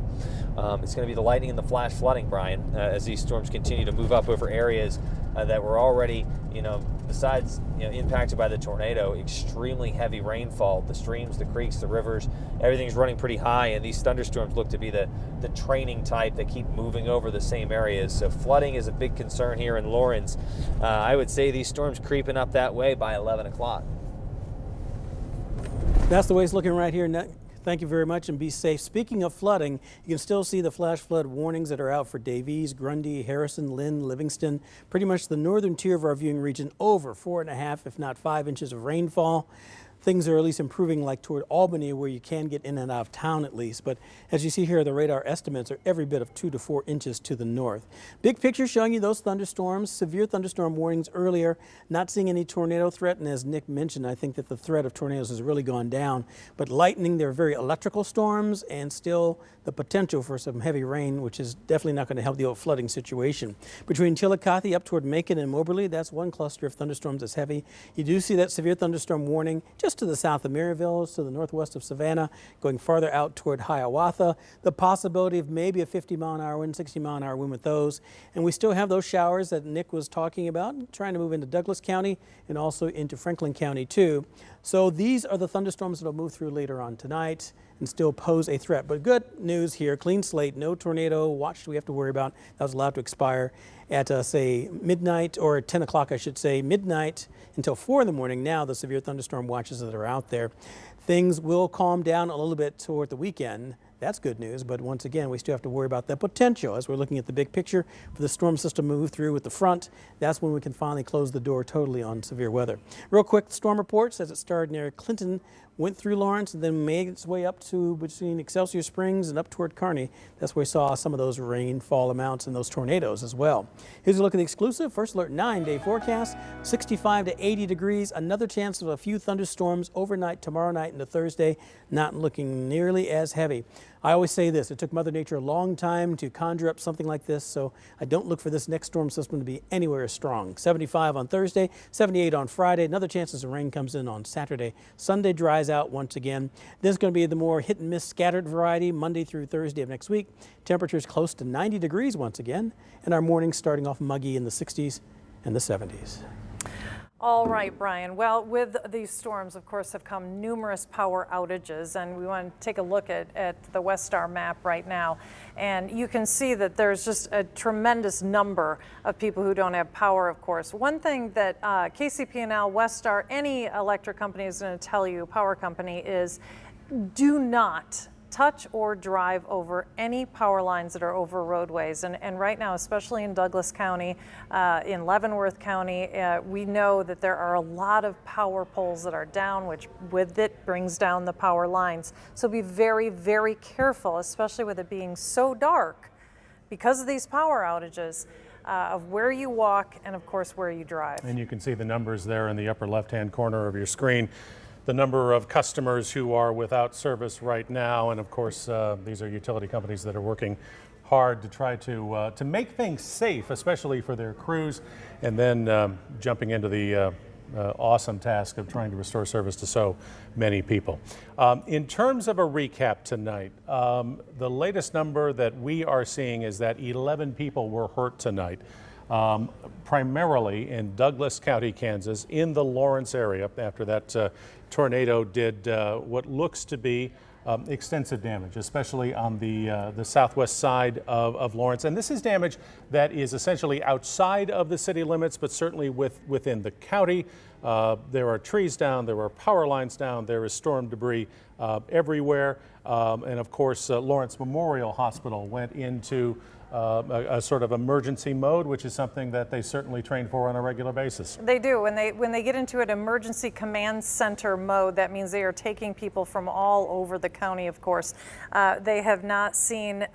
It's going to be the lightning and the flash flooding, Brian, as these storms continue to move up over areas that were already, besides impacted by the tornado, extremely heavy rainfall. The streams, the creeks, the rivers, everything's running pretty high, and these thunderstorms look to be the training type that keep moving over the same areas. So flooding is a big concern here in Lawrence. I would say these storms creeping up that way by 11 o'clock. That's the way it's looking right here. Thank you very much, and be safe. Speaking of flooding, you can still see the flash flood warnings that are out for Davies, Grundy, Harrison, Lynn, Livingston, pretty much the northern tier of our viewing region, over 4.5, if not 5 inches of rainfall. Things are at least improving, like toward Albany, where you can get in and out of town at least. But as you see here, the radar estimates are every bit of 2 to 4 inches to the north. Big picture showing you those thunderstorms, severe thunderstorm warnings earlier, not seeing any tornado threat. And as Nick mentioned, I think that the threat of tornadoes has really gone down. But lightning, they're very electrical storms, and still the potential for some heavy rain, which is definitely not going to help the old flooding situation. Between Chillicothe up toward Macon and Moberly, that's one cluster of thunderstorms that's heavy. You do see that severe thunderstorm warning just to the south of Maryville, to the northwest of Savannah, going farther out toward Hiawatha. The possibility of maybe a 50-mile-an-hour wind, 60-mile-an-hour wind with those. And we still have those showers that Nick was talking about, trying to move into Douglas County and also into Franklin County too. So these are the thunderstorms that will move through later on tonight and still pose a threat. But good news here, clean slate, no tornado watch we have to worry about. That was allowed to expire at, say, midnight, or 10 o'clock, I should say, midnight until 4 in the morning. Now the severe thunderstorm watches that are out there. Things will calm down a little bit toward the weekend. That's good news, but once again, we still have to worry about the potential as we're looking at the big picture for the storm system to move through with the front. That's when we can finally close the door totally on severe weather. Real quick, storm report says it started near Clinton, went through Lawrence, and then made its way up to between Excelsior Springs and up toward Kearney. That's where we saw some of those rainfall amounts and those tornadoes as well. Here's a look at the exclusive First Alert 9-day forecast, 65 to 80 degrees. Another chance of a few thunderstorms overnight tomorrow night into Thursday, not looking nearly as heavy. I always say this, it took Mother Nature a long time to conjure up something like this, so I don't look for this next storm system to be anywhere as strong. 75 on Thursday, 78 on Friday, another chance as the rain comes in on Saturday. Sunday dries out once again. This is going to be the more hit and miss scattered variety Monday through Thursday of next week. Temperatures close to 90 degrees once again, and our mornings starting off muggy in the 60s and the 70s. All right, Brian. Well, with these storms, of course, have come numerous power outages, and we want to take a look at the Westar map right now. And you can see that there's just a tremendous number of people who don't have power, of course. One thing that KCP&L, Westar, any electric company is going to tell you, power company, is do not touch or drive over any power lines that are over roadways. And right now, especially in Douglas County, in Leavenworth County, we know that there are a lot of power poles that are down, which with it brings down the power lines. So be very, very careful, especially with it being so dark because of these power outages, of where you walk and, of course, where you drive. And you can see the numbers there in the upper left-hand corner of your screen. The number of customers who are without service right now, and of course these are utility companies that are working hard to try to make things safe, especially for their crews, and then jumping into the awesome task of trying to restore service to so many people. In terms of a recap tonight, the latest number that we are seeing is that 11 people were hurt tonight. Primarily in Douglas County, Kansas, in the Lawrence area, after that tornado did what looks to be extensive damage, especially on the southwest side of Lawrence. And this is damage that is essentially outside of the city limits, but certainly within the county. There are trees down, there are power lines down, there is storm debris everywhere. And of course, Lawrence Memorial Hospital went into a sort of emergency mode, which is something that they certainly train for on a regular basis. They do. When they get into an emergency command center mode, that means they are taking people from all over the county, of course. They have not seen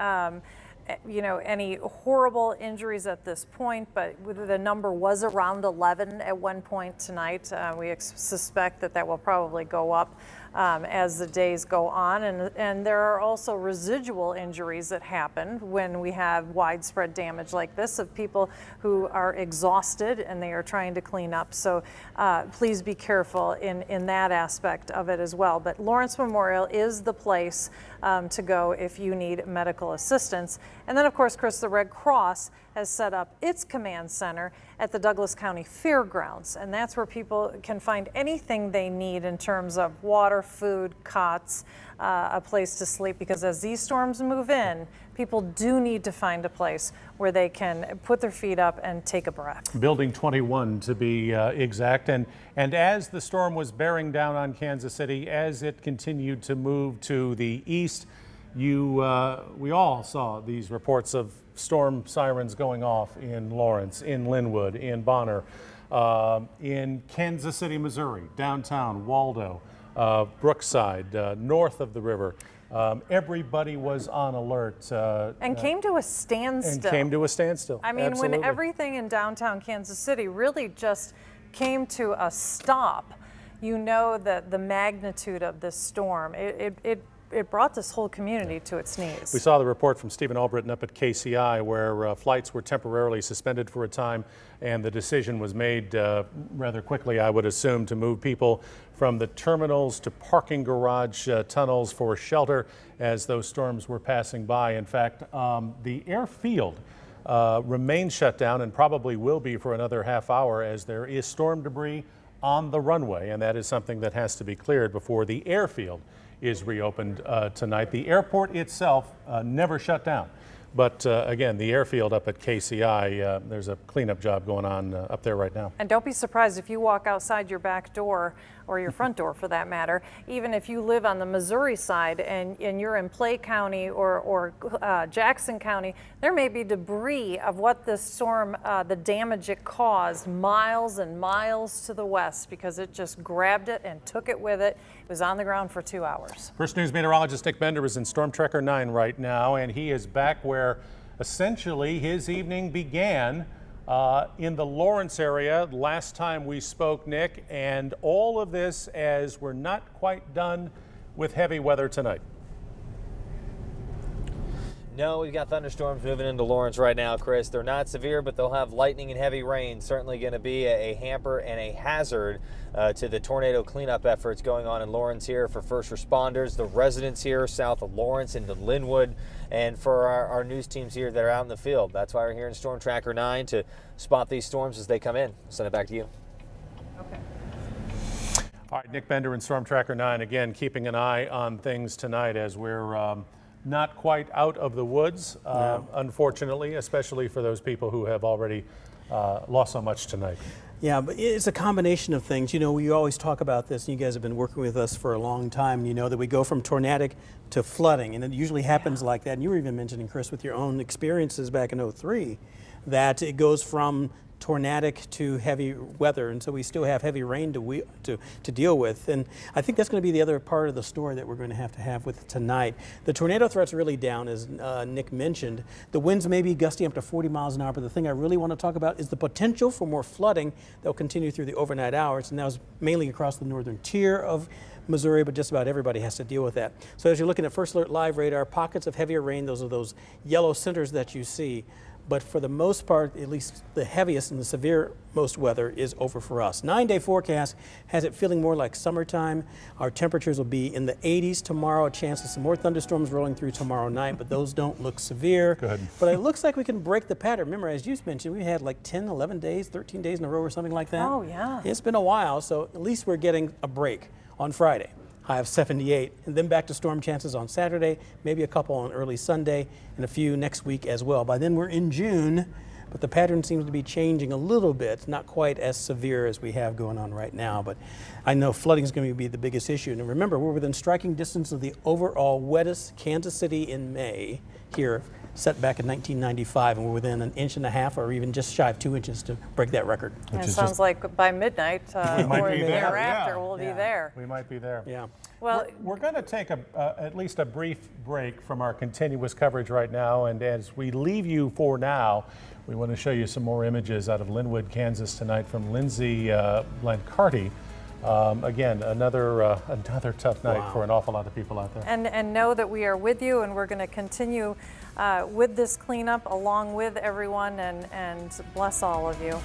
any horrible injuries at this point, but the number was around 11 at one point tonight. We suspect that will probably go up as the days go on, and there are also residual injuries that happen when we have widespread damage like this, of people who are exhausted and they are trying to clean up. So please be careful in that aspect of it as well. But Lawrence Memorial is the place to go if you need medical assistance. And then, of course, Chris, the Red Cross has set up its command center at the Douglas County Fairgrounds, and that's where people can find anything they need in terms of water, food, cots, a place to sleep, because as these storms move in, people do need to find a place where they can put their feet up and take a breath. Building 21 to be exact. And as the storm was bearing down on Kansas City, as it continued to move to the east, we all saw these reports of storm sirens going off in Lawrence, in Linwood, in Bonner, in Kansas City, Missouri, downtown, Waldo, Brookside, north of the river. Everybody was on alert. And came to a standstill. I mean, Absolutely. When everything in downtown Kansas City really just came to a stop, you know that the magnitude of this storm, it brought this whole community to its knees. We saw the report from Stephen Albritton up at KCI, where flights were temporarily suspended for a time, and the decision was made rather quickly, I would assume, to move people from the terminals to parking garage tunnels for shelter as those storms were passing by. In fact, the airfield remains shut down and probably will be for another half hour, as there is storm debris on the runway, and that is something that has to be cleared before the airfield is reopened tonight. The airport itself never shut down. But again, the airfield up at KCI, there's a cleanup job going on up there right now. And don't be surprised if you walk outside your back door, or your front door for that matter, even if you live on the Missouri side and you're in Clay County or Jackson County, there may be debris of what this storm, the damage it caused miles and miles to the west, because it just grabbed it and took it with it. It was on the ground for 2 hours. First News meteorologist Nick Bender is in Storm Tracker 9 right now, and he is back where essentially his evening began in the Lawrence area last time we spoke, Nick, and all of this as we're not quite done with heavy weather tonight. No, we've got thunderstorms moving into Lawrence right now, Chris. They're not severe, but they'll have lightning and heavy rain. Certainly going to be a hamper and a hazard to the tornado cleanup efforts going on in Lawrence here for first responders, the residents here south of Lawrence into Linwood, and for our news teams here that are out in the field. That's why we're here in Storm Tracker 9 to spot these storms as they come in. I'll send it back to you. Okay. All right, Nick Bender in Storm Tracker 9, again, keeping an eye on things tonight as we're not quite out of the woods, unfortunately, especially for those people who have already lost so much tonight. Yeah, but it's a combination of things. You know, we always talk about this, and you guys have been working with us for a long time. You know that we go from tornadic to flooding, and it usually happens like that. And you were even mentioning, Chris, with your own experiences back in '03, that it goes from tornadic to heavy weather, and so we still have heavy rain to deal with. And I think that's going to be the other part of the story that we're going to have with tonight. The tornado threat's really down, as Nick mentioned. The winds may be gusting up to 40 miles an hour, but the thing I really want to talk about is the potential for more flooding that will continue through the overnight hours, and that was mainly across the northern tier of Missouri, but just about everybody has to deal with that. So as you're looking at First Alert Live radar, pockets of heavier rain, those are those yellow centers that you see. But for the most part, at least the heaviest and the severe most weather is over for us. 9-day forecast has it feeling more like summertime. Our temperatures will be in the 80s tomorrow. A chance of some more thunderstorms rolling through tomorrow night, but those don't look severe. Good. But it looks like we can break the pattern. Remember, as you mentioned, we had like 10, 11 days, 13 days in a row or something like that. Oh, yeah. It's been a while, so at least we're getting a break on Friday. High of 78, and then back to storm chances on Saturday, maybe a couple on early Sunday, and a few next week as well. By then we're in June, but the pattern seems to be changing a little bit, not quite as severe as we have going on right now, but I know flooding is going to be the biggest issue. And remember, we're within striking distance of the overall wettest Kansas City in May here, set back in 1995, and we're within an inch and a half or even just shy of 2 inches to break that record. And it sounds like by midnight or thereafter, we'll be there. We might be there. Yeah. Well, we're going to take at least a brief break from our continuous coverage right now, and as we leave you for now, we want to show you some more images out of Linwood, Kansas tonight from Lindsay Blancarty. Again, another tough night for an awful lot of people out there. And know that we are with you, and we're going to continue with this cleanup along with everyone, and bless all of you.